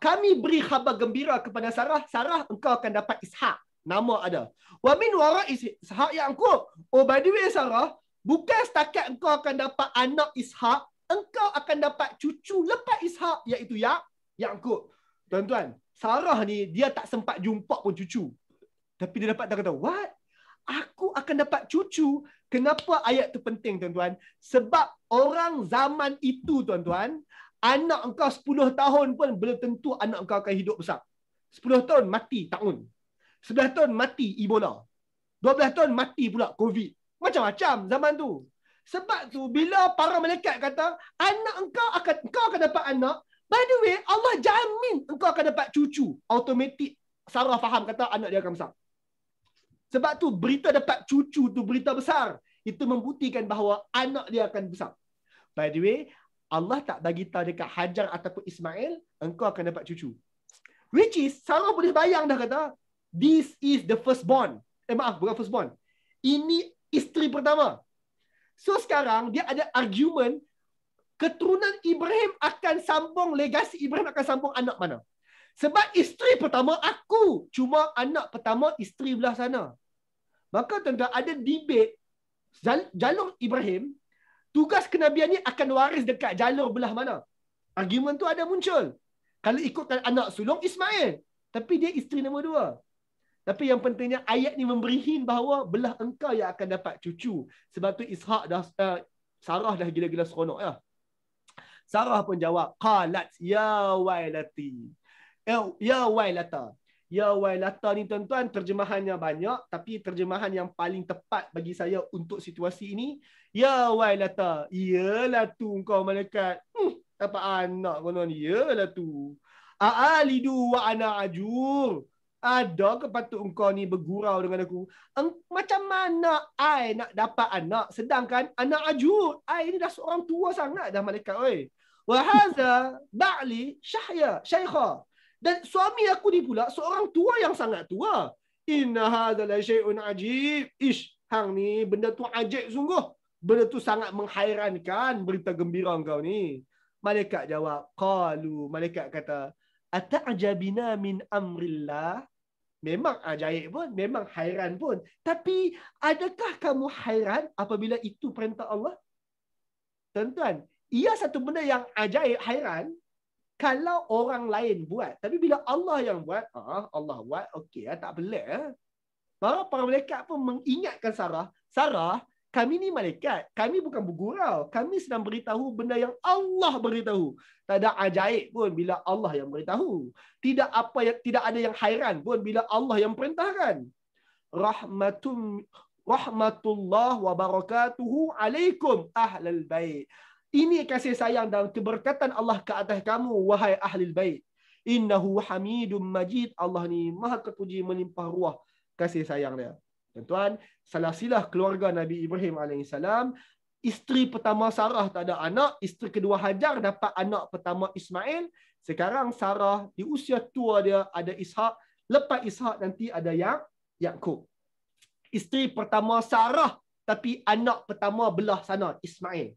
Kami beri khabar gembira kepada Sarah. Sarah, engkau akan dapat Ishaq. Nama ada. Wa min wara Ishaq Yaqub. Oh, by the way Sarah, bukan setakat engkau akan dapat anak Ishaq, engkau akan dapat cucu lepas Ishaq, iaitu Yaqub. Tuan-tuan, Sarah ni dia tak sempat jumpa pun cucu. Tapi dia dapat kata, what? Aku akan dapat cucu. Kenapa ayat tu penting tuan-tuan? Sebab orang zaman itu tuan-tuan, anak engkau 10 tahun pun belum tentu anak engkau akan hidup besar. 10 tahun mati taun. 11 tahun mati Ebola. 12 tahun mati pula COVID. Macam-macam zaman tu. Sebab tu bila para malaikat kata, engkau akan dapat anak, by the way Allah jamin engkau akan dapat cucu. Automatik Sarah faham kata anak dia akan besar. Sebab tu berita dapat cucu tu berita besar. Itu membuktikan bahawa anak dia akan besar. By the way, Allah tak bagi tahu dekat Hajar ataupun Ismail, engkau akan dapat cucu. Which is, Sarah boleh bayang dah kata, this is the firstborn. Maaf, bukan firstborn. Ini isteri pertama. So sekarang, dia ada argument, keturunan Ibrahim akan sambung, legasi Ibrahim akan sambung anak mana? Sebab isteri pertama aku, cuma anak pertama isteri belah sana. Maka tuan-tuan, ada debate jalur Ibrahim, tugas kenabian ni akan waris dekat jalur belah mana? Argument tu ada muncul. Kalau ikutkan anak sulung Ismail, tapi dia isteri nombor 2. Tapi yang pentingnya ayat ni memberi hint bahawa belah engkau yang akan dapat cucu. Sebab tu Ishak dah Sarah dah gila-gila seronok ya. Sarah pun jawab, qalat ya wailati. Ya wailata. Ya wailata ni tuan-tuan terjemahannya banyak, tapi terjemahan yang paling tepat bagi saya untuk situasi ini, ya wailata. Iyalah tu kau malaikat. Dapat anak konon, iyalah tu. Aalidu wa ana ajur. Ada ke patut engkau ni bergurau dengan aku? Macam mana I nak dapat anak sedangkan anak ajur? I ni dah seorang tua sangat dah malaikat. Oi. Wa hadza ba'li syaikha. Dan suami aku ni pula seorang tua yang sangat tua. Inna hadza la syai'un ajib. Ish, hang ni benda tu ajib sungguh. Benda tu sangat menghairankan berita gembira kau ni. Malaikat jawab, qalu, malaikat kata, ata'jabina min amrillah. Memang ajaib pun, memang hairan pun. Tapi adakah kamu hairan apabila itu perintah Allah? Tuan-tuan, ia satu benda yang ajaib, hairan kalau orang lain buat. Tapi bila Allah yang buat, Allah buat, okey, tak pelik. Para malaikat pun mengingatkan Sarah, Sarah, kami ni malaikat, kami bukan bergurau. Kami sedang beritahu benda yang Allah beritahu. Tak ada ajaib pun bila Allah yang beritahu. Tidak ada yang hairan pun bila Allah yang perintahkan. Rahmatullah wa barakatuhu alaikum ahlal bait. Ini kasih sayang dan keberkatan Allah ke atas kamu, wahai ahlul bait. Innahu hamidum majid. Allah ni maha terpuji melimpah ruah kasih sayang dia. Tuan-tuan, silsilah keluarga Nabi Ibrahim AS, isteri pertama Sarah tak ada anak, isteri kedua Hajar dapat anak pertama Ismail. Sekarang Sarah di usia tua dia ada Ishak, lepas Ishak nanti ada Yaqub. Isteri pertama Sarah tapi anak pertama belah sana Ismail.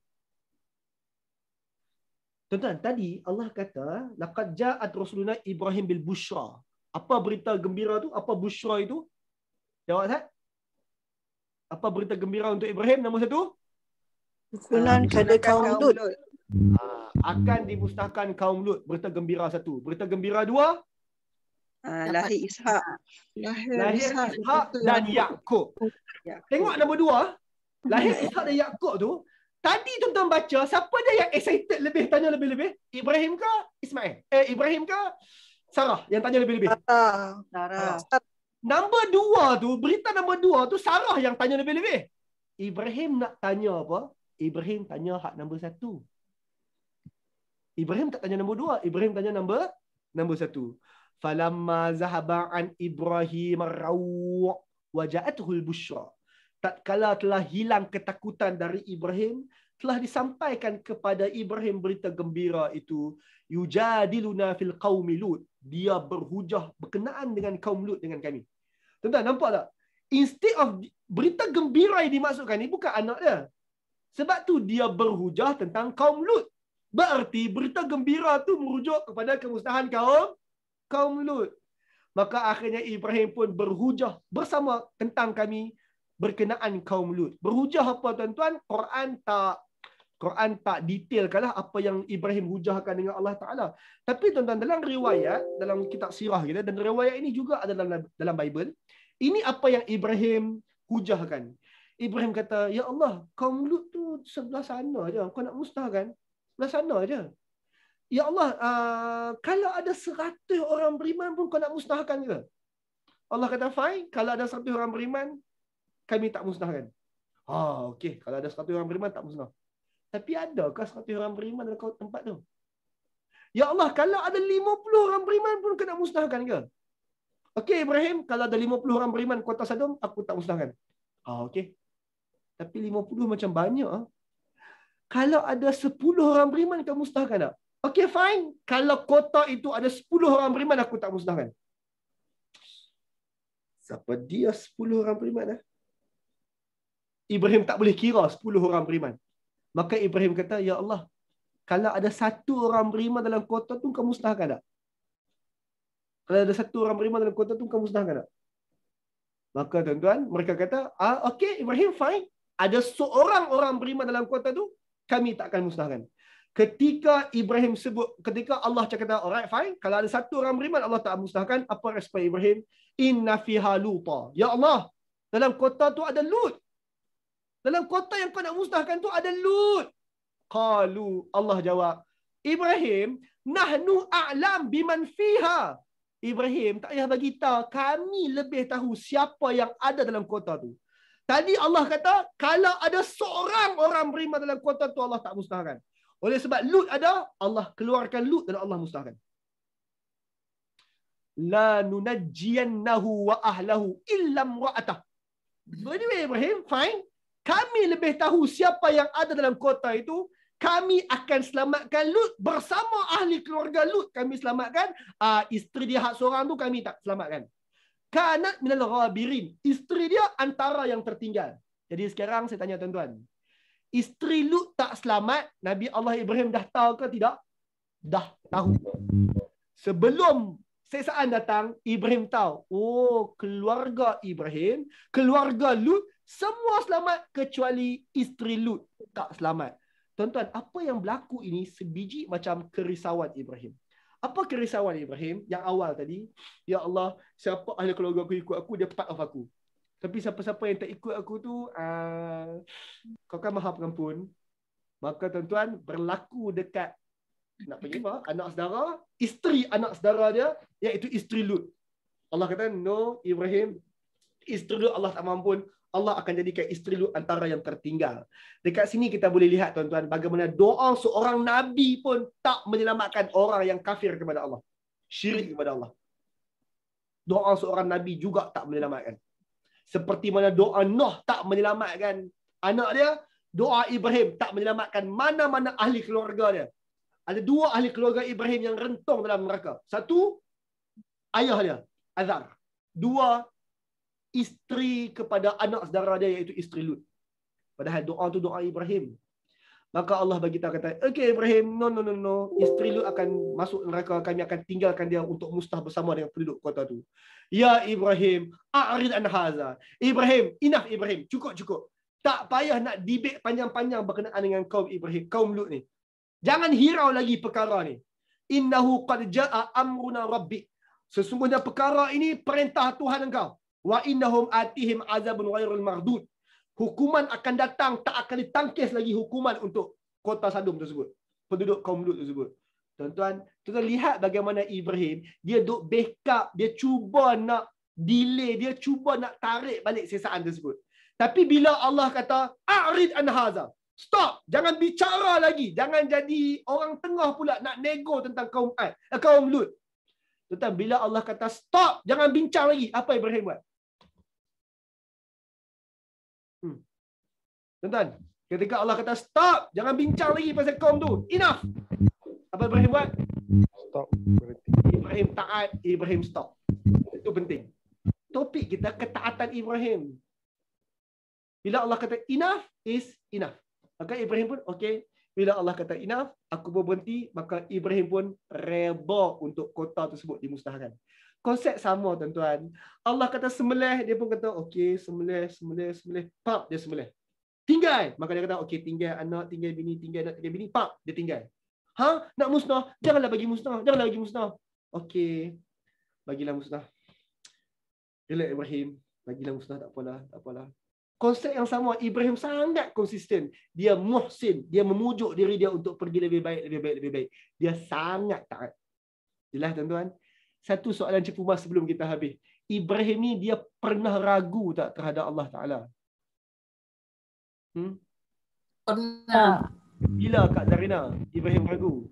Tuan-tuan, tadi Allah kata laqad ja'at rasuluna Ibrahim bil busyra. Apa berita gembira tu? Apa busyra itu? Jawab Ustaz. Apa berita gembira untuk Ibrahim? Nombor 1? Kepunan kepada kaum Lut. Akan dimusnahkan kaum Lut. Berita gembira 1. Berita gembira 2? Lahir Ishak. Lahir Ishak dan Yaqub. Tengok nombor 2. Lahir Ishak dan Yaqub tu. Tadi tuan-tuan baca, siapa dia yang excited lebih, tanya lebih-lebih? Ibrahim ke Ismail? Ibrahim ke Sarah yang tanya lebih-lebih? Sarah. Nombor 2 tu, berita nombor 2 tu Sarah yang tanya lebih-lebih. Ibrahim nak tanya apa? Ibrahim tanya hak nombor 1. Ibrahim tak tanya nombor 2. Ibrahim tanya nombor 1. Falamma zahaba an Ibrahim ar-raw' wa ja'atuhu al-busyra. Tatkala telah hilang ketakutan dari Ibrahim, telah disampaikan kepada Ibrahim berita gembira itu. Yujadiluna fil qaumi Lut. Dia berhujah berkenaan dengan kaum Lut dengan kami. Tuan-tuan, nampak tak? Instead of berita gembira yang dimaksudkan ni bukan anak dia. Sebab tu dia berhujah tentang kaum Lut. Berarti berita gembira tu merujuk kepada kemusnahan kaum Lut. Maka akhirnya Ibrahim pun berhujah bersama tentang kami berkenaan kaum Lut. Berhujah apa tuan-tuan? Quran tak detailkanlah apa yang Ibrahim hujahkan dengan Allah Ta'ala. Tapi tuan-tuan, dalam riwayat, dalam kitab sirah kita, dan riwayat ini juga ada dalam Bible, ini apa yang Ibrahim hujahkan. Ibrahim kata, ya Allah, kaum Lut tu sebelah sana aja. Kau nak musnahkan? Sebelah sana aja. Ya Allah, kalau ada 100 orang beriman pun kau nak musnahkan ke? Allah kata, fine. Kalau ada 100 orang beriman, kami tak musnahkan. Okey. Kalau ada 100 orang beriman, tak musnah. Tapi adakah 100 orang beriman dalam tempat tu? Ya Allah, kalau ada 50 orang beriman pun kena musnahkan ke? Okey Ibrahim, kalau ada 50 orang beriman kota Sodom, aku tak musnahkan. Okey. Tapi 50 macam banyak. Kalau ada 10 orang beriman, kau musnahkan tak? Okey, fine. Kalau kota itu ada 10 orang beriman, aku tak musnahkan. Siapa dia 10 orang beriman? Ibrahim tak boleh kira 10 orang beriman. Maka Ibrahim kata, ya Allah, kalau ada satu orang beriman dalam kota tu, kamu musnahkan tak? Kalau ada satu orang beriman dalam kota tu, kamu musnahkan tak? Maka tuan-tuan, mereka kata, okey Ibrahim, fine. Ada seorang orang beriman dalam kota tu, kami tak akan musnahkan. Ketika Ibrahim sebut, ketika Allah cakap, alright fine, kalau ada satu orang beriman, Allah tak musnahkan, apa respon Ibrahim? Inna fiha luta. Ya Allah, dalam kota tu ada Lut. Dalam kota yang kau nak musnahkan tu ada Lut. Qalu, Allah jawab, Ibrahim, nahnu a'lam biman fiha. Ibrahim, tak payah bagi tahu, kami lebih tahu siapa yang ada dalam kota tu. Tadi Allah kata, kalau ada seorang orang beriman dalam kota tu, Allah tak musnahkan. Oleh sebab Lut ada, Allah keluarkan Lut dan Allah musnahkan. La nunajjiyannahu wa ahlahu illa imra'atah. Anyway, Ibrahim, fine. Kami lebih tahu siapa yang ada dalam kota itu. Kami akan selamatkan Lut bersama ahli keluarga Lut. Kami selamatkan. Isteri dia hak seorang tu kami tak selamatkan. Kanat minal ghabirin. Isteri dia antara yang tertinggal. Jadi sekarang saya tanya tuan-tuan. Isteri Lut tak selamat, Nabi Allah Ibrahim dah tahu ke tidak? Dah tahu. Sebelum sesaan datang, Ibrahim tahu. Oh, keluarga Ibrahim, keluarga Lut, semua selamat kecuali isteri Lut tak selamat. Tuan-tuan, apa yang berlaku ini sebiji macam kerisauan Ibrahim. Apa kerisauan Ibrahim? Yang awal tadi, ya Allah, siapa ahli keluarga aku ikut aku, dia part of aku. Tapi siapa-siapa yang tak ikut aku tu, kau kan maha pengampun. Maka tuan-tuan, berlaku dekat, nak panggil apa? Anak saudara, isteri anak saudara dia, iaitu isteri Lut. Allah kata, no Ibrahim, isteri Lut Allah tak mampun. Allah akan jadikan isteri Lut antara yang tertinggal. Dekat sini kita boleh lihat tuan-tuan, bagaimana doa seorang Nabi pun tak menyelamatkan orang yang kafir kepada Allah. Syirik kepada Allah. Doa seorang Nabi juga tak menyelamatkan. Seperti mana doa Nuh tak menyelamatkan anak dia, doa Ibrahim tak menyelamatkan mana-mana ahli keluarga dia. Ada dua ahli keluarga Ibrahim yang rentung dalam neraka. Satu, ayah dia, Azar. Dua, isteri kepada anak saudara dia iaitu isteri Lut. Padahal doa tu doa Ibrahim. Maka Allah bagi tahu kata, okay Ibrahim, no. Isteri Lut akan masuk neraka, kami akan tinggalkan dia untuk musnah bersama dengan penduduk kota tu. Ya Ibrahim, a'rid an haza. Ibrahim, enough Ibrahim, cukup. Tak payah nak debate panjang-panjang berkenaan dengan kaum Ibrahim, kaum Lut ni. Jangan hirau lagi perkara ni. Innahu qad ja'a amruna rabbik. Sesungguhnya perkara ini perintah Tuhan engkau. Wa innahum atihim azabun ghairul mardud. Hukuman akan datang, tak akan ditangkis lagi hukuman untuk kota Sadum tersebut. Penduduk kaum Lut tersebut. Tuan-tuan, lihat bagaimana Ibrahim, dia duk backup, dia cuba nak delay, dia cuba nak tarik balik sesaan tersebut. Tapi bila Allah kata, a'rid an haza. Stop, jangan bicara lagi. Jangan jadi orang tengah pula nak nego tentang kaum Lut. Tuan-tuan, bila Allah kata stop, jangan bincang lagi. Apa Ibrahim buat? Tuan-tuan, ketika Allah kata stop, jangan bincang lagi pasal kaum tu. Enough. Apa Ibrahim buat? Stop. Berhenti. Ibrahim taat, Ibrahim stop. Itu penting. Topik kita ketaatan Ibrahim. Bila Allah kata enough is enough. Maka Ibrahim pun okey. Bila Allah kata enough, aku berhenti, maka Ibrahim pun reba untuk kota tersebut dimusnahkan. Konsep sama tuan-tuan. Allah kata sembelih, dia pun kata okey, sembelih. Pak, dia sembelih. Tinggal. Maka dia kata okey, tinggal anak, tinggal bini, tinggal anak, tinggal bini. Pak, dia tinggal. Nak musnah? Janganlah bagi musnah. Okey. Bagilah musnah. Relax Ibrahim. Bagilah musnah, tak apalah. Konsep yang sama, Ibrahim sangat konsisten. Dia muhsin, dia memujuk diri dia untuk pergi lebih baik. Dia sangat taat. Jelas tuan-tuan? Satu soalan cepu mas sebelum kita habis. Ibrahim ni dia pernah ragu tak terhadap Allah Ta'ala? Pernah. Bila Kak Zarina Ibrahim ragu?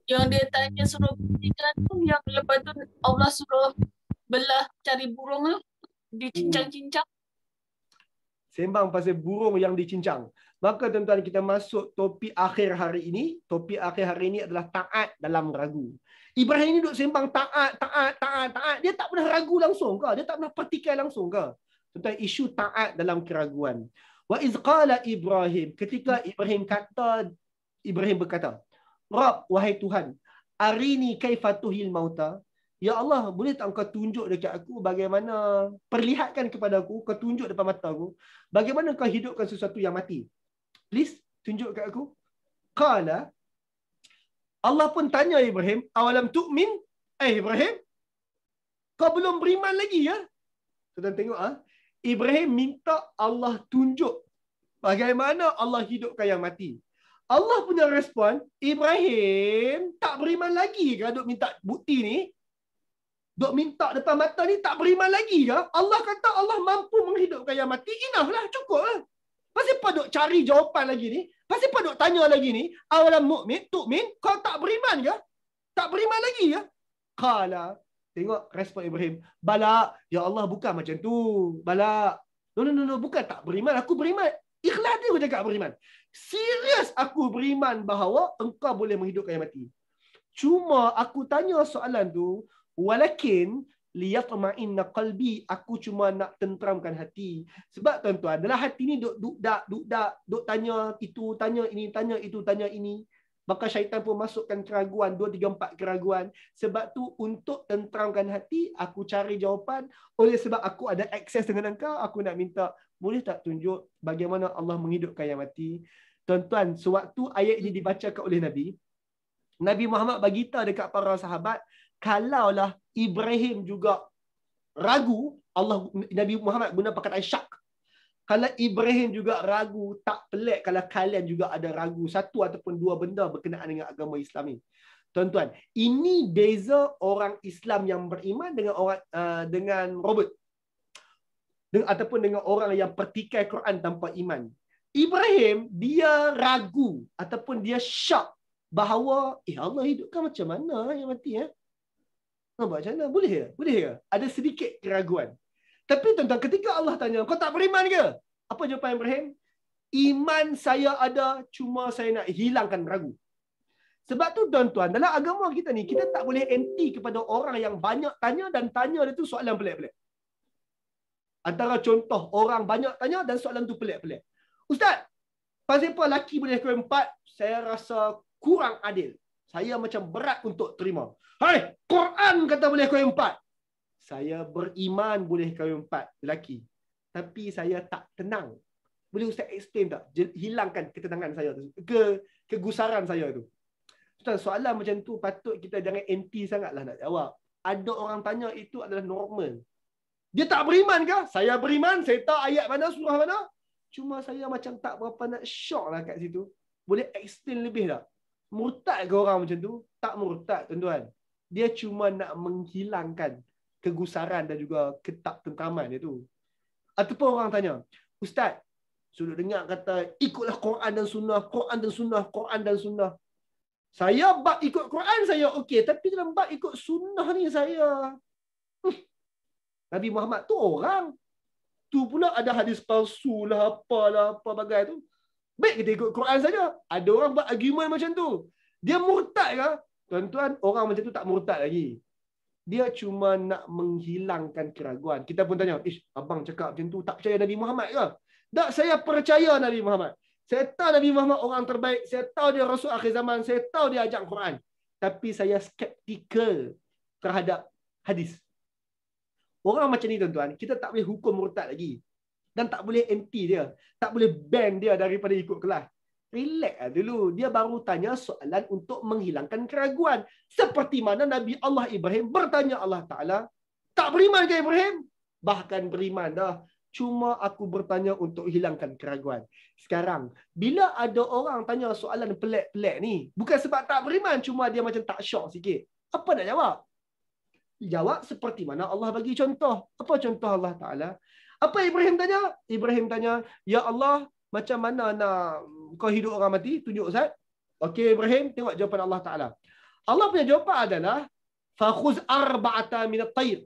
Yang dia tanya suruh berikan tu, yang lepas tu Allah suruh belah cari burung tu, dicincang-cincang. Sembang pasal burung yang dicincang. Maka tuan-tuan, kita masuk topik akhir hari ini. Topik akhir hari ini adalah taat dalam ragu. Ibrahim ni duduk sembang taat. Dia tak pernah ragu langsung ke? Dia tak pernah pertikaian langsung ke? Tuan-tuan, isu taat dalam keraguan. Wa iz qala Ibrahim, ketika Ibrahim berkata, Rabb, wahai Tuhan, arini kaifa tuhil mauta. Ya Allah, boleh tak engkau tunjuk dekat aku bagaimana, perlihatkan kepada aku, kau tunjuk depan mata aku, bagaimana kau hidupkan sesuatu yang mati. Please, tunjuk kat aku. Qala, Allah pun tanya Ibrahim, awalam tu'min? Ibrahim, kau belum beriman lagi ya? Tuan tengok Ibrahim minta Allah tunjuk bagaimana Allah hidupkan yang mati. Allah punya respon, Ibrahim tak beriman lagi ke duk minta bukti ni? Duk minta depan mata ni tak beriman lagi ke? Allah kata Allah mampu menghidupkan yang mati. Enough lah, cukup lah. Pasal apa duk cari jawapan lagi ni? Pasal apa duk tanya lagi ni? Awalam mu'min, tu'min, kau tak beriman ke? Tak beriman lagi ke? Qala, tengok respon Ibrahim. Bala, ya Allah bukan macam tu. Bala. No, bukan tak beriman. Aku beriman. Ikhlas dia cakap beriman. Serius aku beriman bahawa engkau boleh menghidupkan yang mati. Cuma aku tanya soalan tu, walakin liyatma'inna qalbi, aku cuma nak tenteramkan hati. Sebab tuan-tuan, dalam hati ni duk tanya itu, tanya ini, tanya itu, tanya ini. Maka syaitan pun masukkan keraguan, 2, 3, 4 keraguan. Sebab tu untuk tenteramkan hati, aku cari jawapan. Oleh sebab aku ada akses dengan engkau, aku nak minta, boleh tak tunjuk bagaimana Allah menghidupkan yang mati? Tuan-tuan, sewaktu ayat ini dibacakan oleh Nabi, Nabi Muhammad bagi tahu dekat para sahabat, kalaulah Ibrahim juga ragu, Nabi Muhammad guna perkataan syak. Kalau Ibrahim juga ragu, tak pelik kalau kalian juga ada ragu satu ataupun dua benda berkenaan dengan agama Islam ni. Tuan-tuan, ini beza orang Islam yang beriman dengan orang dengan Robert. Ataupun dengan orang yang pertikai Quran tanpa iman. Ibrahim, dia ragu ataupun dia syak bahawa Allah hidupkan macam mana yang mati nampak macam mana? Boleh ke? Boleh ke? Ada sedikit keraguan. Tapi tuan-tuan, ketika Allah tanya, kau tak beriman ke? Apa jawapan Ibrahim? Iman saya ada, cuma saya nak hilangkan ragu. Sebab tu tuan-tuan, dalam agama kita ni, kita tak boleh anti kepada orang yang banyak tanya dan tanya dia tu soalan pelik-pelik. Antara contoh, orang banyak tanya dan soalan tu pelik-pelik. Ustaz, pasal apa laki boleh kahwin 4? Saya rasa kurang adil. Saya macam berat untuk terima. Hai, Quran kata boleh kahwin 4. Saya beriman boleh kahwin 4 lelaki. Tapi saya tak tenang. Boleh Ustaz explain tak? Hilangkan ketenangan saya tu. Kegusaran saya tu. Ustaz, soalan macam tu patut kita jangan anti sangatlah nak jawab. Ada orang tanya itu adalah normal. Dia tak beriman ke? Saya beriman. Saya tahu ayat mana, surah mana. Cuma saya macam tak berapa nak syok lah kat situ. Boleh explain lebih tak? Murtad ke orang macam tu? Tak murtad, tuan-tuan. Dia cuma nak menghilangkan kegusaran dan juga ketak tenteraman dia tu. Ataupun orang tanya, Ustaz, sudah dengar kata ikutlah Quran dan Sunnah, Quran dan Sunnah, Quran dan Sunnah. Saya bab ikut Quran saya okey, tapi dalam bab ikut Sunnah ni saya Nabi Muhammad tu orang. Tu pula ada hadis palsu lah, apalah, apa bagai tu. Baik kita ikut Quran saja. Ada orang buat argument macam tu. Dia murtad ke? Tuan-tuan, orang macam tu tak murtad lagi. Dia cuma nak menghilangkan keraguan. Kita pun tanya, abang cakap macam tu, tak percaya Nabi Muhammad ke? Tak, saya percaya Nabi Muhammad. Saya tahu Nabi Muhammad orang terbaik. Saya tahu dia Rasul akhir zaman. Saya tahu dia ajak Quran. Tapi saya skeptikal terhadap hadis. Orang macam ni tuan-tuan, kita tak boleh hukum murtad lagi. Dan tak boleh anti dia. Tak boleh ban dia daripada ikut kelas. Relax lah dulu. Dia baru tanya soalan untuk menghilangkan keraguan. Seperti mana Nabi Allah Ibrahim bertanya Allah Ta'ala, tak beriman ke Ibrahim? Bahkan beriman dah. Cuma aku bertanya untuk hilangkan keraguan. Sekarang, bila ada orang tanya soalan pelik-pelik ni, bukan sebab tak beriman, cuma dia macam tak syok sikit. Apa nak jawab? Jawab seperti mana Allah bagi contoh. Apa contoh Allah Ta'ala? Apa Ibrahim tanya? Ibrahim tanya, Ya Allah, macam mana nak kau hidup orang mati? Tunjuk Ustaz. Okey Ibrahim, tengok jawapan Allah Ta'ala. Allah punya jawapan adalah, Fakhuz arba'ata minat tayr.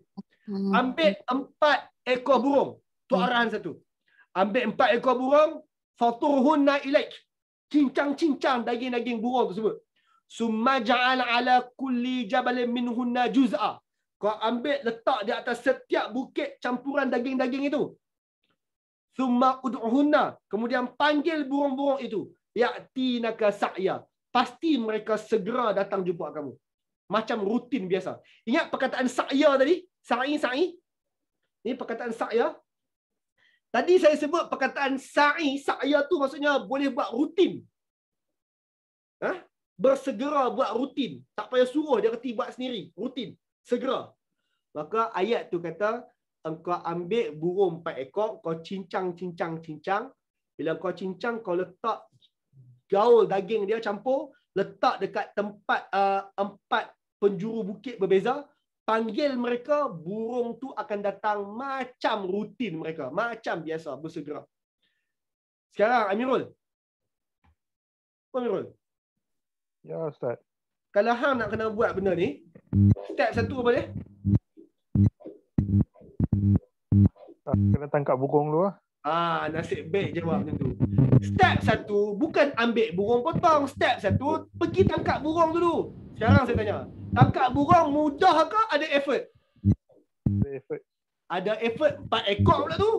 Ambil 4 ekor burung. Tu arahan satu. Ambil 4 ekor burung, faturhunna ilaik. Cincang-cincang daging-daging burung tersebut. Summa ja'al ala kulli jabalin minhunna juz'a. Kau ambil letak di atas setiap bukit campuran daging-daging itu. Summa ud'uhunna. Kemudian panggil burung-burung itu. Ya'tinaka sa'ya. pasti mereka segera datang jumpa kamu. Macam rutin biasa. Ingat perkataan sa'ya tadi? Sa'i. Ini perkataan sa'ya. Tadi saya sebut perkataan sa'ya tu maksudnya boleh buat rutin. Bersegera buat rutin. Tak payah suruh, dia reti buat sendiri. Rutin. Segera. Maka ayat tu kata, engkau ambil burung 4 ekor, kau cincang. Bila kau cincang, kau letak gaul daging dia campur, letak dekat tempat 4 penjuru bukit berbeza, panggil mereka, burung tu akan datang macam rutin mereka. Macam biasa, bersegera. Sekarang Amirul. Amirul. Ya Ustaz. Kalau hang nak kena buat benda ni, step 1 apa dia? Kena tangkap burung dulu lah. Nasib baik jawab macam tu. Step 1 bukan ambil burung potong. Step 1 pergi tangkap burung dulu. Sekarang saya tanya, tangkap burung mudah ke ada effort? Ada effort. Ada effort 4 ekor pula tu.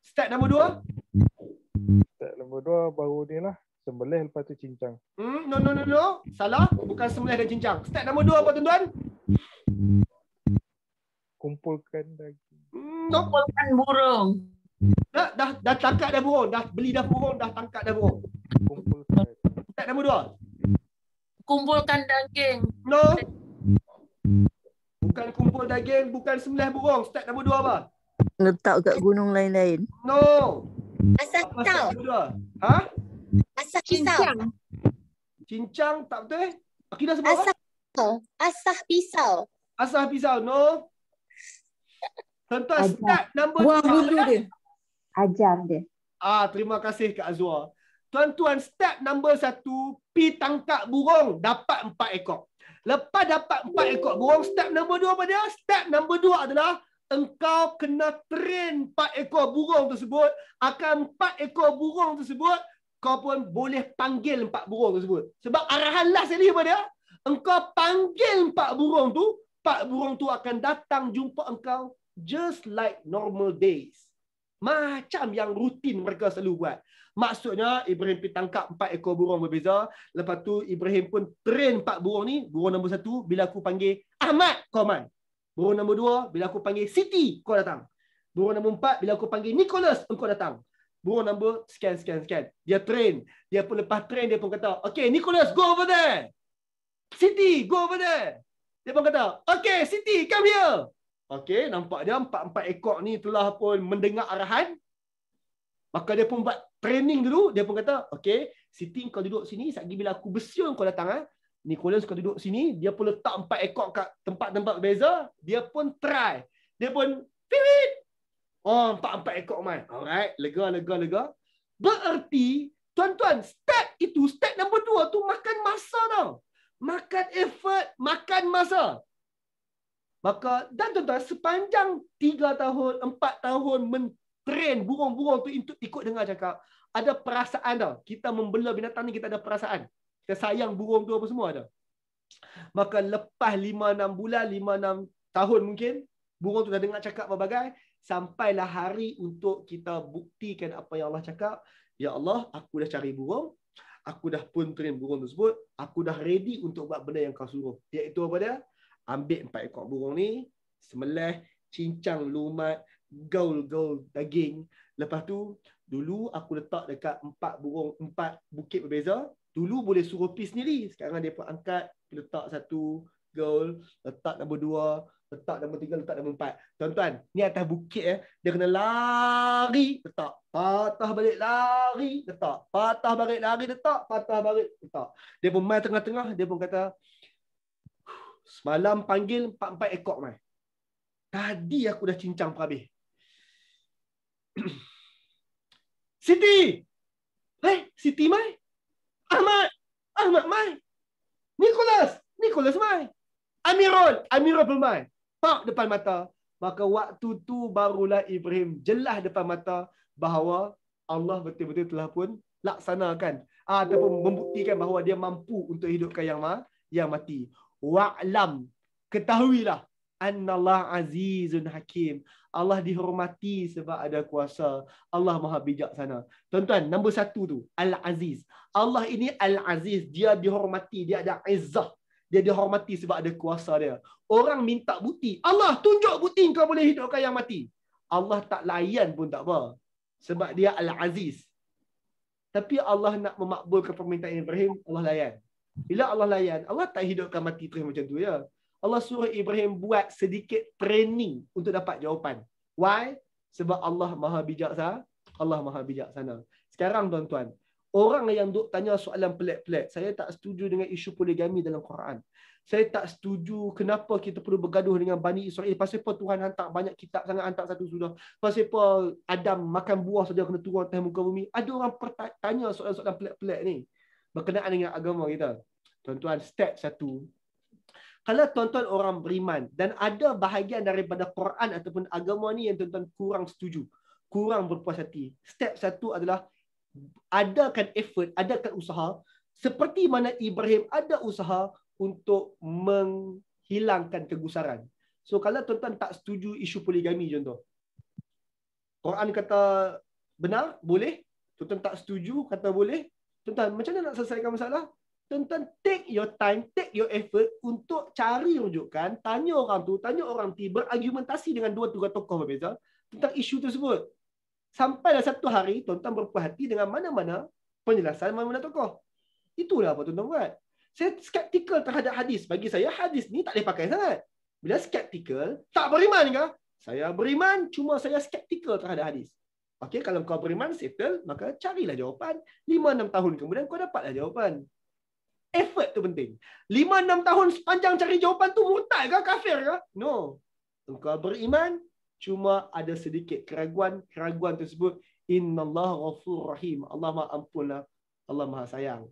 Step nombor 2? Step nombor 2 baru ni lah. Sembelih lepas tu cincang. No. Salah. Bukan sembelih dan cincang. Step nombor 2 apa tuan-tuan? Kumpulkan daging. Kumpulkan burung. Dah tangkap dah burung. Dah beli dah burung. Dah tangkap dah burung. Kumpulkan. Step nombor 2? Kumpulkan daging. No. Bukan kumpul daging. Bukan sembelih burung. Step nombor 2 apa? Letak kat gunung lain-lain. No. Asah pisau. Asah pisau. Cincang tak betul? Akidah sebut apa? Asah pisau. Asah pisau. No. Tuan-tuan, step nombor 2. Buang bulu dia. Ajar dia. Terima kasih Kak Azwar. Tuan-tuan, step nombor 1, pi tangkap burung, dapat 4 ekor. Lepas dapat 4 ekor burung, step nombor 2 apa dia? Step nombor 2 adalah engkau kena train 4 ekor burung tersebut. Akan 4 ekor burung tersebut, kau pun boleh panggil 4 burung tersebut. Sebab arahan last sekali apa dia? Engkau panggil 4 burung tu, 4 burung tu akan datang jumpa engkau just like normal days. Macam yang rutin mereka selalu buat. Maksudnya Ibrahim pergi tangkap 4 ekor burung berbeza. Lepas tu Ibrahim pun train 4 burung ni. Burung nombor 1 bila aku panggil Ahmad, kau man. Burung nombor 2 bila aku panggil Siti, kau datang. Burung nombor 4 bila aku panggil Nicholas, engkau datang. Burung nombor sekian. Dia train. Dia pun lepas train dia pun kata, okay Nicholas, go over there. Siti, go over there. Dia pun kata, okay Siti, come here. Okey, nampak dia 4 ekor ni telah pun mendengar arahan. Maka dia pun buat training dulu. Dia pun kata, okey, Siti kau duduk sini. Sekejap bila aku bersiul kau datang. Nicholas kau duduk sini. Dia pun letak 4 ekor kat tempat-tempat berbeza. Dia pun try. Dia pun pipit. 4 ekor main. Alright, lega. Berarti, tuan-tuan, step nombor 2 tu makan masa tau. Makan effort, makan masa. Maka, dan tuan-tuan, sepanjang 3 tahun, 4 tahun mentrain burung-burung tu ikut dengar cakap, ada perasaan tau. Kita membela binatang ni, kita ada perasaan. Kita sayang burung tu apa semua ada. Maka lepas 5-6 bulan, 5-6 tahun mungkin, burung tu dah dengar cakap berbagai, sampailah hari untuk kita buktikan apa yang Allah cakap. Ya Allah, aku dah cari burung, aku dah pun train burung tersebut, aku dah ready untuk buat benda yang kau suruh. Iaitu apa dia? Ambil 4 ekor burung ni, sembelih, cincang, lumat, gaul daging. Lepas tu, dulu aku letak dekat 4 bukit berbeza. Dulu boleh suruh pergi sendiri. Sekarang dia pun angkat, letak 1 gaul, letak nombor 2, letak nombor 3, letak nombor 4. Tuan-tuan, ni atas bukit dia kena lari, letak. Patah balik lari, letak. Patah balik lari, letak. Patah balik, letak. Dia pun main tengah-tengah, dia pun kata, semalam panggil 4 ekor mai. Tadi aku dah cincang habis. Siti! Siti mai? Ahmad mai? Nicholas mai? Amirul pun mai. Pak depan mata. Maka waktu tu barulah Ibrahim jelas depan mata bahawa Allah betul-betul telah pun laksanakan ataupun membuktikan bahawa dia mampu untuk hidupkan yang mati. Wa'lam, ketahuilah Annallah azizun hakim. Allah dihormati sebab ada kuasa. Allah maha bijaksana. Tuan-tuan, nombor satu tu, Al-Aziz. Allah ini Al-Aziz. Dia dihormati. Dia ada izzah. Dia dihormati sebab ada kuasa dia. Orang minta bukti. Allah, tunjuk bukti kau boleh hidupkan yang mati. Allah tak layan pun tak apa. Sebab dia Al-Aziz. Tapi Allah nak memakbulkan permintaan Ibrahim, Allah layan. Bila Allah layan, Allah tak hidupkan mati terus macam tu ya. Allah suruh Ibrahim buat sedikit training untuk dapat jawapan. Why? Sebab Allah maha bijaksana. Allah maha bijaksana. Sekarang tuan-tuan, orang yang duk tanya soalan pelik-pelik, saya tak setuju dengan isu poligami dalam Quran. Saya tak setuju kenapa kita perlu bergaduh dengan Bani Israel. Pasal apa Tuhan hantar banyak kitab sangat, hantar satu sudah. Pasal apa Adam makan buah saja kena turun atas muka bumi. Ada orang tanya soalan-soalan pelik-pelik ni berkenaan dengan agama kita. Tuan-tuan, step satu. Kalau tuan-tuan orang beriman dan ada bahagian daripada Quran ataupun agama ni yang tuan-tuan kurang setuju, kurang berpuas hati, step satu adalah adakan effort, adakan usaha seperti mana Ibrahim ada usaha untuk menghilangkan kegusaran. So kalau tuan-tuan tak setuju isu poligami contoh, Quran kata benar, boleh. Tuan-tuan tak setuju, kata boleh. Tuan-tuan, macam mana nak selesaikan masalah? Tuan-tuan, take your time, take your effort untuk cari rujukan, tanya orang tu, tanya orang tu, berargumentasi dengan dua tokoh berbeza tentang isu tersebut. Sampailah satu hari, tuan-tuan berpuas hati dengan mana-mana penjelasan mana-mana tokoh. Itulah apa tuan-tuan buat. Saya skeptikal terhadap hadis. Bagi saya, hadis ni tak boleh pakai sangat. Bila skeptikal, tak beriman ke? Saya beriman, cuma saya skeptikal terhadap hadis. Okey, kalau kau beriman, settle, maka carilah jawapan. 5-6 tahun kemudian kau dapatlah jawapan. Effort tu penting. 5-6 tahun sepanjang cari jawapan tu murtad ke? Kafir ke? No. Engkau beriman, cuma ada sedikit keraguan. Keraguan tersebut, Innallaha ghafurur rahim. Allah maha ampun lah. Allah maha sayang.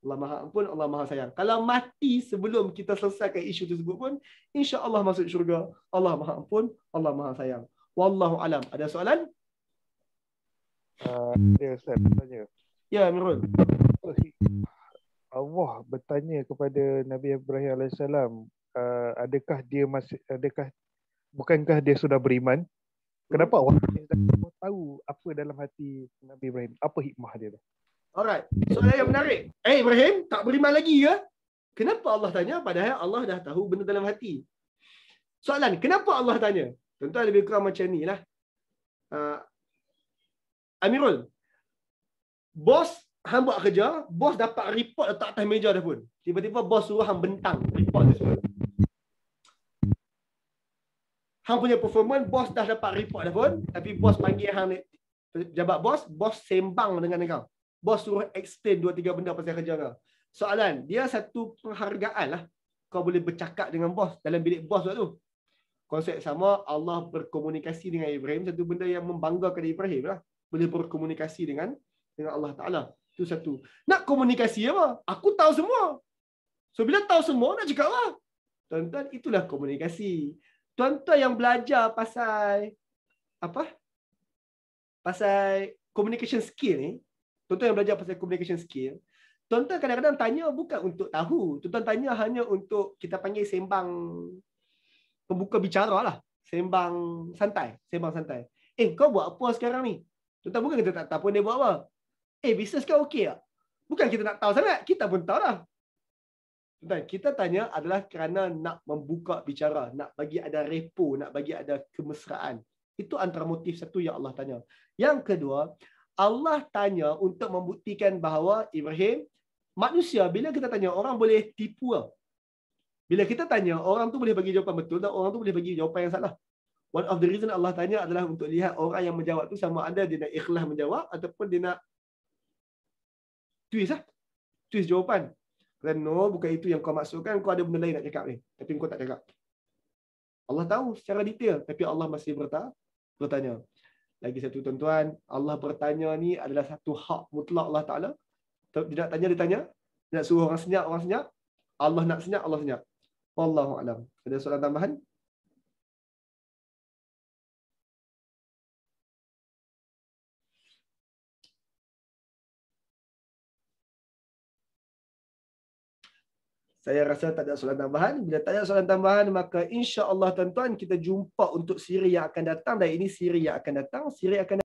Allah maha ampun, Allah maha sayang. Kalau mati sebelum kita selesaikan isu tersebut pun, insya-Allah masuk syurga. Allah maha ampun, Allah maha sayang. Wallahu alam. Ada soalan? Ya Ustaz, tanya. Ya, Amirul. Allah bertanya kepada Nabi Ibrahim AS, bukankah dia sudah beriman? Kenapa Allah tahu apa dalam hati Nabi Ibrahim? Apa hikmah dia tu? Alright. Soalan yang menarik. Ibrahim tak beriman lagi ke? Kenapa Allah tanya padahal Allah dah tahu benda dalam hati? Soalan, kenapa Allah tanya? Tentu lebih kurang macam ni lah. Amirul, bos hang buat kerja, bos dapat report letak atas meja dah pun. Tiba-tiba bos suruh hang bentang report tersebut. Hang punya performance, bos dah dapat report dah pun, tapi bos panggil hang jabat bos sembang dengan kau. Bos suruh explain 2-3 benda pasal kerja kau. Soalan, dia satu penghargaan lah. Kau boleh bercakap dengan bos dalam bilik bos tu. Konsep sama, Allah berkomunikasi dengan Ibrahim, satu benda yang membanggakan Ibrahim lah. Boleh berkomunikasi dengan Allah Ta'ala. Itu satu. Nak komunikasi apa? Aku tahu semua. So, bila tahu semua, nak cakap apa? Tuan-tuan, itulah komunikasi. Tuan-tuan yang belajar pasal apa? Pasal communication skill ni, tuan-tuan yang belajar pasal communication skill, tuan-tuan kadang-kadang tanya bukan untuk tahu. Tuan-tuan tanya hanya untuk kita panggil sembang pembuka bicara lah. Sembang santai. Sembang santai. Kau buat apa sekarang ni? Tuan-tuan bukan kita tak tahu pun dia buat apa. Bisnes kau okey tak? Bukan kita nak tahu sangat. Kita pun tahu lah. Tuan-tuan, kita tanya adalah kerana nak membuka bicara. Nak bagi ada repo. Nak bagi ada kemesraan. Itu antara motif satu yang Allah tanya. Yang kedua, Allah tanya untuk membuktikan bahawa Ibrahim, manusia, bila kita tanya, orang boleh tipu lah. Bila kita tanya, orang tu boleh bagi jawapan betul dan orang tu boleh bagi jawapan yang salah. One of the reason Allah tanya adalah untuk lihat orang yang menjawab tu sama ada dia nak ikhlas menjawab ataupun dia nak twist lah. Twist jawapan. Dan no, bukan itu yang kau maksudkan, kau ada benda lain nak cakap ni. Tapi kau tak cakap. Allah tahu secara detail. Tapi Allah masih bertanya. Lagi satu tuan-tuan, Allah bertanya ni adalah satu hak mutlak Allah Ta'ala. Dia nak tanya, dia tanya. Dia nak suruh orang senyap. Allah nak senyap, Allah senyap. Wallahu a'lam. Ada soalan tambahan? Saya rasa tak ada soalan tambahan. Bila tak ada soalan tambahan, maka insya-Allah tuan-tuan kita jumpa untuk siri yang akan datang, dan ini siri yang akan datang. Siri akan